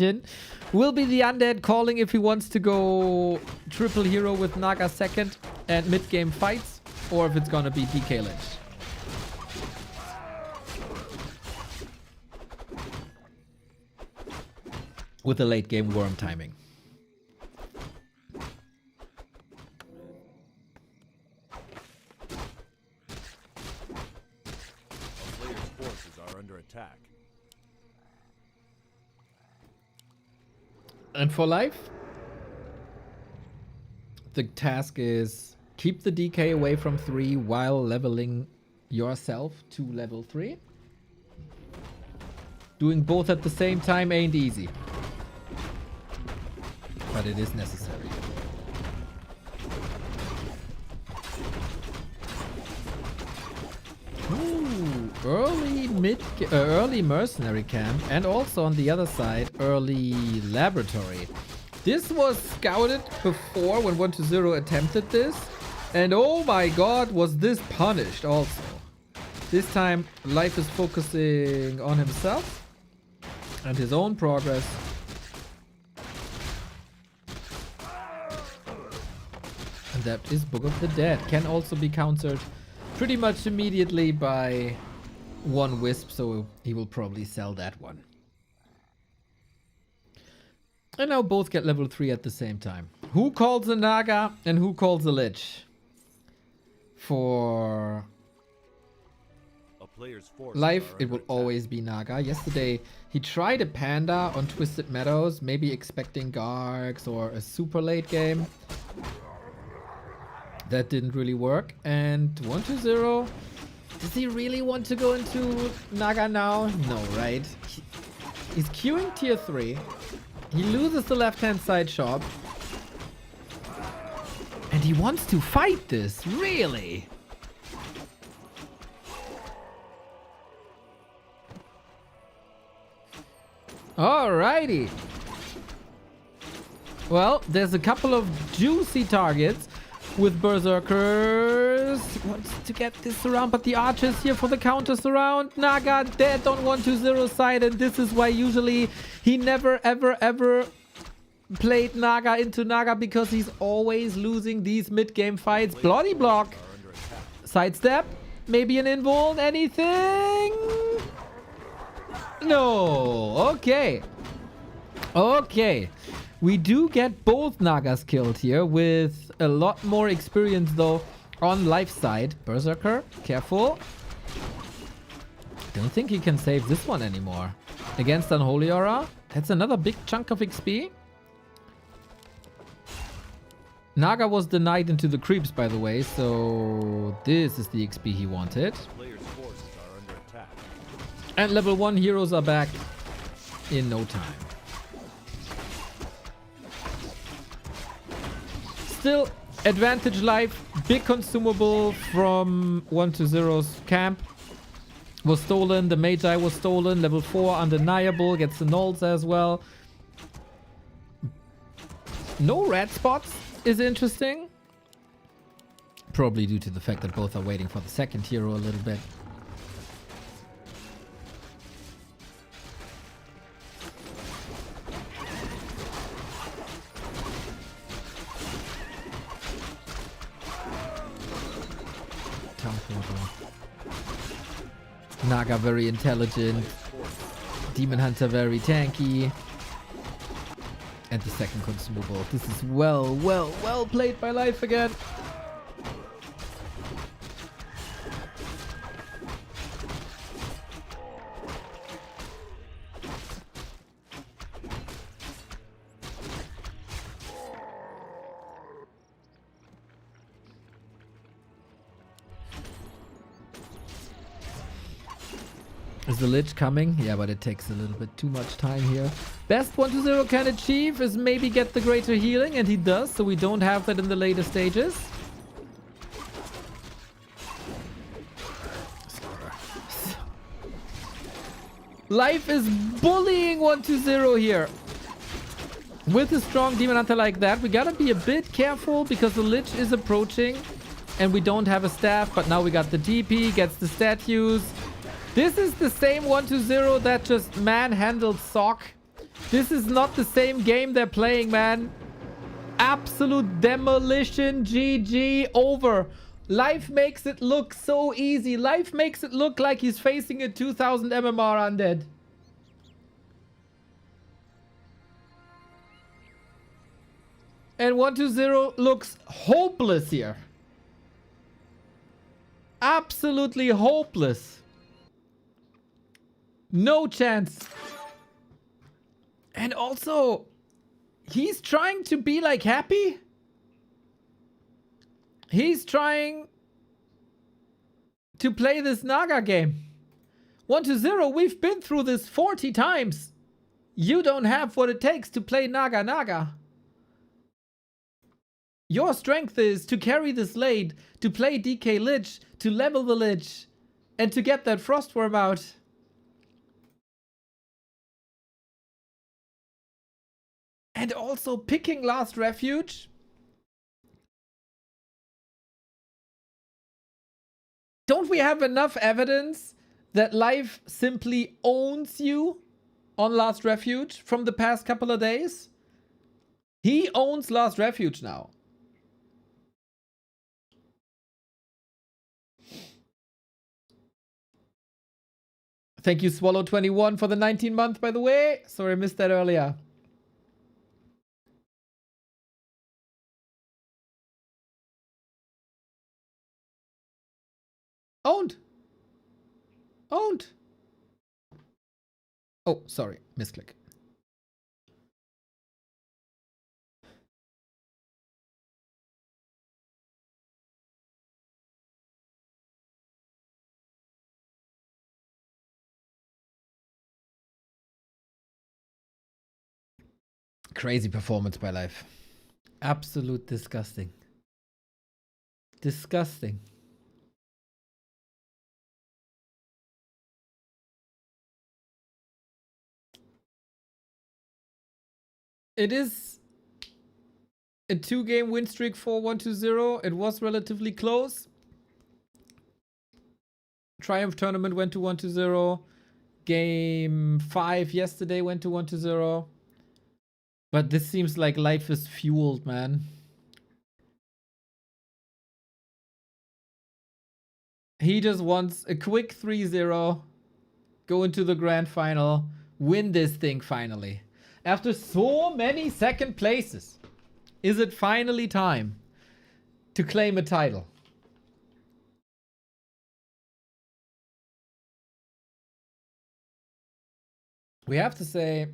will be the Undead calling if he wants to go triple hero with Naga second and mid-game fights, or if it's gonna be DK Lich. with the late game worm timing. A player's forces are under attack. And for life, the task is keep the DK away from 3 while leveling yourself to level 3. Doing both at the same time ain't easy, but it is necessary. Ooh, early mercenary camp, and also on the other side, early laboratory. This was scouted before when 120 attempted this, and oh my god, was this punished also. This time, Life is focusing on himself and his own progress. And that is Book of the Dead. Can also be countered pretty much immediately by one Wisp, so he will probably sell that one. And now both get level 3 at the same time. Who calls a Naga and who calls a Lich? For A player's forces Life, are it under will attack. always be Naga. Yesterday, he tried a Panda on Twisted Meadows, maybe expecting Gargs or a super late game. That didn't really work. And 120, does he really want to go into Naga now? No, right? He's queuing tier 3. He loses the left-hand side shop. And he wants to fight this, really? Alrighty. Well, there's a couple of juicy targets with Berserkers. Wants to get this around, but the archers here for the counters around. Naga dead on 120 side, and this is why usually he never ever played Naga into Naga, because he's always losing these mid-game fights. Bloody block. Sidestep. Maybe an invuln. Anything? No. Okay. Okay. We do get both Nagas killed here with a lot more experience though on Life side. Berserker, careful. Don't think he can save this one anymore. Against Unholy Aura. That's another big chunk of XP. Naga was denied into the creeps, by the way, so this is the XP he wanted. Player's forces are under attack. And level 1 heroes are back in no time. Still, advantage Life, big consumable from 120's camp was stolen. The Magi was stolen. Level 4 undeniable, gets the nulls as well. No red spots is interesting. Probably due to the fact that both are waiting for the second hero a little bit. Town portal. Naga very intelligent. Demon Hunter very tanky. And the second consumable. This is well played by Life again. Is the Lich coming? Yeah, but it takes a little bit too much time here. Best 120 can achieve is maybe get the greater healing, and he does, so we don't have that in the later stages. Life is bullying 120 here. With a strong Demon Hunter like that, we gotta be a bit careful because the Lich is approaching and we don't have a staff, but now we got the DP, gets the statues. This is the same 120 that just manhandled Sock. This is not the same game they're playing, man. Absolute demolition. GG. Over. Life makes it look so easy. Life makes it look like he's facing a 2000 MMR undead. And 120 looks hopeless here. Absolutely hopeless. No chance. And also, he's trying to be like happy. He's trying to play this Naga game. 120, we've been through this 40 times. You don't have what it takes to play Naga Naga. Your strength is to carry this lane, to play DK Lich, to level the Lich, and to get that Frostworm out. And also picking Last Refuge. Don't we have enough evidence that life simply owns you on Last Refuge from the past couple of days? He owns Last Refuge now. Thank you, Swallow21, for the 19-month, by the way. Sorry, I missed that earlier. Owned. Owned. Oh, sorry. Misclick. Crazy performance by Life. Absolute disgusting. Disgusting. It is a 2-game win streak for 120. It was relatively close. Triumph tournament went to 120. Game 5 yesterday went to 120. But this seems like Life is fueled, man. He just wants a quick 3-0, go into the grand final, win this thing finally. After so many second places, is it finally time to claim a title? We have to say,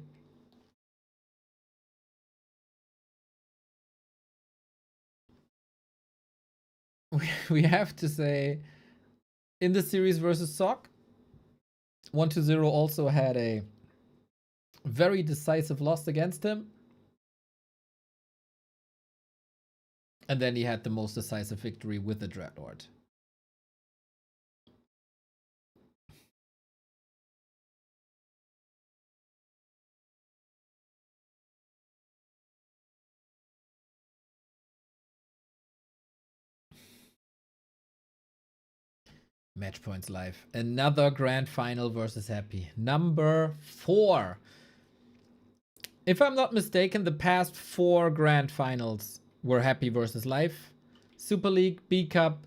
we have to say, in the series versus Sock, 120 also had a very decisive loss against him. And then he had the most decisive victory with the Dreadlord. Match points live. Another grand final versus Happy. Number 4. If I'm not mistaken, the past 4 grand finals were Happy versus Life. Super League, B Cup.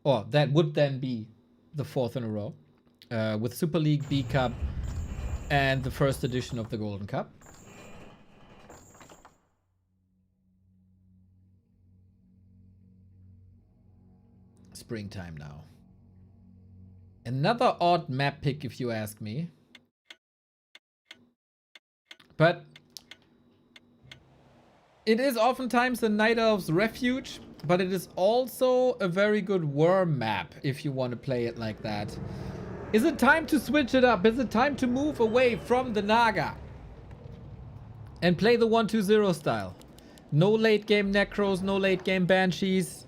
Oh, that would then be the 4th in a row. With Super League, B Cup, and the first edition of the Golden Cup. Springtime now. Another odd map pick, if you ask me. But it is oftentimes the Night Elf's Refuge, but it is also a very good worm map if you want to play it like that. Is it time to switch it up? Is it time to move away from the Naga and play the 1-2-0 style? No late game Necros, no late game Banshees,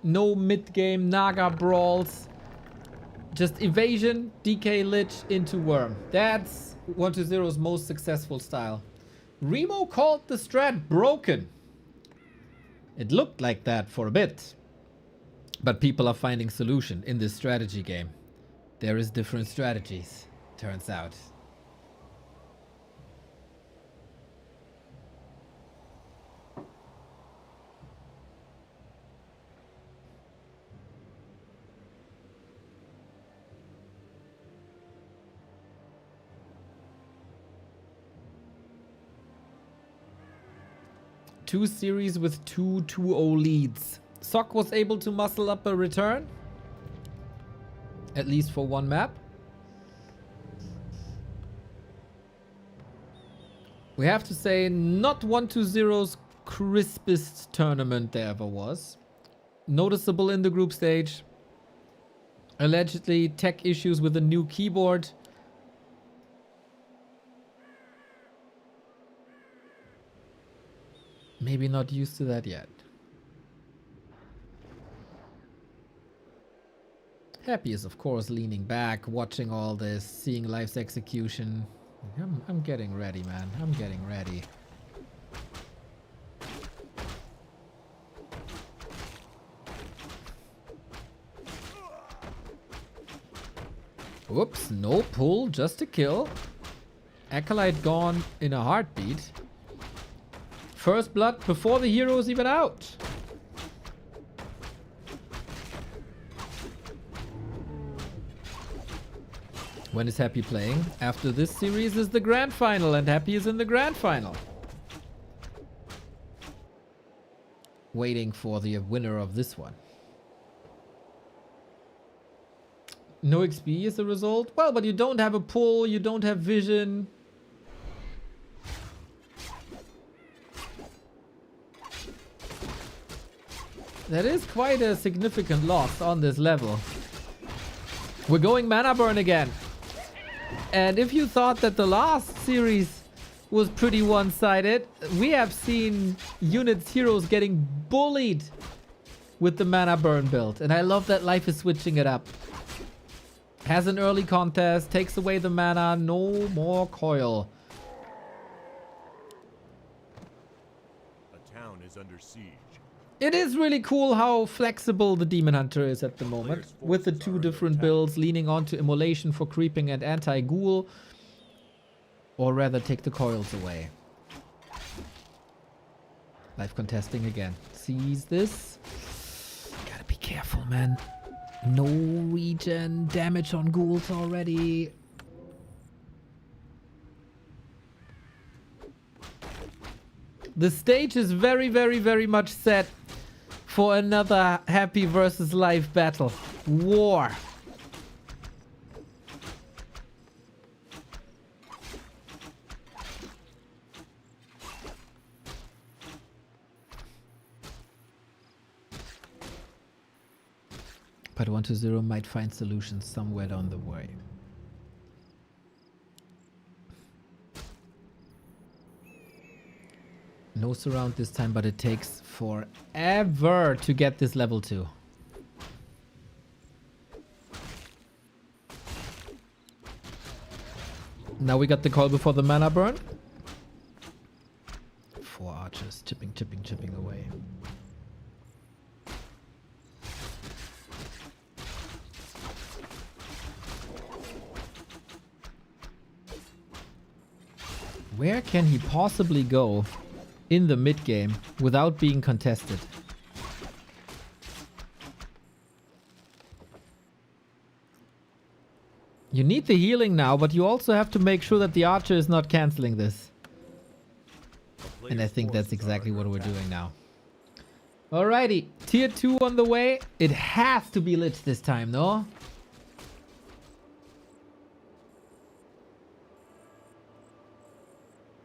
no mid game Naga brawls. Just evasion, DK Lich into Worm. That's 1-2-0's most successful style. Remo called the strat broken. It looked like that for a bit. But people are finding solution in this strategy game. There is different strategies, turns out. 2 series with 2 2-0 leads. Sok was able to muscle up a return. At least for one map. We have to say, not 1-2-0's crispest tournament there ever was. Noticeable in the group stage. Allegedly tech issues with a new keyboard. Maybe not used to that yet. Happy is of course leaning back, watching all this, seeing life's execution. I'm getting ready, man. I'm getting ready. Whoops, no pull, just a kill. Acolyte gone in a heartbeat. First blood before the hero is even out. When is Happy playing? After this series is the grand final, and Happy is in the grand final. Waiting for the winner of this one. No XP is the result? Well, but you don't have a pull, you don't have vision. That is quite a significant loss on this level. We're going mana burn again. And if you thought that the last series was pretty one-sided, we have seen units, heroes getting bullied with the mana burn build. And I love that Life is switching it up. Has an early contest, takes away the mana, no more coil. A town is under siege. It is really cool how flexible the Demon Hunter is at the moment, with the 2 different builds, leaning onto Immolation for creeping and anti-ghoul, or rather take the coils away. Life contesting again. Sees this. Gotta be careful, man. No regen damage on ghouls already. The stage is very, very, very much set for another Happy versus Life battle. War. But 1-0 might find solutions somewhere down the way. No surround this time, but it takes forever to get this level 2. Now we got the call before the mana burn. 4 archers chipping away. Where can he possibly go in the mid game without being contested? You need the healing now, but you also have to make sure that the archer is not canceling this. And I think that's exactly what we're doing now. Alrighty, tier 2 on the way. It has to be lit this time, no?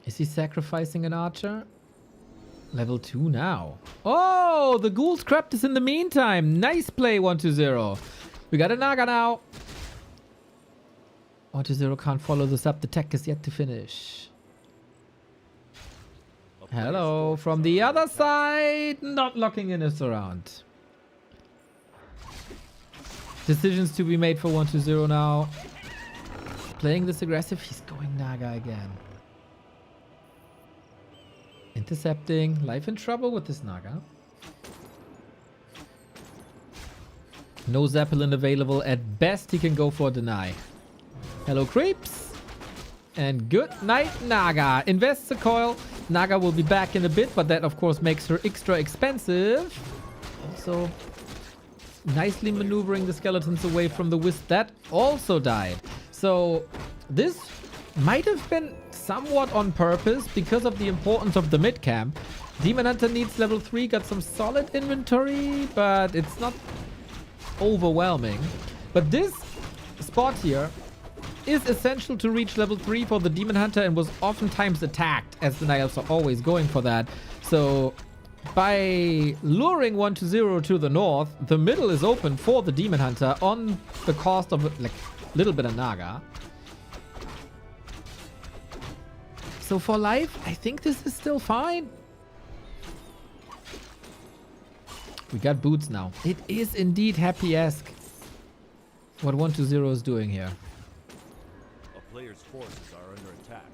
Is he sacrificing an archer? Level 2 now. Oh, the ghouls crept us in the meantime. Nice play, 1-0. We got a Naga now. 1-0 can't follow this up. The tech is yet to finish. Hello, from the other side. Not locking in a surround. Decisions to be made for 1-0 now. Playing this aggressive. He's going Naga again. Intercepting. Life in trouble with this Naga. No Zeppelin available. At best, he can go for a deny. Hello, creeps. And good night, Naga. Invests the coil. Naga will be back in a bit, but that, of course, makes her extra expensive. Also, nicely maneuvering the skeletons away from the wisp. That also died. So, this might have been somewhat on purpose because of the importance of the mid camp. Demon Hunter needs level 3. Got some solid inventory, but it's not overwhelming. But this spot here is essential to reach level 3 for the Demon Hunter and was oftentimes attacked, as the Niles are always going for that. So by luring 1-0 to the north, the middle is open for the Demon Hunter on the cost of like a little bit of Naga. So for life, I think this is still fine. We got boots now. It is indeed happy-esque what 1-0 is doing here. A player's forces are under attack.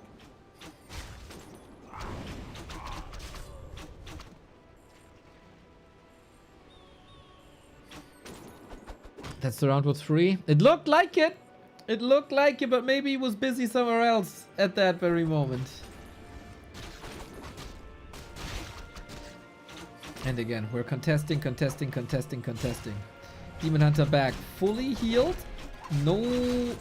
That's the round with 3. It looked like it. It looked like it, but maybe he was busy somewhere else at that very moment. And again, we're contesting. Demon Hunter back. Fully healed. No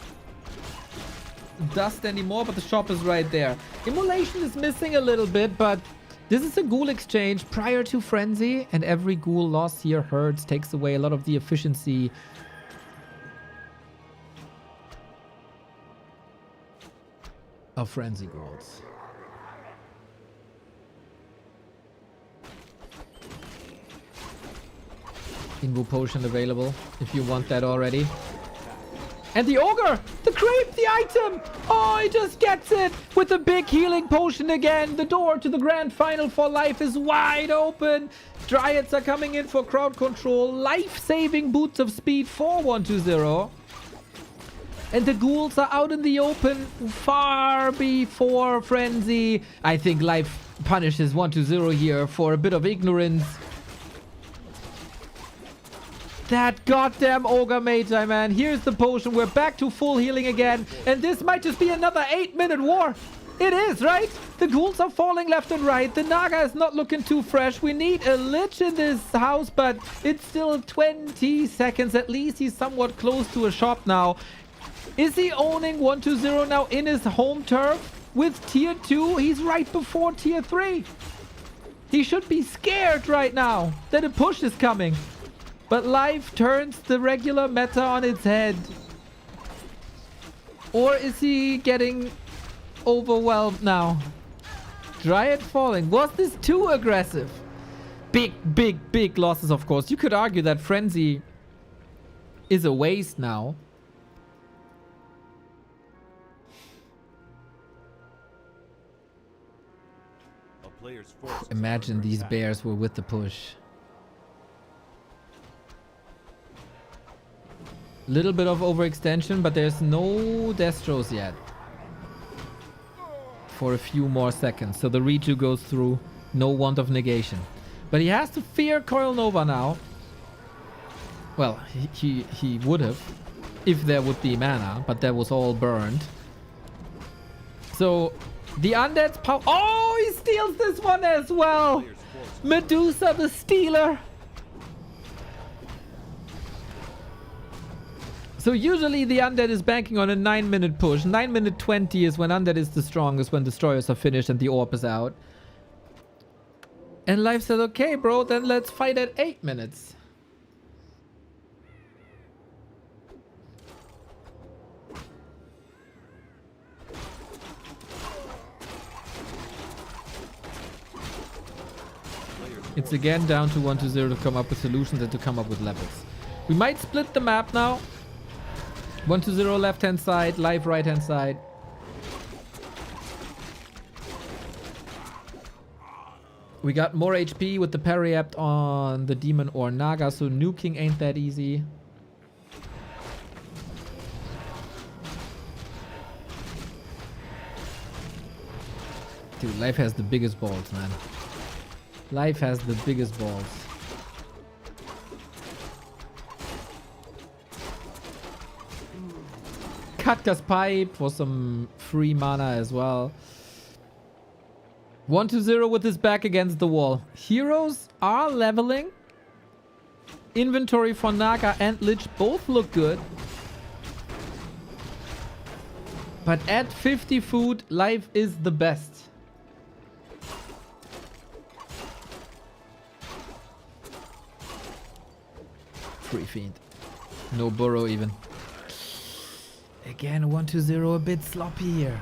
dust anymore, but the shop is right there. Immolation is missing a little bit, but this is a ghoul exchange prior to Frenzy, and every ghoul loss here hurts, takes away a lot of the efficiency. Of Frenzy ghouls. Invo potion available if you want that already. And the ogre! The creep! The item! Oh, he just gets it! With the big healing potion again! The door to the grand final for life is wide open! Dryads are coming in for crowd control. Life-saving boots of speed for 1-0. And the ghouls are out in the open far before Frenzy. I think life punishes 1-0 here for a bit of ignorance. That goddamn Ogre Magi, man. Here's the potion. We're back to full healing again. And this might just be another 8-minute war. It is, right? The ghouls are falling left and right. The Naga is not looking too fresh. We need a Lich in this house, but it's still 20 seconds. At least he's somewhat close to a shop now. Is he owning 1-0 now in his home turf? With tier 2, he's right before tier 3. He should be scared right now that a push is coming. But life turns the regular meta on its head. Or is he getting overwhelmed now? Dryad falling. Was this too aggressive? Big losses, of course. You could argue that Frenzy is a waste now. A player's forces Imagine are under these attack. bears were with the push. Little bit of overextension, but there's no Destros yet. For a few more seconds. So the Reju goes through. No want of negation. But he has to fear Coil Nova now. Well, he would have. If there would be mana. But that was all burned. So the Undead's power. Oh, he steals this one as well. Player's forces Medusa the Stealer. So usually the Undead is banking on a 9-minute push. 9-minute 20 is when Undead is the strongest, when Destroyers are finished and the Orb is out. And Life said, okay, bro, then let's fight at 8 minutes. It's again down to 1-0 to come up with solutions and to come up with levels. We might split the map now. 1-0 left-hand side, Live right-hand side. We got more HP with the parry apt on the Demon or Naga, so nuking ain't that easy. Dude, Life has the biggest balls, man. Life has the biggest balls. Katka's Pipe for some free mana as well. 1-0 with his back against the wall. Heroes are leveling. Inventory for Naga and Lich both look good. But at 50 food, Life is the best. free Fiend. No burrow even. Again, 1-2-0 a bit sloppy here.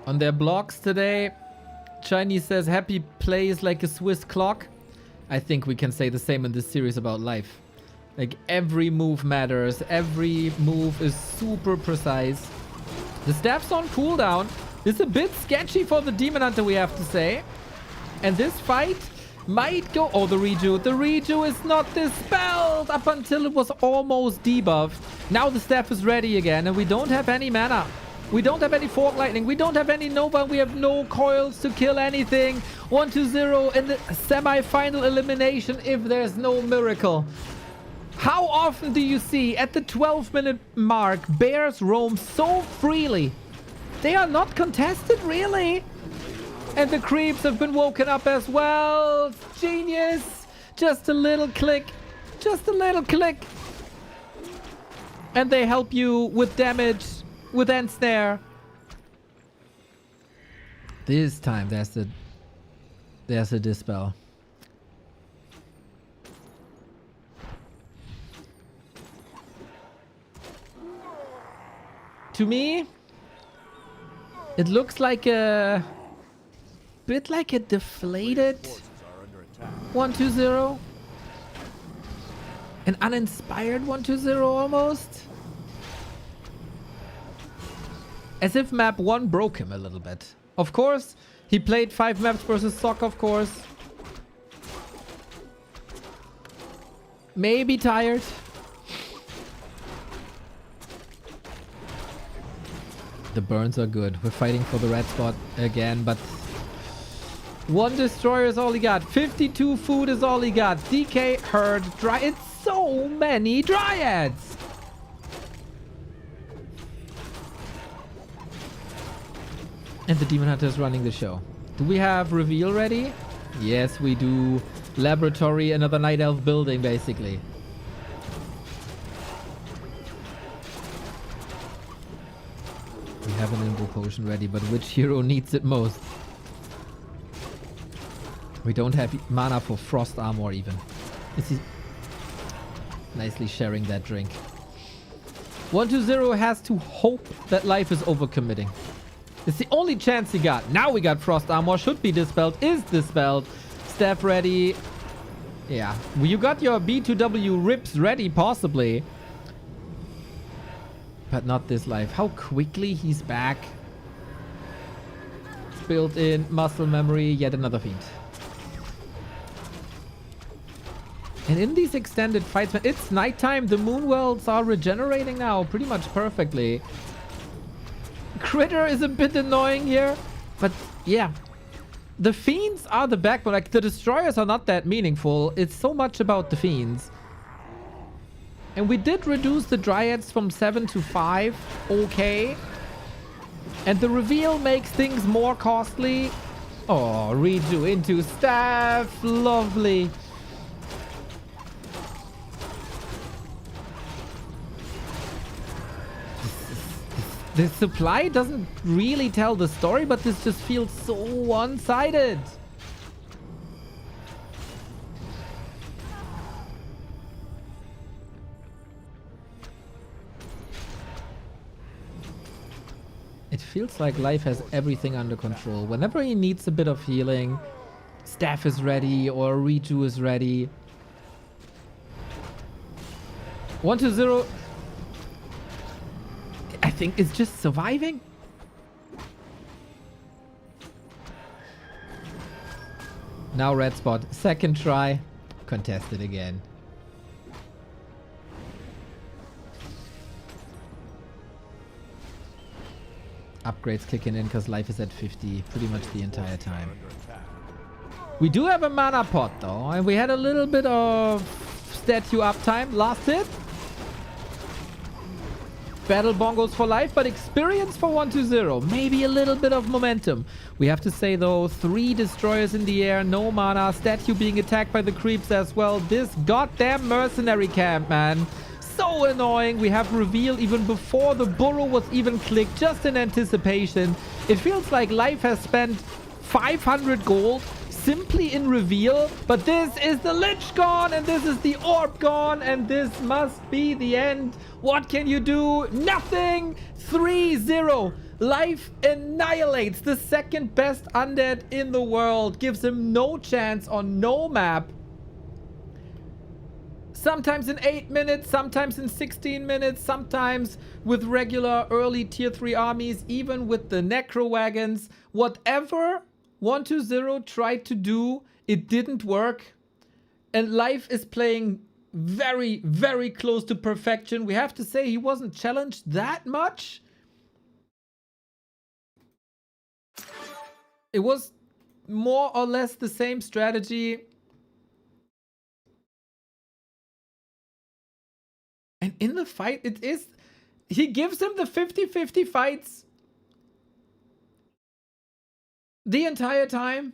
On their blogs today, Chinese says happy plays like a Swiss clock. I think we can say the same in this series about life. Like every move matters. Every move is super precise. The staff's on cooldown. It's a bit sketchy for the Demon Hunter, we have to say. And this fight might go... Oh, the Reju. The Reju is not dispelled up until it was almost debuffed. Now the staff is ready again and we don't have any mana. We don't have any Fork Lightning. We don't have any Nova. We have no coils to kill anything. 1-2-0 in the semi-final elimination if there's no miracle. How often do you see at the 12-minute mark bears roam so freely? They are not contested, really. And the creeps have been woken up as well. Genius. Just a little click. Just a little click. And they help you with damage. With Ensnare. This time there's a dispel. To me, it looks like a bit like a deflated 1-2-0. An uninspired 1-2-0 almost. As if map 1 broke him a little bit. Of course, he played 5 maps versus Sock, of course. Maybe tired. The burns are good. We're fighting for the red spot again, but... 1 destroyer is all he got. 52 food is all he got. DK, Herd, Dry... It's so many Dryads! And the Demon Hunter is running the show. Do we have reveal ready? Yes, we do. Laboratory, another Night Elf building, basically. We have an Imbu potion ready, but which hero needs it most? We don't have mana for Frost Armor even. Is he nicely sharing that drink? 1-2-0 has to hope that life is overcommitting. It's the only chance he got. Now we got Frost Armor. Should be dispelled. Is dispelled. Staff ready. Yeah. You got your B2W rips ready, possibly. But not this life. How quickly he's back. Built in muscle memory. Yet another Fiend. And in these extended fights, it's nighttime. The moon worlds are regenerating now pretty much perfectly. Critter is a bit annoying here, but yeah, the Fiends are the backbone. Like, the destroyers are not that meaningful. It's so much about the Fiends. And we did reduce the Dryads from 7 to 5. Okay. And the reveal makes things more costly. Oh, Reju into staff. Lovely. The supply doesn't really tell the story, but this just feels so one-sided. It feels like life has everything under control. Whenever he needs a bit of healing, staff is ready or Reju is ready. 1-2-0. I think it's just surviving. Now red spot. Second try. Contested again. Upgrades kicking in because life is at 50 pretty much the entire time. We do have a mana pot though, and we had a little bit of statue uptime. Last hit. Battle bongos for life, but experience for 1-2-0. Maybe a little bit of momentum. We have to say though, 3 destroyers in the air, no mana, statue being attacked by the creeps as well. This goddamn mercenary camp, man. So annoying. We have reveal even before the burrow was even clicked, just in anticipation. It feels like Life has spent 500 gold simply in reveal, but this is the Lich gone, and this is the Orb gone, and this must be the end. What can you do? Nothing! 3-0. Life annihilates the second best undead in the world, gives him no chance on no map. Sometimes in 8 minutes, sometimes in 16 minutes, sometimes with regular early tier 3 armies, even with the Necro Wagons. Whatever 120 tried to do, it didn't work. And Life is playing very, very close to perfection. We have to say he wasn't challenged that much. It was more or less the same strategy. And in the fight, it is... He gives him the 50-50 fights the entire time.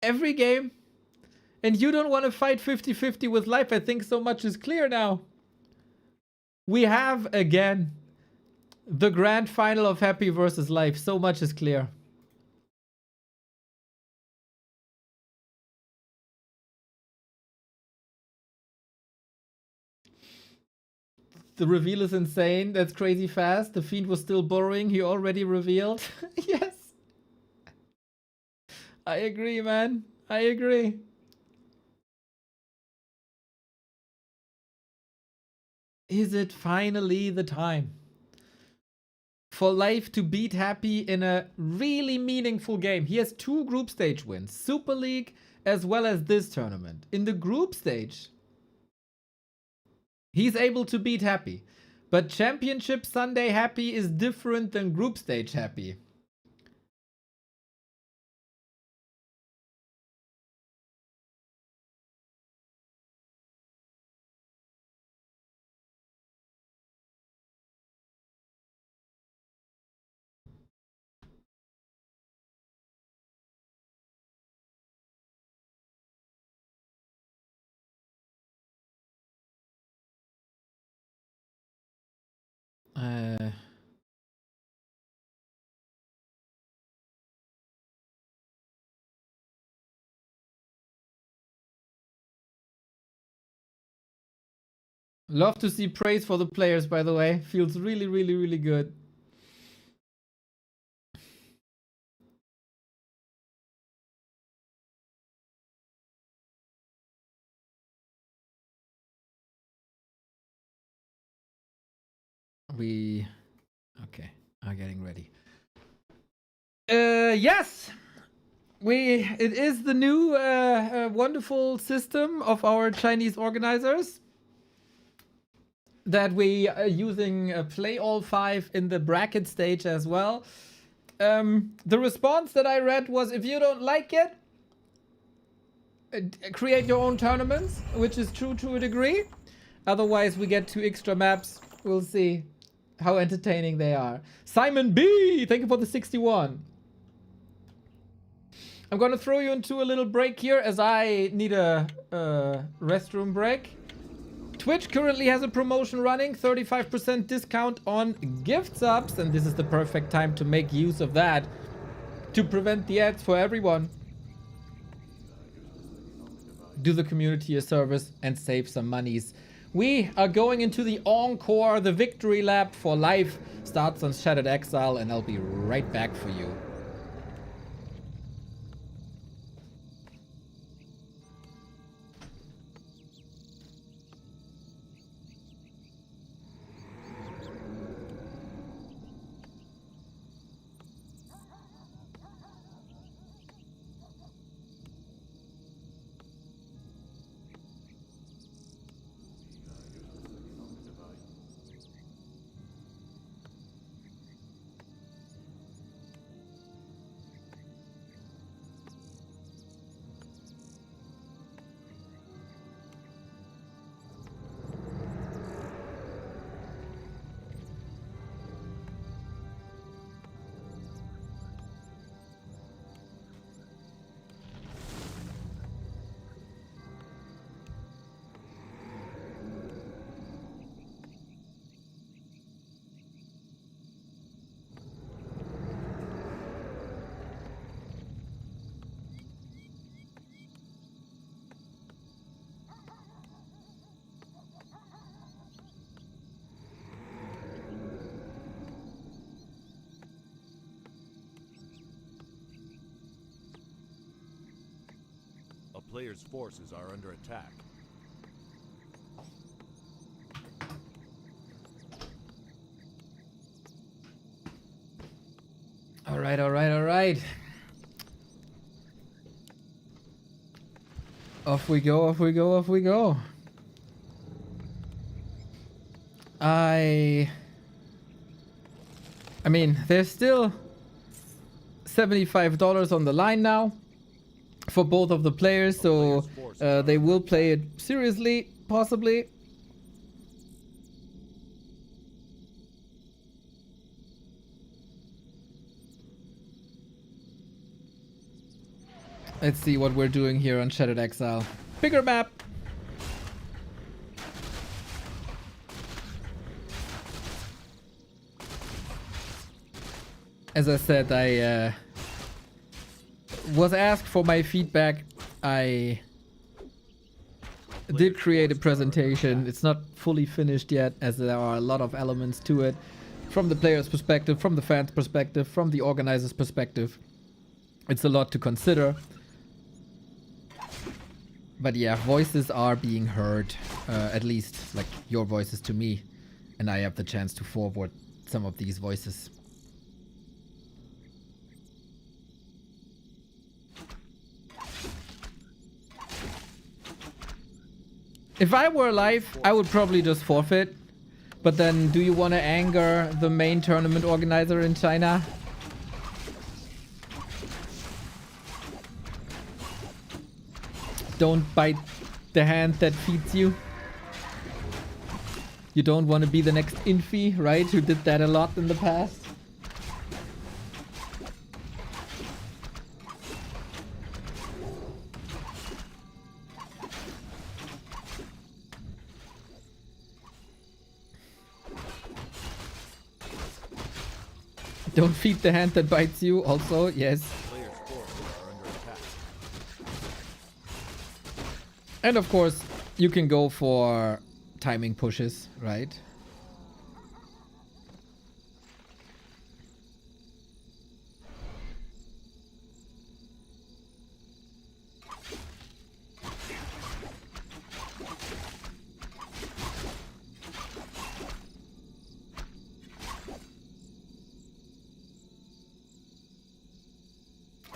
Every game. And you don't want to fight 50-50 with Life. I think so much is clear now. We have, again, the grand final of Happy versus Life. So much is clear. The reveal is insane. That's crazy fast. The Fiend was still borrowing. He already revealed. Yes. I agree, man. I agree. Is it finally the time for Life to beat Happy in a really meaningful game? He has 2 group stage wins, Super League as well as this tournament. In the group stage, he's able to beat Happy. But Championship Sunday Happy is different than group stage Happy. Love to see praise for the players, by the way. Feels really, really, really good. We... Okay, are getting ready. Yes! It is the new wonderful system of our Chinese organizers that we are using play all 5 in the bracket stage as well. The response that I read was, if you don't like it, create your own tournaments, which is true to a degree. Otherwise, we get 2 extra maps. We'll see how entertaining they are. Simon B, thank you for the 61. I'm gonna throw you into a little break here as I need a restroom break. Twitch currently has a promotion running, 35% discount on gift subs, and this is the perfect time to make use of that to prevent the ads for everyone. Do the community a service and save some monies. We are going into the encore, the victory lap for Life. Starts on Shattered Exile, and I'll be right back for you. player's forces are under attack. All right, all right, all right. Off we go, off we go, off we go. I mean, there's still $75 on the line now for both of the players, so they will play it seriously, possibly. Let's see what we're doing here on Shattered Exile. Bigger map. As I said, I was asked for my feedback. I did create a presentation. It's not fully finished yet, as there are a lot of elements to it. From the player's perspective, from the fans' perspective, from the organizer's perspective. It's a lot to consider. But yeah, voices are being heard, at least like your voices to me, and I have the chance to forward some of these voices. If I were live, I would probably just forfeit. But then, do you want to anger the main tournament organizer in China? Don't bite the hand that feeds you. You don't want to be the next Infi, right? Who did that a lot in the past. Don't feed the hand that bites you also, yes. Player's forces are under attack. And of course, you can go for timing pushes, right?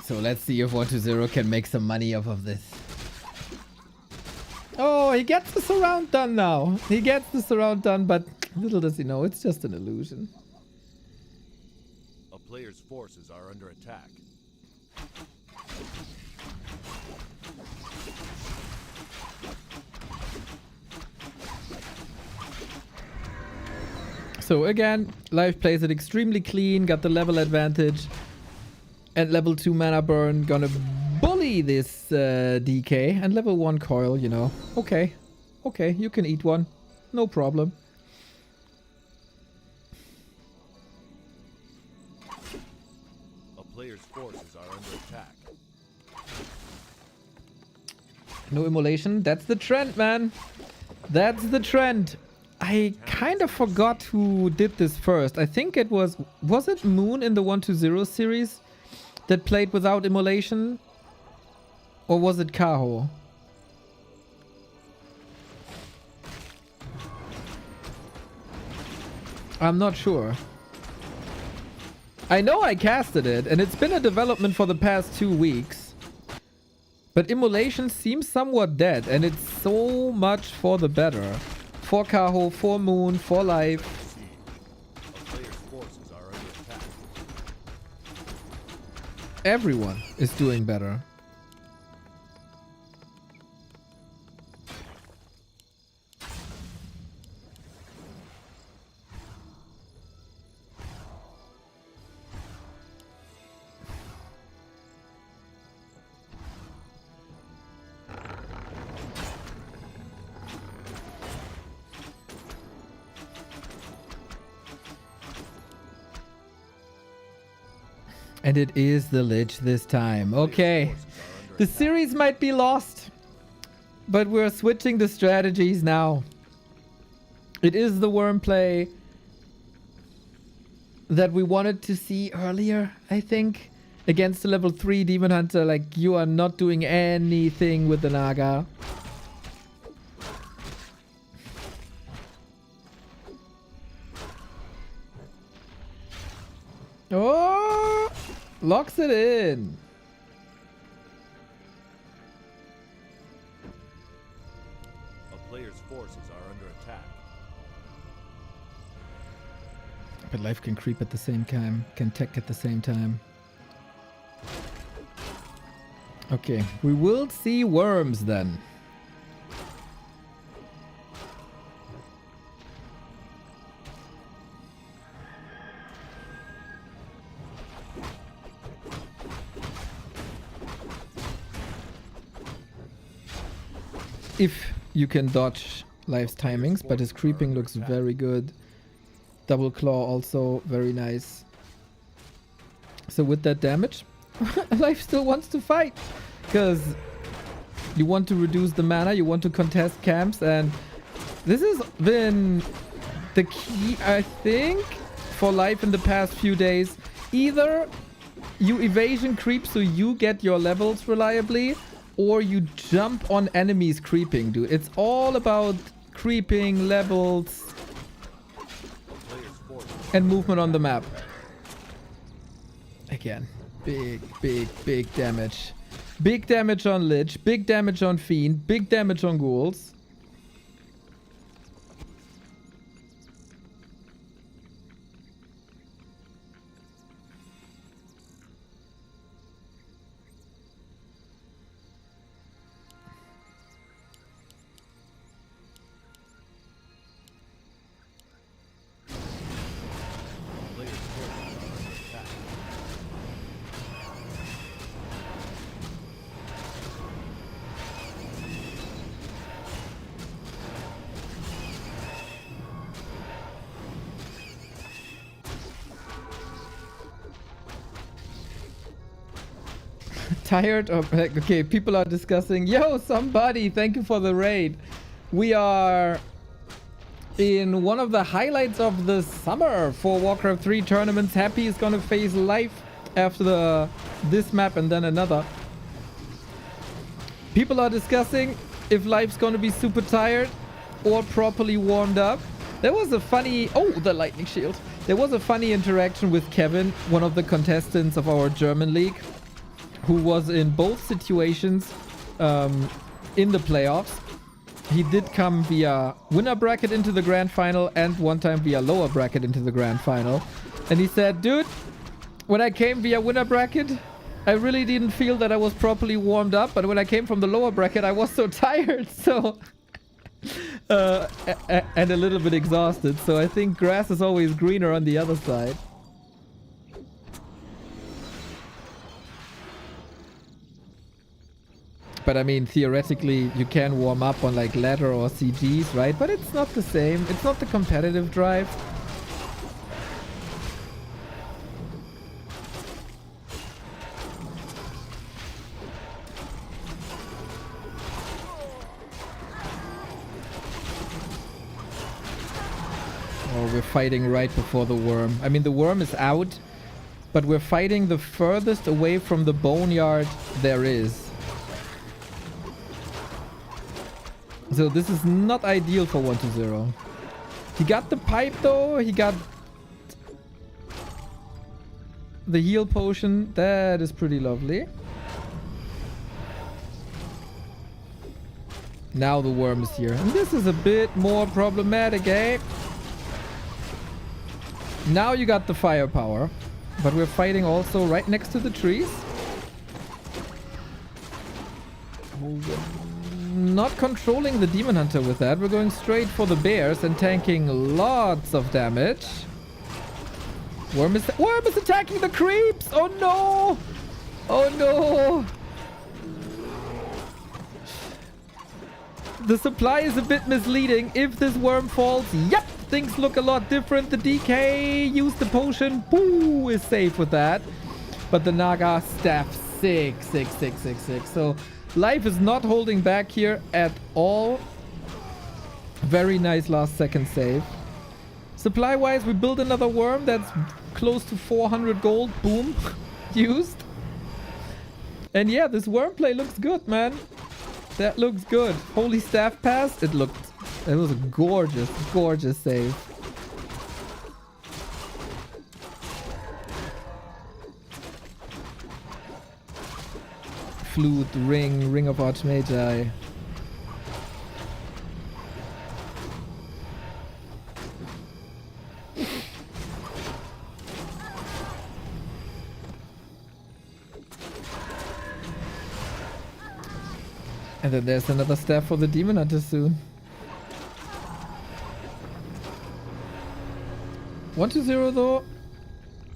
So let's see if 1-0 can make some money off of this. Oh, he gets the surround done now. He gets the surround done, but little does he know, it's just an illusion. A player's forces are under attack. So again, Live plays it extremely clean, got the level advantage. And level 2 mana burn, gonna bully this DK. And level 1 coil, you know. Okay. Okay, you can eat one. No problem. A player's forces are under attack. No immolation. That's the trend, man. That's the trend. I kind of forgot who did this first. I think it was it Moon in the 1-0 series that played without immolation? Or was it Kaho? I'm not sure. I know I casted it, and it's been a development for the past 2 weeks. But immolation seems somewhat dead, and it's so much for the better. For Kaho, for Moon, for Life. A player's forces are under attack. Everyone is doing better. And it is the Lich this time. Okay. The series might be lost, but we're switching the strategies now. It is the worm play that we wanted to see earlier, I think. against the level 3 Demon Hunter, like, you are not doing anything with the Naga. Oh! Locks it in. A player's forces are under attack. But life can creep at the same time, can tech at the same time. Okay, we will see worms then. If you can dodge Life's timings, but his creeping looks very good. Double claw also very nice. So with that damage, Life still wants to fight, because you want to reduce the mana, you want to contest camps, and this has been the key, I think, for Life in the past few days. Either you evasion creep so you get your levels reliably, or you jump on enemies creeping, dude. It's all about creeping, levels, and movement on the map. Again, big damage. Big damage on Lich, big damage on Fiend, big damage on Ghouls. Tired of, okay, people are discussing, yo, somebody, thank you for the raid. We are in one of the highlights of the summer for Warcraft 3 tournaments. Happy is gonna face Life after this map and then another. People are discussing if Life's gonna be super tired or properly warmed up. There was a funny, oh, the lightning shield. There was a funny interaction with Kevin, one of the contestants of our German league, who was in both situations in the playoffs. He did come via winner bracket into the grand final and one time via lower bracket into the grand final. And he said, dude, when I came via winner bracket, I really didn't feel that I was properly warmed up. But when I came from the lower bracket, I was so tired. So, and a little bit exhausted. So I think grass is always greener on the other side. But I mean, theoretically, you can warm up on like ladder or CGs, right? But it's not the same. It's not the competitive drive. Oh, we're fighting right before the worm. I mean, the worm is out, but we're fighting the furthest away from the boneyard there is. So this is not ideal for 1-0. He got the pipe though. He got the heal potion. That is pretty lovely. Now the worm is here. And this is a bit more problematic, eh? Now you got the firepower. But we're fighting also right next to the trees. Not controlling the Demon Hunter with that. We're going straight for the bears and tanking lots of damage. Worm is attacking the creeps! Oh no! Oh no! The supply is a bit misleading. If this worm falls, yep, things look a lot different. The DK used the potion. Boo, is safe with that. But the Naga staff 6. So Life is not holding back here at all. Very nice last second save. Supply wise, we build another worm that's close to 400 gold. Boom. Used. And yeah, this worm play looks good, man. That looks good. Holy staff pass. It was a gorgeous, gorgeous save. Flute, ring of Archmagi. And then there's another staff for the Demon Hunter soon. 1-0 though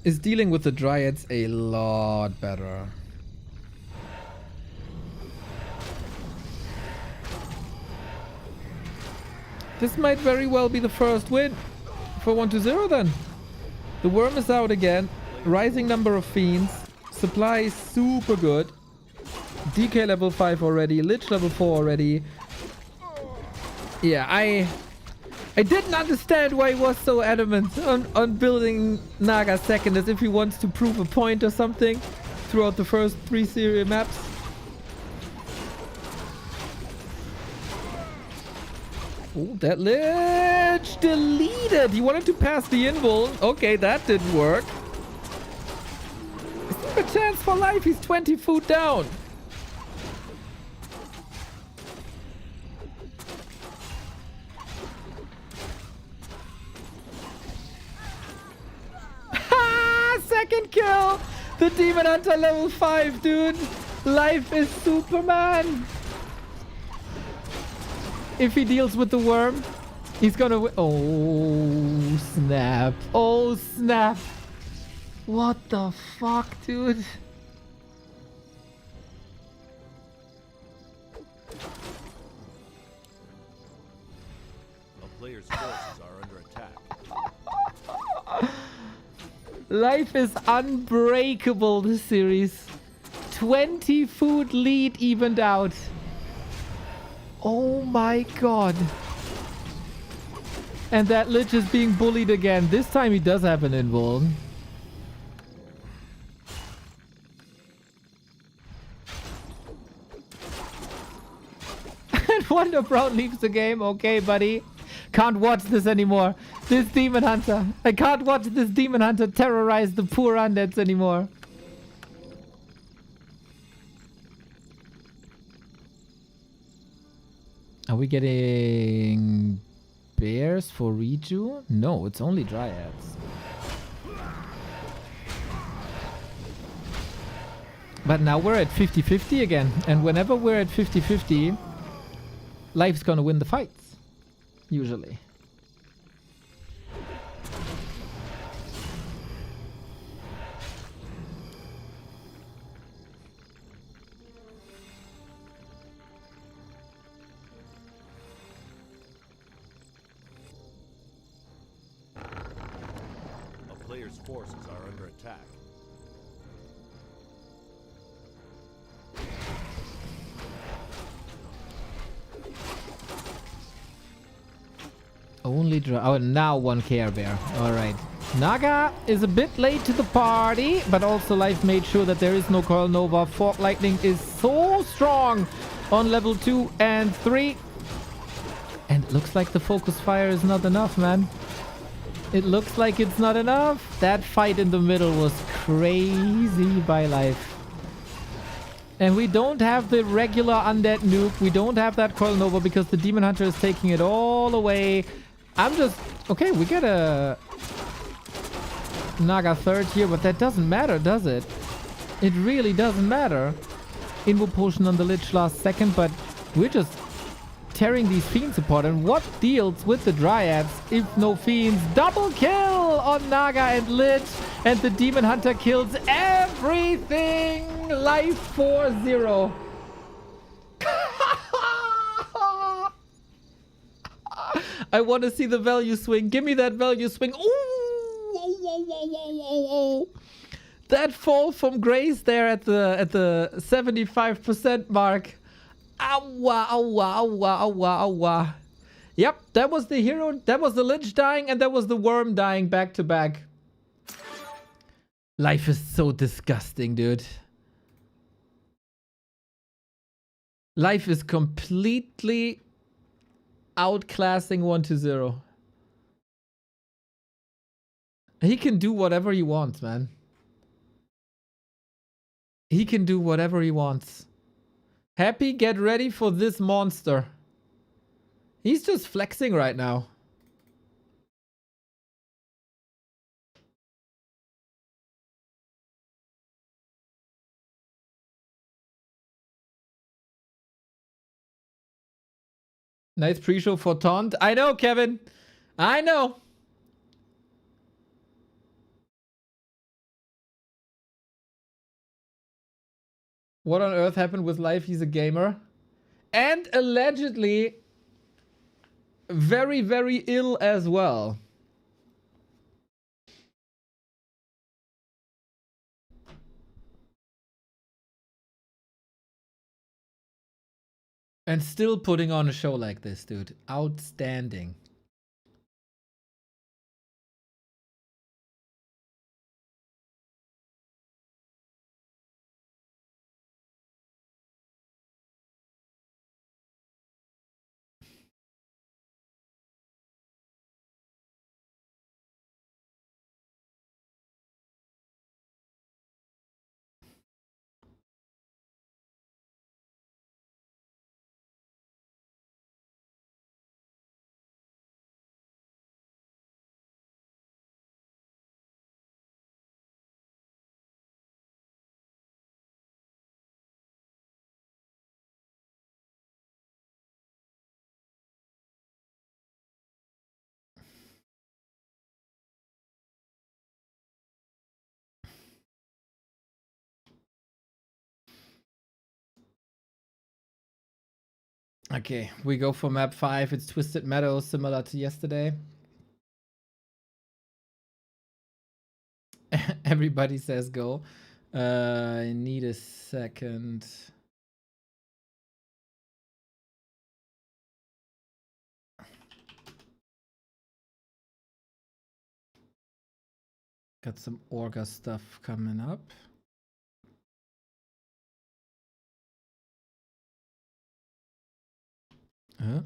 is dealing with the Dryads a lot better. This might very well be the first win for 1-0 then. The worm is out again. Rising number of fiends. Supply is super good. DK level 5 already. Lich level 4 already. Yeah, I didn't understand why he was so adamant on building Naga second, as if he wants to prove a point or something throughout the first 3 serial maps. Oh, that Lich deleted. He wanted to pass the invul. Okay, that didn't work. Is there a chance for life? He's 20 foot down. Second kill! The Demon Hunter level 5, dude! Life is Superman! If he deals with the worm, he's gonna win. Oh, snap. Oh, snap. What the fuck, dude? A player's forces are under attack. Life is unbreakable this series. 20 food lead evened out. Oh my god. And that Lich is being bullied again. This time he does have an invul. And Wonder Brown leaves the game. Okay, buddy. Can't watch this anymore. This Demon Hunter. I can't watch this Demon Hunter terrorize the poor undeads anymore. Are we getting bears for reju? No, it's only dryads. But now we're at 50-50 again. And whenever we're at 50-50, life's gonna win the fights. Usually. A player's forces are under attack. Only oh, now one care bear. Alright. Naga is a bit late to the party, but also life made sure that there is no Coil Nova. Fork Lightning is so strong on level 2 and 3. And it looks like the focus fire is not enough, man. It looks like it's not enough. That fight in the middle was crazy by life. And we don't have the regular undead nuke. We don't have that Coil Nova because the Demon Hunter is taking it all away. I'm just... Okay, we get a Naga third here, but that doesn't matter, does it? It really doesn't matter. Invo potion on the Lich last second, but we're just tearing these fiends apart. And what deals with the Dryads if no fiends? Double kill on Naga and Lich, and the Demon Hunter kills everything. Life 4-0. I want to see the value swing. Give me that value swing. Ooh! Oh, oh, oh, oh, oh, oh. That fall from Grace there at the 75% mark. Awa, awa, awa, awa, awa. Yep, that was the hero. That was the Lich dying, and that was the worm dying back to back. Life is so disgusting, dude. Life is completely outclassing 1-0. He can do whatever he wants, man. He can do whatever he wants. Happy, get ready for this monster. He's just flexing right now. Nice pre-show for Taunt. I know, Kevin. I know. What on earth happened with life? He's a gamer. And allegedly very, very ill as well. And still putting on a show like this, dude. Outstanding. Okay, we go for map 5. It's Twisted Meadows, similar to yesterday. Everybody says go. I need a second. Got some Orga stuff coming up. Huh?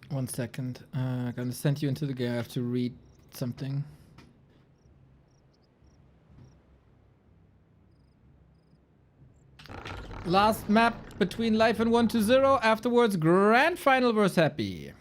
One second. I'm gonna send you into the game. I have to read something. Last map between life and 1-0. Afterwards, grand final versus Happy.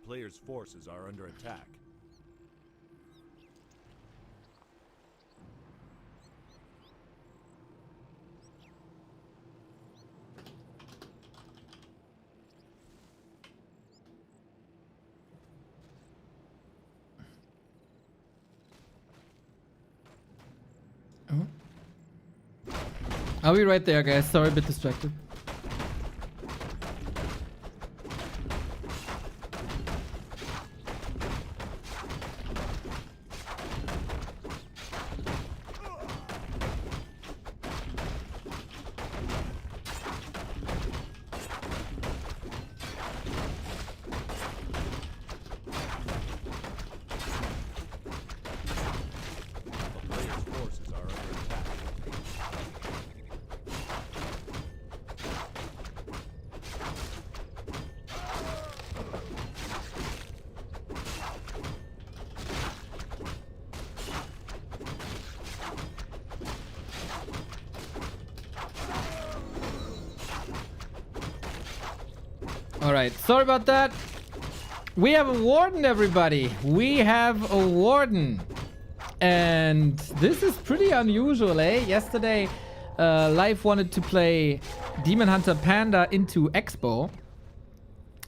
player's forces are under attack. I'll be right there, guys. Sorry, a bit distracted. A player's forces are under attack. Alright, sorry about that. We have a warden, everybody. We have a warden. And this is pretty unusual, eh? Yesterday, Live wanted to play Demon Hunter Panda into Expo.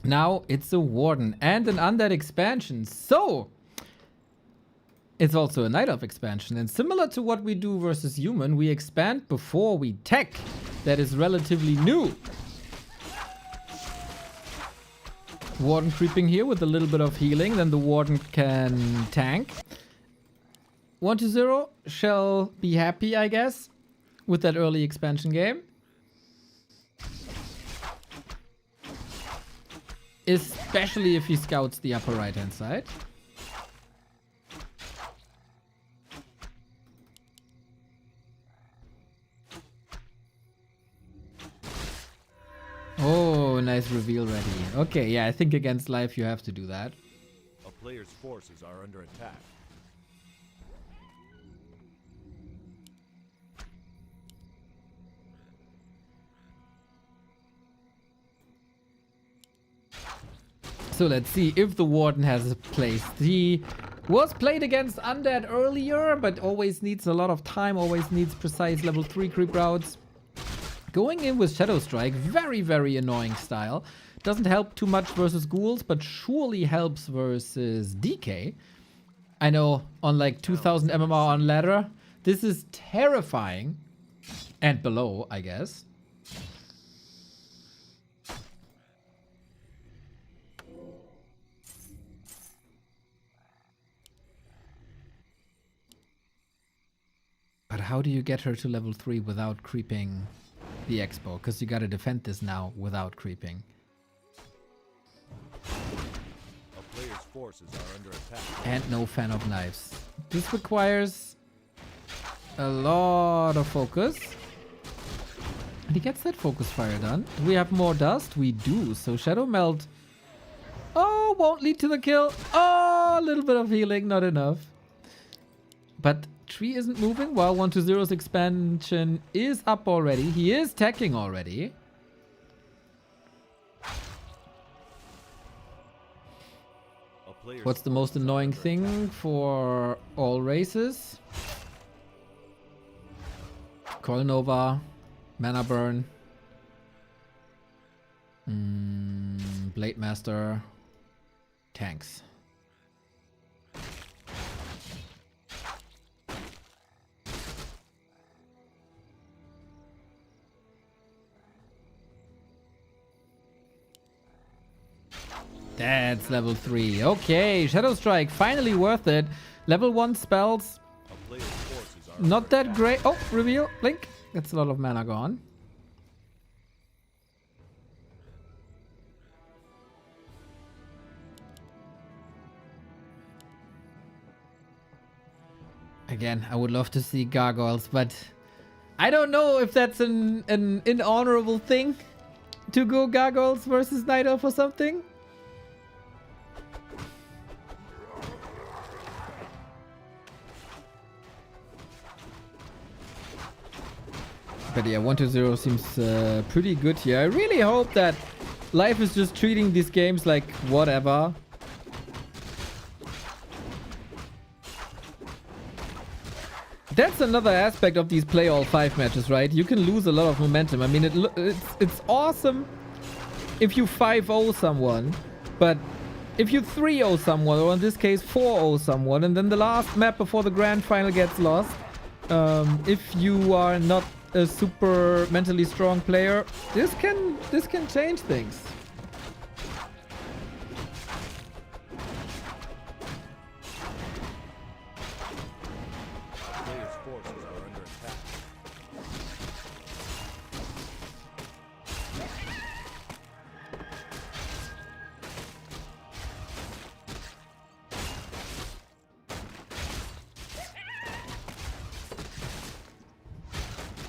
Now it's a warden and an undead expansion. So, it's also a Night Elf expansion. And similar to what we do versus human, we expand before we tech. That is relatively new. Warden creeping here with a little bit of healing, then the Warden can tank. 1-0 shall be happy, I guess, with that early expansion game. Especially if he scouts the upper right hand side. Oh, nice reveal ready. Okay, yeah, I think against Live you have to do that. A player's forces are under attack. So let's see if the Warden has a place. He was played against Undead earlier, but always needs a lot of time, always needs precise level 3 creep routes. Going in with Shadow Strike, very, very annoying style. Doesn't help too much versus ghouls, but surely helps versus DK. I know, on like 2000 MMR on ladder, this is terrifying. And below, I guess. But how do you get her to level 3 without creeping the Expo? Because you gotta defend this now without creeping. A player's forces are under attack. And no fan of knives. This requires a lot of focus. And he gets that focus fire done. Do we have more dust? We do. So Shadow Melt. Oh, won't lead to the kill. Oh, a little bit of healing, not enough. But tree isn't moving while 1-0's expansion is up already. He is teching already. What's the most annoying thing for all races? Coil Nova, Mana Burn, Blade Master, tanks. That's level 3. Okay, Shadow Strike, finally worth it. Level 1 spells. Not that great. Oh, reveal, blink. That's a lot of mana gone. Again, I would love to see gargoyles, but I don't know if that's an inhonorable thing to go gargoyles versus Night Elf or something. But yeah, 1-0 seems pretty good here. I really hope that Life is just treating these games like whatever. That's another aspect of these play all 5 matches, right? You can lose a lot of momentum. I mean, it's awesome if you 5-0 someone, but if you 3-0 someone, or in this case 4-0 someone, and then the last map before the grand final gets lost, if you are not a super mentally strong player, this can change things. Players' forces are under attack.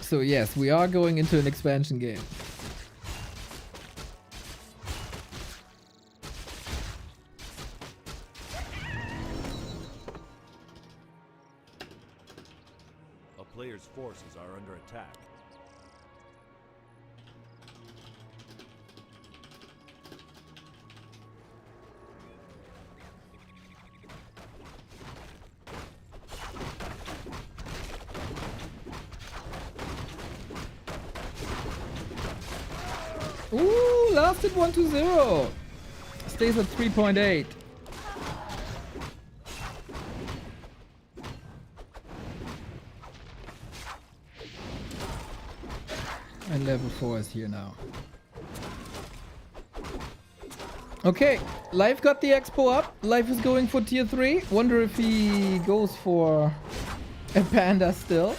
So yes, we are going into an expansion game. A player's forces are under attack. Ooh, lasted 1-0. Stays at 3.8. And level 4 is here now. Okay, Life got the expo up. Life is going for tier 3. Wonder if he goes for a panda still.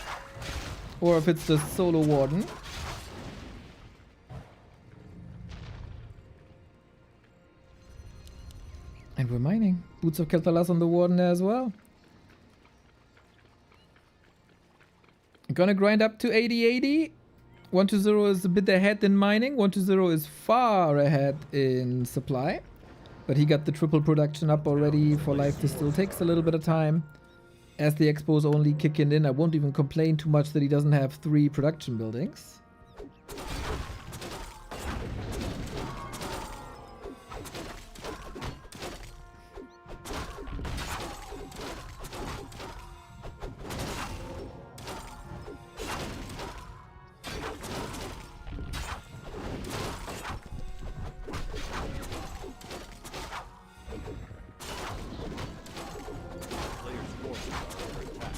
Or if it's just solo warden. And we're mining. Boots of Keltalas on the warden as well. Gonna grind up to 80-80. 1-0 is a bit ahead in mining. 1-0 is far ahead in supply. But he got the triple production up already for Life. This still takes a little bit of time. As the expo's only kicking in, I won't even complain too much that he doesn't have 3 production buildings. Players' forces are under attack.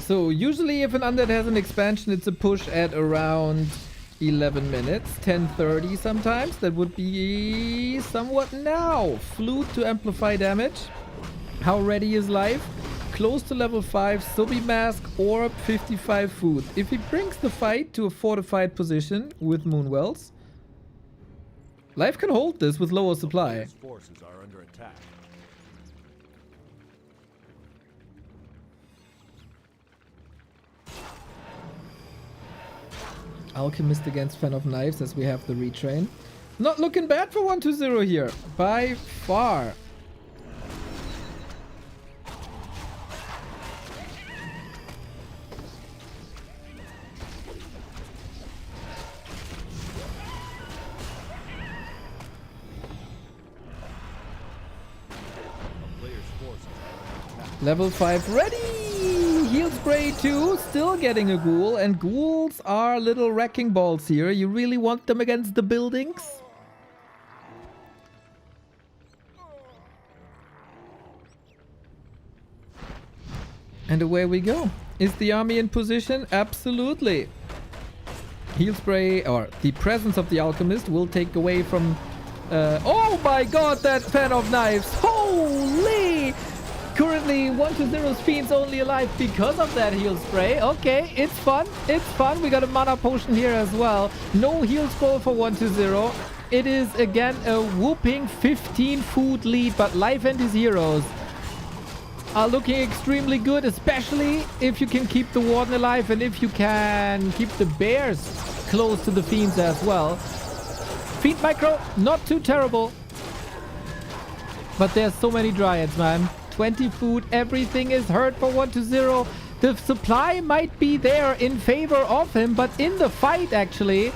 So usually if an undead has an expansion, it's a push at around 11 minutes, 10:30 sometimes. That would be somewhat now. Flute to amplify damage. How ready is Life? Close to level 5, Sobi Mask, Orb, 55 food. If he brings the fight to a fortified position with Moonwells, Life can hold this with lower supply. Players' forces are under attack. Alchemist against Fan of Knives as we have the retrain. Not looking bad for 1-0 here, by far. A player's forces are under attack. Level 5 ready! Heal spray 2, still getting a ghoul, and ghouls are little wrecking balls here. You really want them against the buildings? And away we go. Is the army in position? Absolutely. Heal spray, or the presence of the alchemist, will take away from... oh my god, that Fan of Knives! Holy! Currently, 1-0's Fiend's only alive because of that heal spray. Okay, it's fun. It's fun. We got a mana potion here as well. No heal scroll for 1-0. It is, again, a whooping 15 food lead, but Life and his heroes are looking extremely good, especially if you can keep the warden alive and if you can keep the bears close to the Fiends as well. Fiend micro, not too terrible. But there's so many Dryads, man. 20 food, everything is hurt for 1-0. The supply might be there in favor of him, but in the fight, actually,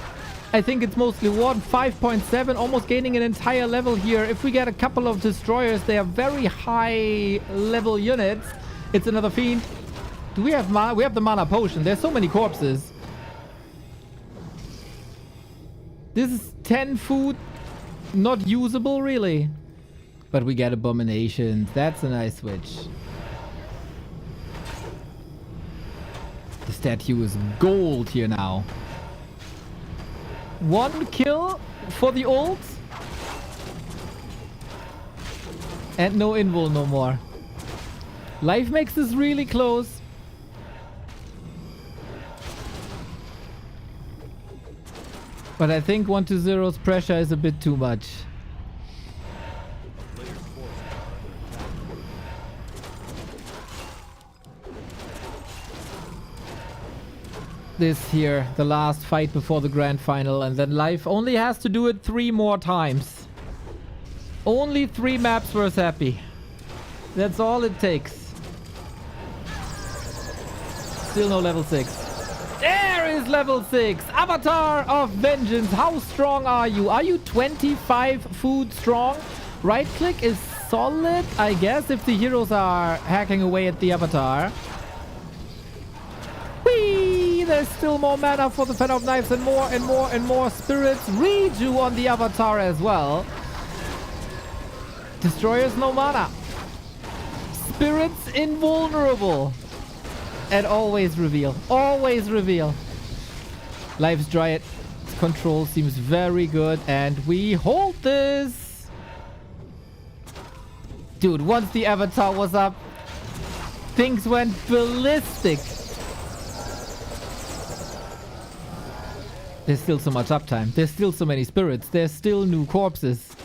I think it's mostly Warden. 5.7, almost gaining an entire level here. If we get a couple of destroyers, they are very high level units. It's another Fiend. Do we have mana? We have the mana potion. There's so many corpses. This is 10 food. Not usable, really. But we get abominations. That's a nice switch. The statue is gold here now. 1 kill for the ult. And no invul no more. Life makes this really close. But I think 1-0's pressure is a bit too much. This here, the last fight before the grand final, and then Life only has to do it 3 more times. Only 3 maps versus Happy. That's all it takes. Still no level 6. There is level 6! Avatar of Vengeance. How strong are you? Are you 25 food strong? Right click is solid, I guess, if the heroes are hacking away at the Avatar. Whee! There's still more mana for the Fan of Knives and more and more and more spirits. Reju on the Avatar as well. Destroyers no mana. Spirits invulnerable. And always reveal. Always reveal. Life's Dryad control seems very good. And we hold this. Dude, once the Avatar was up, things went ballistic. There's still so much uptime. There's still so many spirits. There's still new corpses.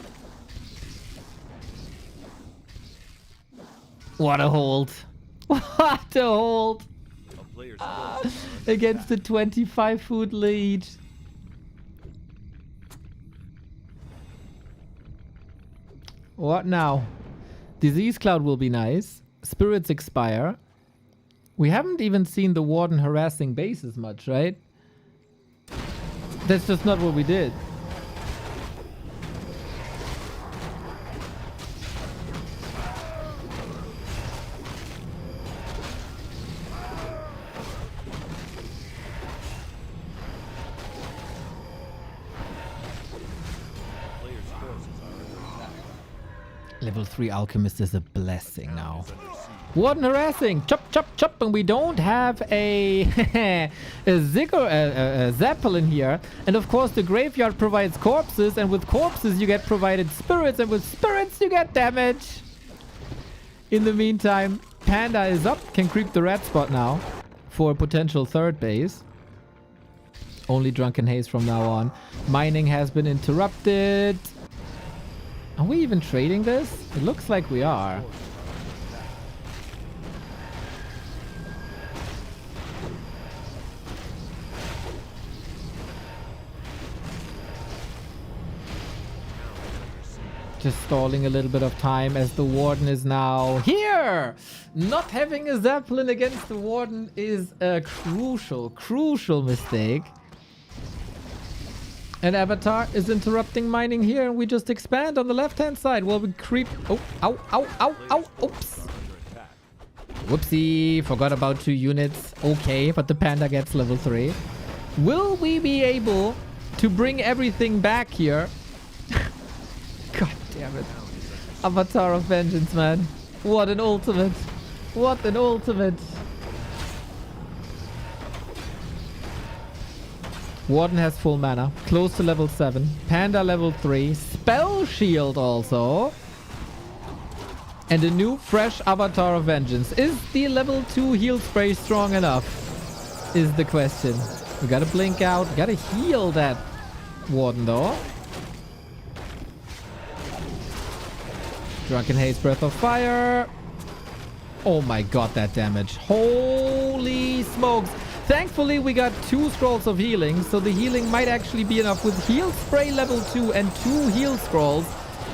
What a hold. What a hold. Against the 25 food lead. What now? Disease Cloud will be nice. Spirits expire. We haven't even seen the Warden harassing bases much, right? That's just not what we did. Level 3 Alchemist is a blessing now. Warden harassing! Chop, chop, chop! And we don't have a Zeppelin here. And of course the graveyard provides corpses, and with corpses you get provided spirits, and with spirits you get damage. In the meantime, Panda is up, can creep the red spot now for a potential third base. Only Drunken Haze from now on. Mining has been interrupted. Are we even trading this? It looks like we are. Just stalling a little bit of time as the Warden is now here. Not having a Zeppelin against the Warden is a crucial mistake. And Avatar is interrupting mining here, and we just expand on the left-hand side while we creep. Oh, ow, ow, ow, ow, oops. Whoopsie, forgot about 2 units. Okay, but the Panda gets level 3. Will we be able to bring everything back here? God damn it. Avatar of Vengeance, man. What an ultimate. What an ultimate. Warden has full mana, close to level 7. Panda level 3. Spell Shield also. And a new fresh Avatar of Vengeance. Is the level 2 heal spray strong enough? Is the question. We gotta blink out. We gotta heal that Warden though. Drunken Haze, Breath of Fire. Oh my god, that damage. Holy smokes. Thankfully, we got 2 scrolls of healing, so the healing might actually be enough. With heal spray level 2 and 2 heal scrolls,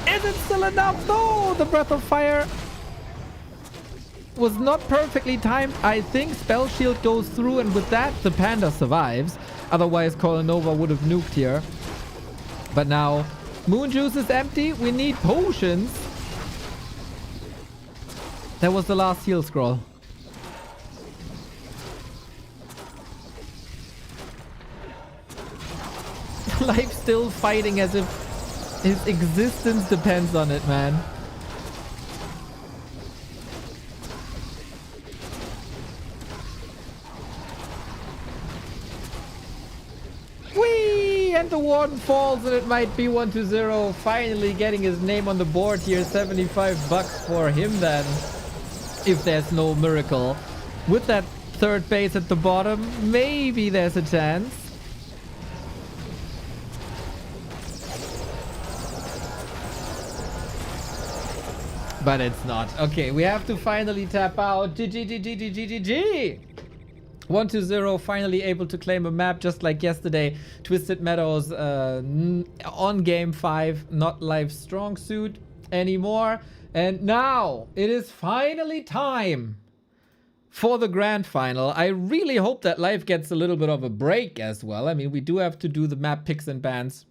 is it still enough? No, the Breath of Fire was not perfectly timed. I think Spell Shield goes through, and with that, the Panda survives. Otherwise, Coronova would have nuked here. But now, Moon Juice is empty. We need potions. That was the last heal scroll. Life still fighting as if his existence depends on it, man. Whee! And the Warden falls, and it might be 1-0. Finally getting his name on the board here. 75 bucks for him then. If there's no miracle. With that third base at the bottom, maybe there's a chance. But it's not. Okay, we have to finally tap out. GG. 1-0, finally able to claim a map just like yesterday. Twisted Meadows on game 5, not Life's strong suit anymore. And now it is finally time for the grand final. I really hope that Life gets a little bit of a break as well. I mean, we do have to do the map picks and bans.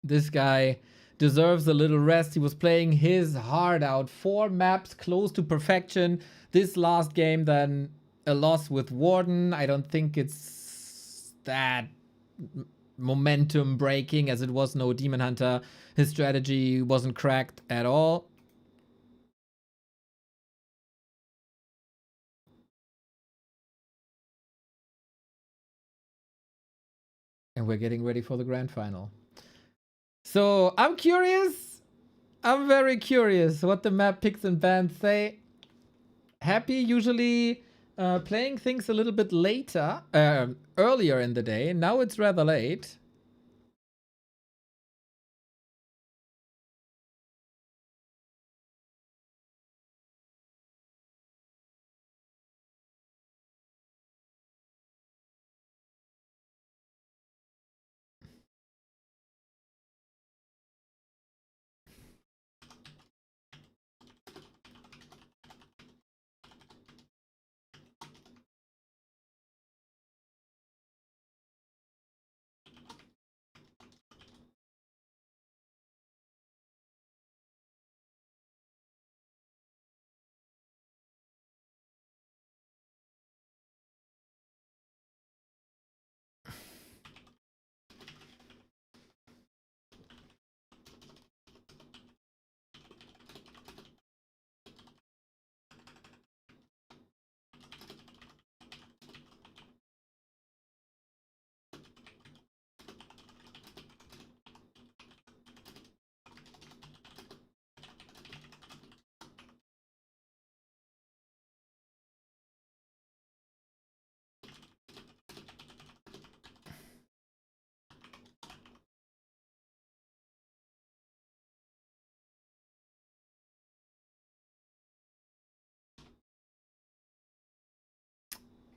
This guy deserves a little rest. He was playing his heart out. 4 maps close to perfection. This last game, then a loss with Warden. I don't think it's that momentum breaking, as it was no Demon Hunter. His strategy wasn't cracked at all. And we're getting ready for the grand final. So I'm curious. I'm very curious what the map picks and bans say. Happy usually playing things a little bit later, earlier in the day. Now it's rather late.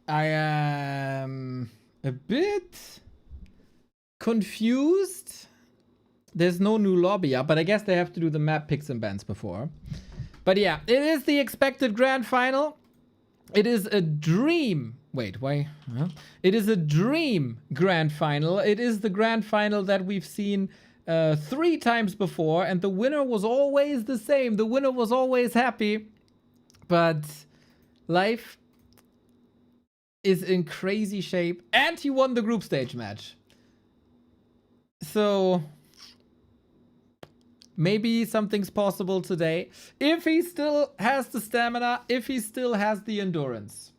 I am a bit confused. There's no new lobby up, but I guess they have to do the map picks and bans before. But yeah, it is the expected grand final. It is a dream. Wait, why? Huh? It is a dream grand final. It is the grand final that we've seen 3 times before, and the winner was always the same. The winner was always happy. But Life is in crazy shape, and he won the group stage match. So maybe something's possible today. If he still has the stamina, if he still has the endurance.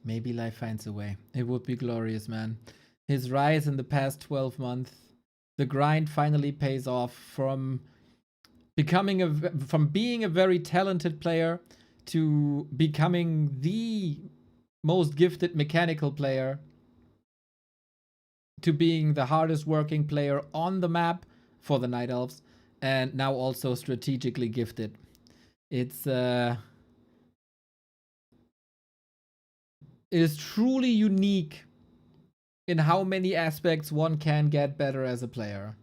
Maybe Life finds a way. It would be glorious, man. His rise in the past 12 months, the grind finally pays off from being a very talented player to becoming the most gifted mechanical player to being the hardest working player on the map for the Night Elves, and now also strategically gifted. It is truly unique in how many aspects one can get better as a player.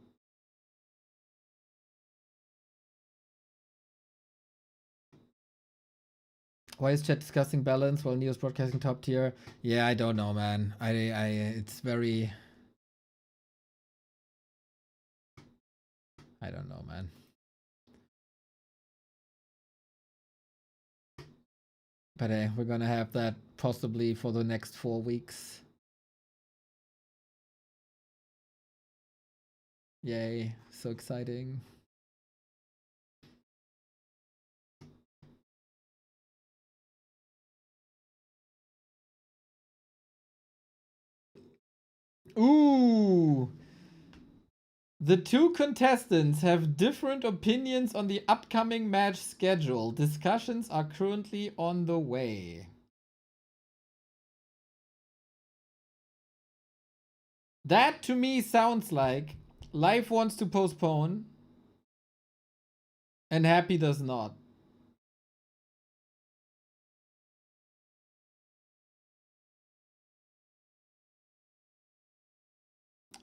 Why is chat discussing balance while Neo's broadcasting top tier? Yeah, I don't know, man. It's very... I don't know, man. But hey, we're gonna have that possibly for the next 4 weeks. Yay, so exciting. Ooh! The two contestants have different opinions on the upcoming match schedule. Discussions are currently on the way. That to me sounds like Life wants to postpone and Happy does not.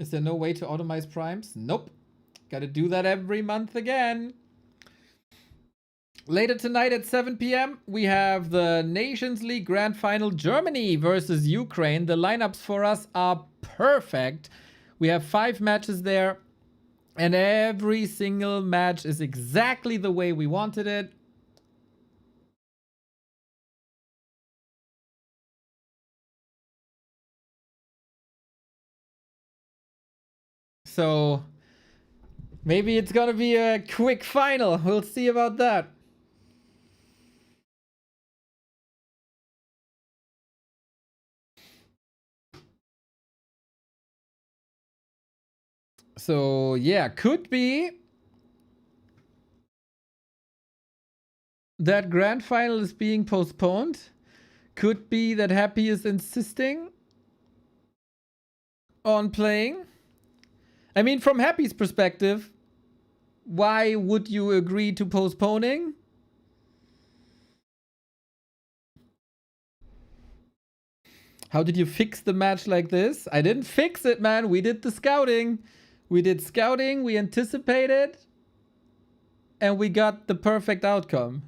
Is there no way to automate primes? Nope. Gotta do that every month again. Later tonight at 7 p.m., we have the Nations League Grand Final, Germany versus Ukraine. The lineups for us are perfect. We have 5 matches there, and every single match is exactly the way we wanted it. So maybe it's gonna be a quick final. We'll see about that. So yeah, could be that grand final is being postponed. Could be that Happy is insisting on playing. I mean, from Happy's perspective, why would you agree to postponing? How did you fix the match like this? I didn't fix it, man. We did the scouting. We did scouting, we anticipated, and we got the perfect outcome.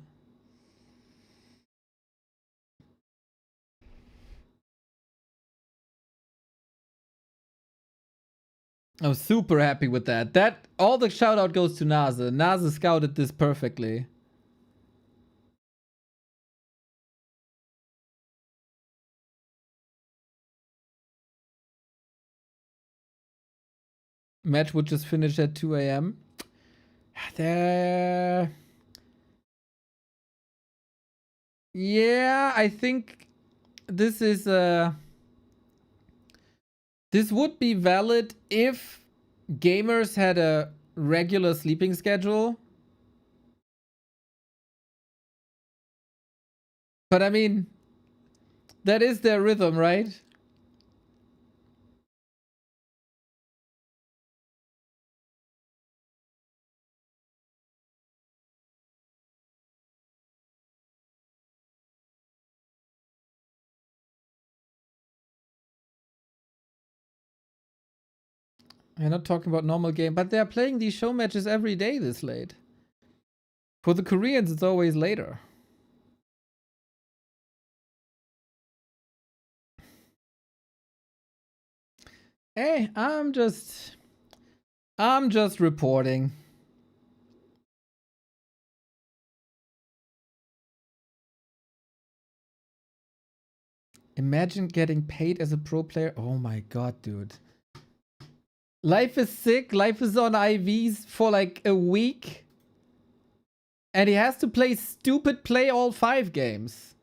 I'm super happy with that. All the shout out goes to Nase. Nase scouted this perfectly. Match would just finish at 2 a.m. Yeah, I think this is this would be valid if gamers had a regular sleeping schedule. But I mean, that is their rhythm, right? We're not talking about normal game, but they're playing these show matches every day this late. For the Koreans, it's always later. Hey, I'm just reporting. Imagine getting paid as a pro player. Oh my god, dude. Life is sick. Life is on IVs for like a week. And he has to play stupid play all 5 games.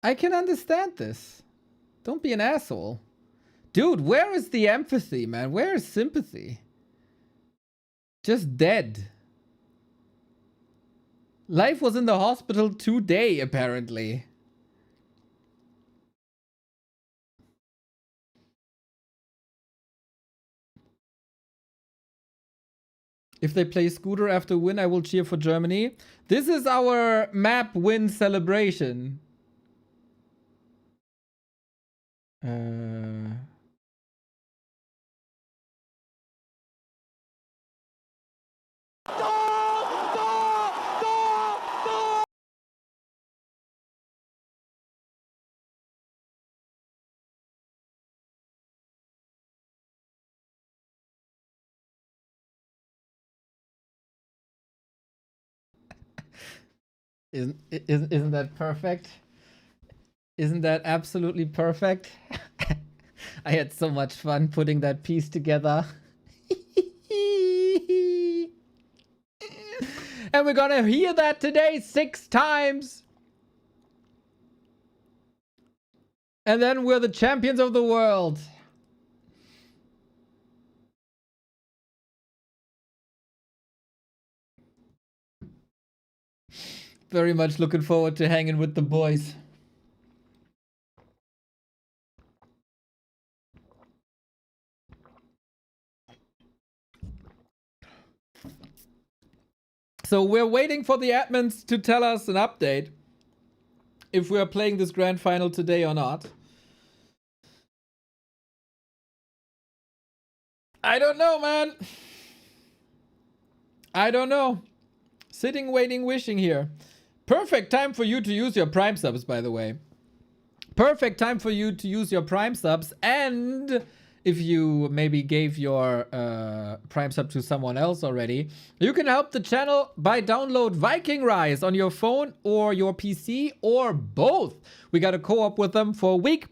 I can understand this. Don't be an asshole. Dude, where is the empathy, man? Where is sympathy? Just dead. Life was in the hospital today, apparently. If they play Scooter after win, I will cheer for Germany. This is our map win celebration. Uh... Isn't that perfect? Isn't that absolutely perfect? I had so much fun putting that piece together. And we're gonna hear that today 6 times. And then we're the champions of the world. Very much looking forward to hanging with the boys. So we're waiting for the admins to tell us an update if we are playing this grand final today or not. I don't know, man. I don't know. Sitting, waiting, wishing here. Perfect time for you to use your Prime subs, by the way. Perfect time for you to use your Prime subs. And if you maybe gave your Prime sub to someone else already, you can help the channel by download Viking Rise on your phone or your PC or both. We got a co-op with them for a week.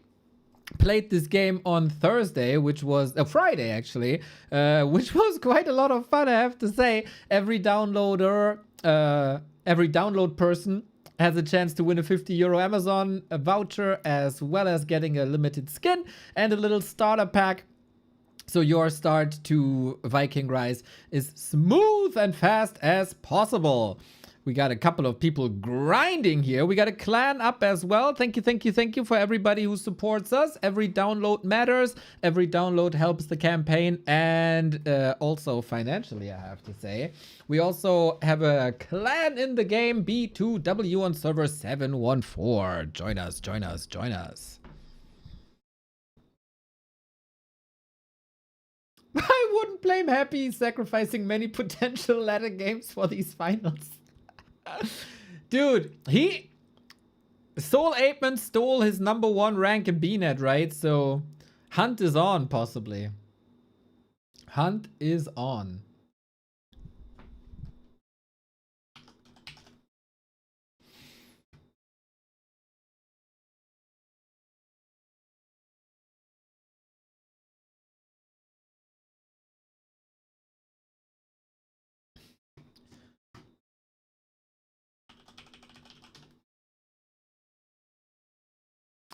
Played this game on Thursday, which was Friday actually, which was quite a lot of fun, I have to say. Every download person has a chance to win a €50 Amazon voucher, as well as getting a limited skin and a little starter pack. So your start to Viking Rise is smooth and fast as possible. We got a couple of people grinding here. We got a clan up as well. Thank you for everybody who supports us. Every download matters. Every download helps the campaign, and also financially, I have to say. We also have a clan in the game, B2W on server 714. Join us, join us, join us. I wouldn't blame Happy sacrificing many potential ladder games for these finals. Dude, Soul Apeman stole his #1 rank in BNet, right? So Hunt is on, possibly. Hunt is on.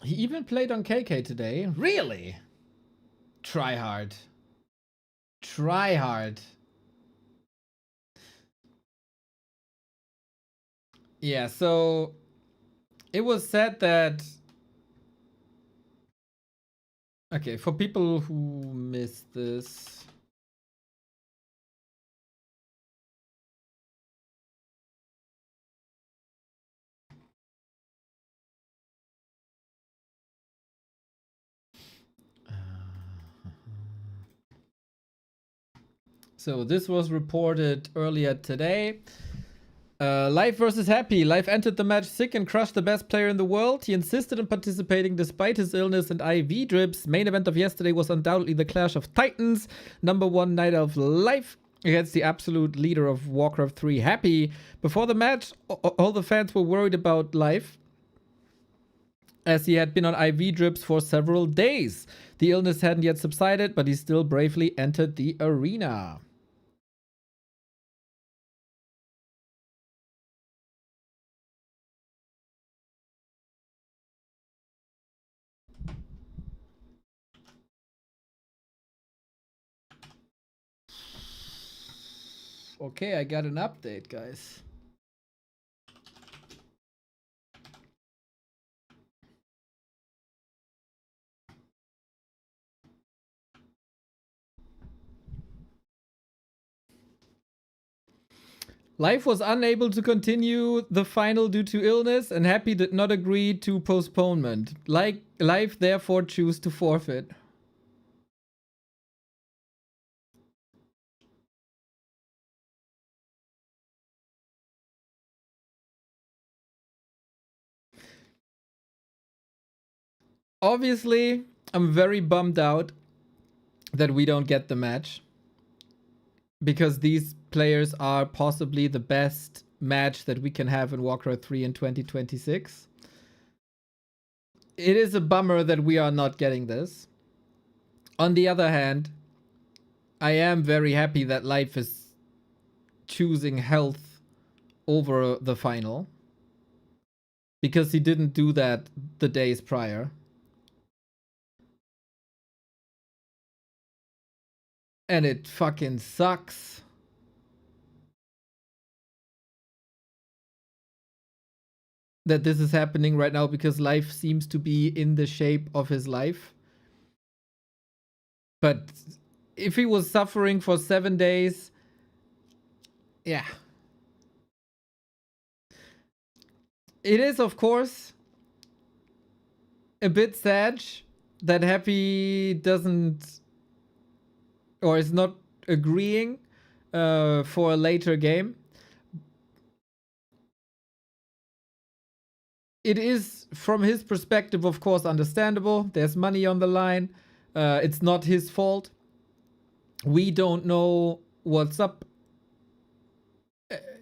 He even played on KK today. Really? Try hard. Try hard. Yeah, so it was said that... Okay, for people who missed this... So this was reported earlier today. Life versus Happy. Life entered the match sick and crushed the best player in the world. He insisted on participating despite his illness and IV drips. Main event of yesterday was undoubtedly the Clash of Titans. #1 night of Life against the absolute leader of Warcraft 3, Happy. Before the match, all the fans were worried about Life, as he had been on IV drips for several days. The illness hadn't yet subsided, but he still bravely entered the arena. Okay, I got an update, guys. Life was unable to continue the final due to illness, and Happy did not agree to postponement. Life therefore choose to forfeit. Obviously, I'm very bummed out that we don't get the match, because these players are possibly the best match that we can have in Warcraft 3 in 2026. It is a bummer that we are not getting this. On the other hand, I am very happy that Life is choosing health over the final, because he didn't do that the days prior. And it fucking sucks. That this is happening right now, because Life seems to be in the shape of his life. But if he was suffering for 7 days, yeah. It is, of course, a bit sad that Happy doesn't, or is not agreeing for a later game. It is, from his perspective, of course, understandable. There's money on the line. It's not his fault. We don't know what's up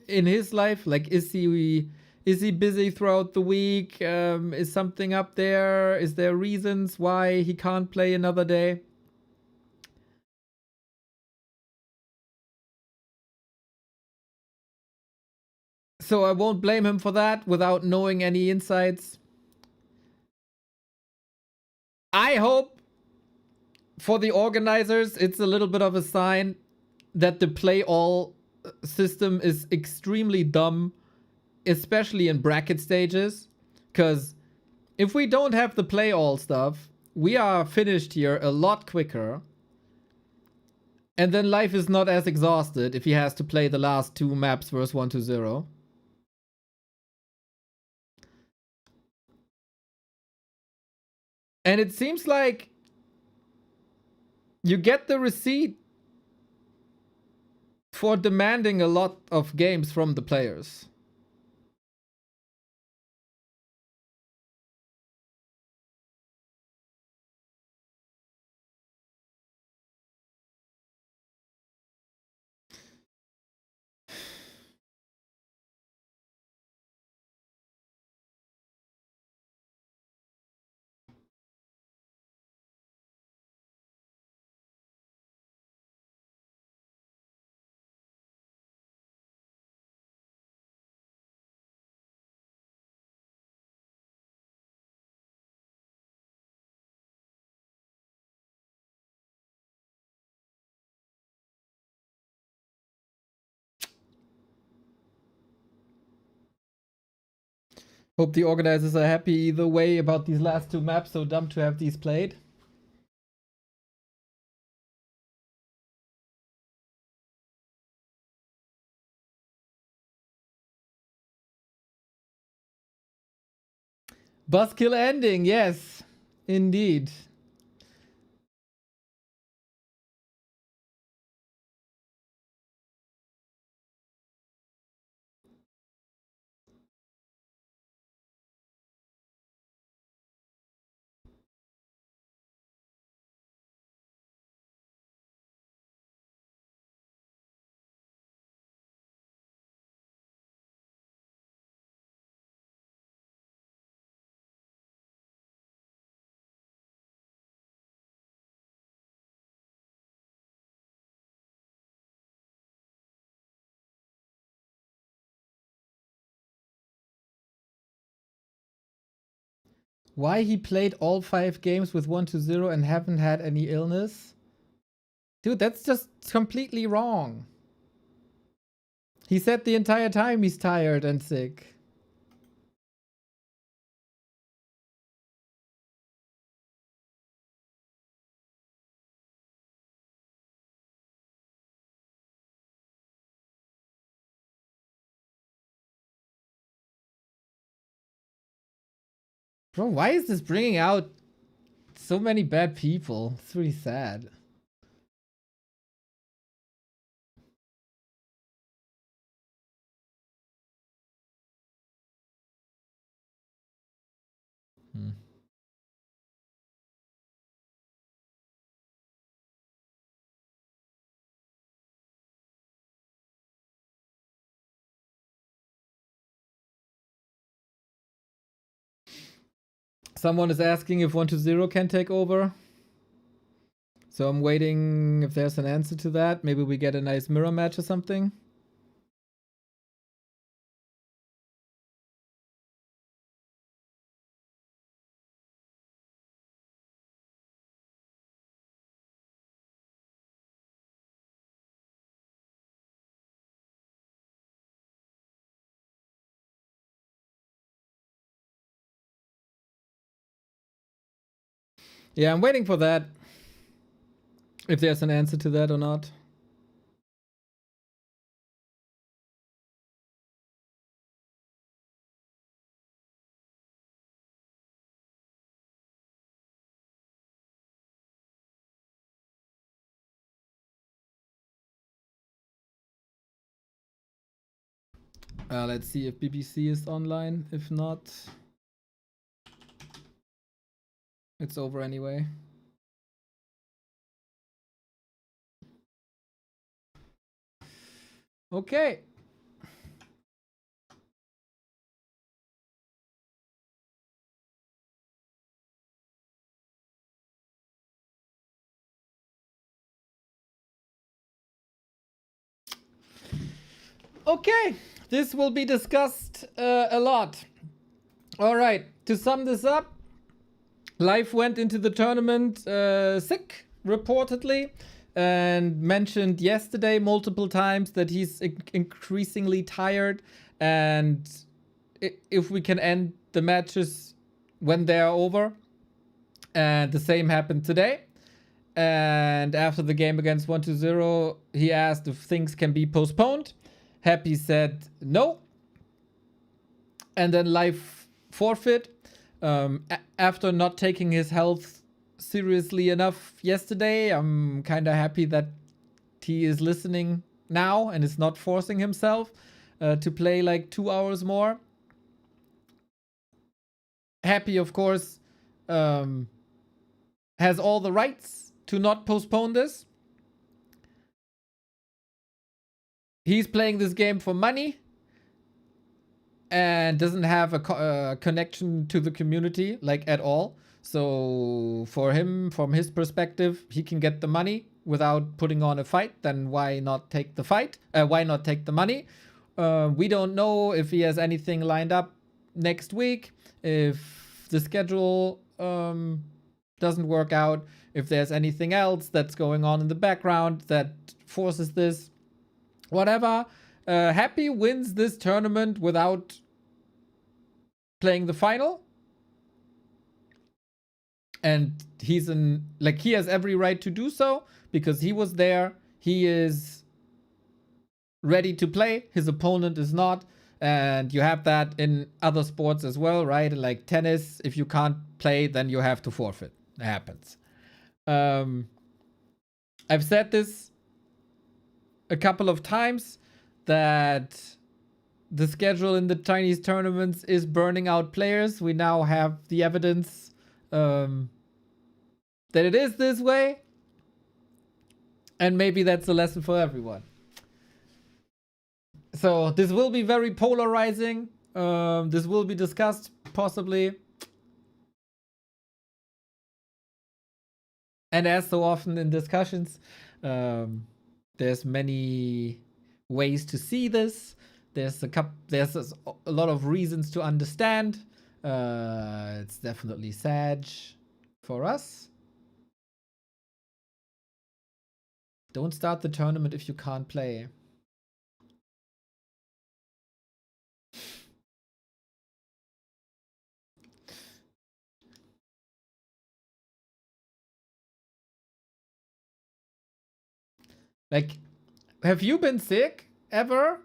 in his life. Like, is he busy throughout the week? Is something up there? Is there reasons why he can't play another day? So I won't blame him for that without knowing any insights. I hope for the organizers, it's a little bit of a sign that the play all system is extremely dumb, especially in bracket stages. Because if we don't have the play all stuff, we are finished here a lot quicker. And then Life is not as exhausted if he has to play the last 2 maps versus 1-0. And it seems like you get the receipt for demanding a lot of games from the players. Hope the organizers are happy either way about these last 2 maps. So dumb to have these played. Buskill ending, yes, indeed. Why he played all 5 games with 1-0 and haven't had any illness? Dude, that's just completely wrong. He said the entire time he's tired and sick. Bro, why is this bringing out so many bad people? It's really sad. Hmm. Someone is asking if 1-0 can take over. So I'm waiting if there's an answer to that. Maybe we get a nice mirror match or something. Yeah, I'm waiting for that. If there's an answer to that or not. Let's see if BBC is online. If not, it's over anyway. Okay. Okay, this will be discussed a lot. All right, to sum this up, Life went into the tournament sick, reportedly, and mentioned yesterday multiple times that he's increasingly tired. And if we can end the matches when they are over. And the same happened today. And after the game against 1-0, he asked if things can be postponed. Happy said no. And then Life forfeit. After not taking his health seriously enough yesterday, I'm kind of happy that he is listening now and is not forcing himself to play like 2 hours more. Happy, of course, has all the rights to not postpone this. He's playing this game for money and doesn't have a connection to the community, like, at all. So for him, from his perspective, he can get the money without putting on a fight. Then why not take the fight? Why not take the money? We don't know if he has anything lined up next week, if the schedule doesn't work out, if there's anything else that's going on in the background that forces this. Whatever. Happy wins this tournament without playing the final. And he has every right to do so because he was there. He is ready to play. His opponent is not. And you have that in other sports as well, right? Like tennis, if you can't play, then you have to forfeit. It happens. I've said this a couple of times that the schedule in the Chinese tournaments is burning out players. We now have the evidence that it is this way. And maybe that's a lesson for everyone. So this will be very polarizing. This will be discussed possibly. And as so often in discussions, there's many ways to see this. There's a lot of reasons to understand. It's definitely sad for us. Don't start the tournament if you can't play. Like, have you been sick ever?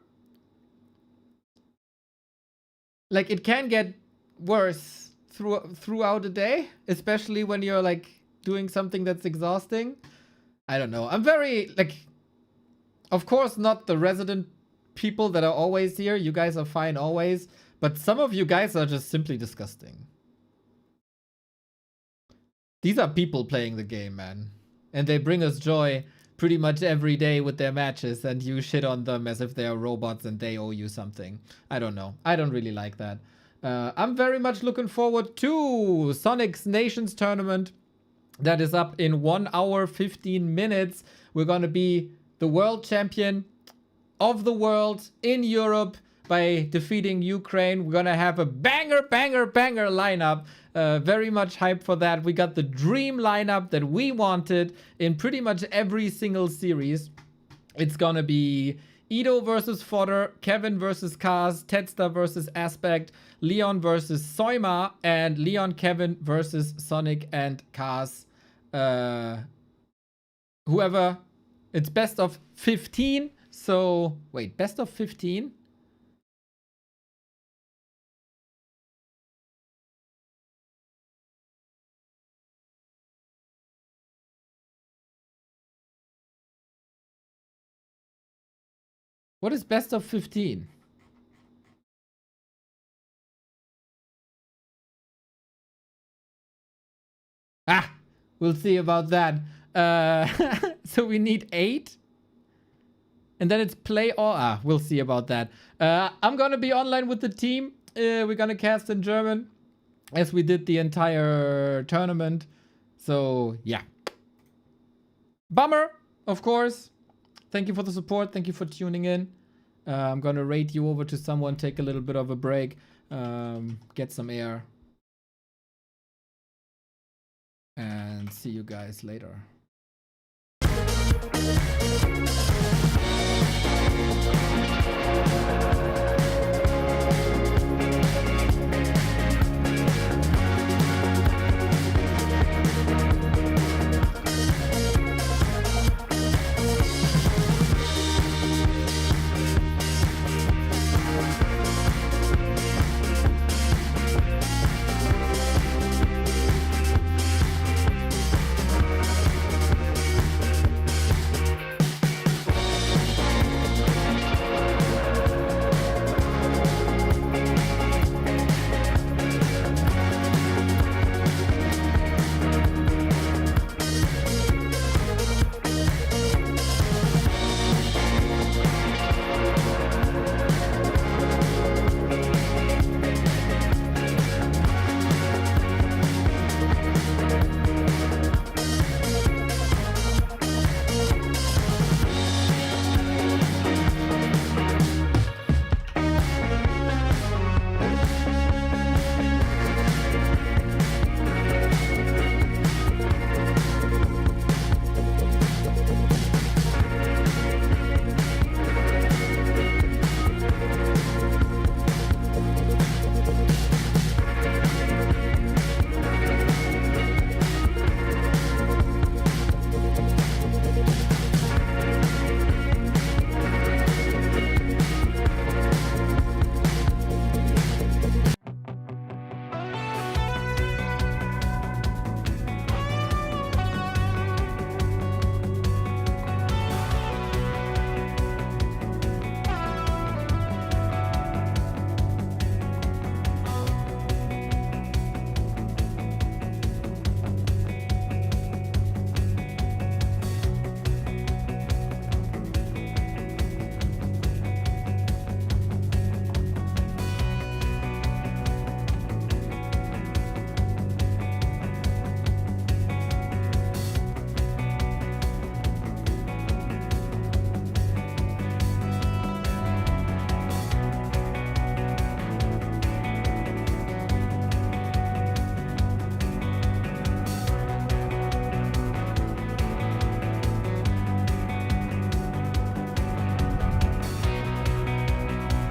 Like, it can get worse throughout the day, especially when you're like doing something that's exhausting. I don't know. I'm very like, of course, not the resident people that are always here. You guys are fine always, but some of you guys are just simply disgusting. These are people playing the game, man, and they bring us joy pretty much every day with their matches, and you shit on them as if they are robots and they owe you something. I don't know. I don't really like that. I'm very much looking forward to Sonic's Nations Tournament that is up in 1 hour, 15 minutes. We're going to be the world champion of the world in Europe by defeating Ukraine. We're going to have a banger lineup. Very much hyped for that. We got the dream lineup that we wanted in pretty much every single series. It's going to be eer0 versus Fodder, Kevin versus Kaz, Tedster versus Aspect, Leon versus Soima, and Leon Kevin versus Sonic and Kaz. Whoever. It's best of 15. So, wait, best of 15? What is best of 15? Ah, we'll see about that. So we need 8. And then it's play or... Ah, we'll see about that. I'm going to be online with the team. We're going to cast in German, as we did the entire tournament. So, yeah. Bummer, of course. Thank you for the support. Thank you for tuning in. I'm going to rate you over to someone, take a little bit of a break, get some air. And see you guys later.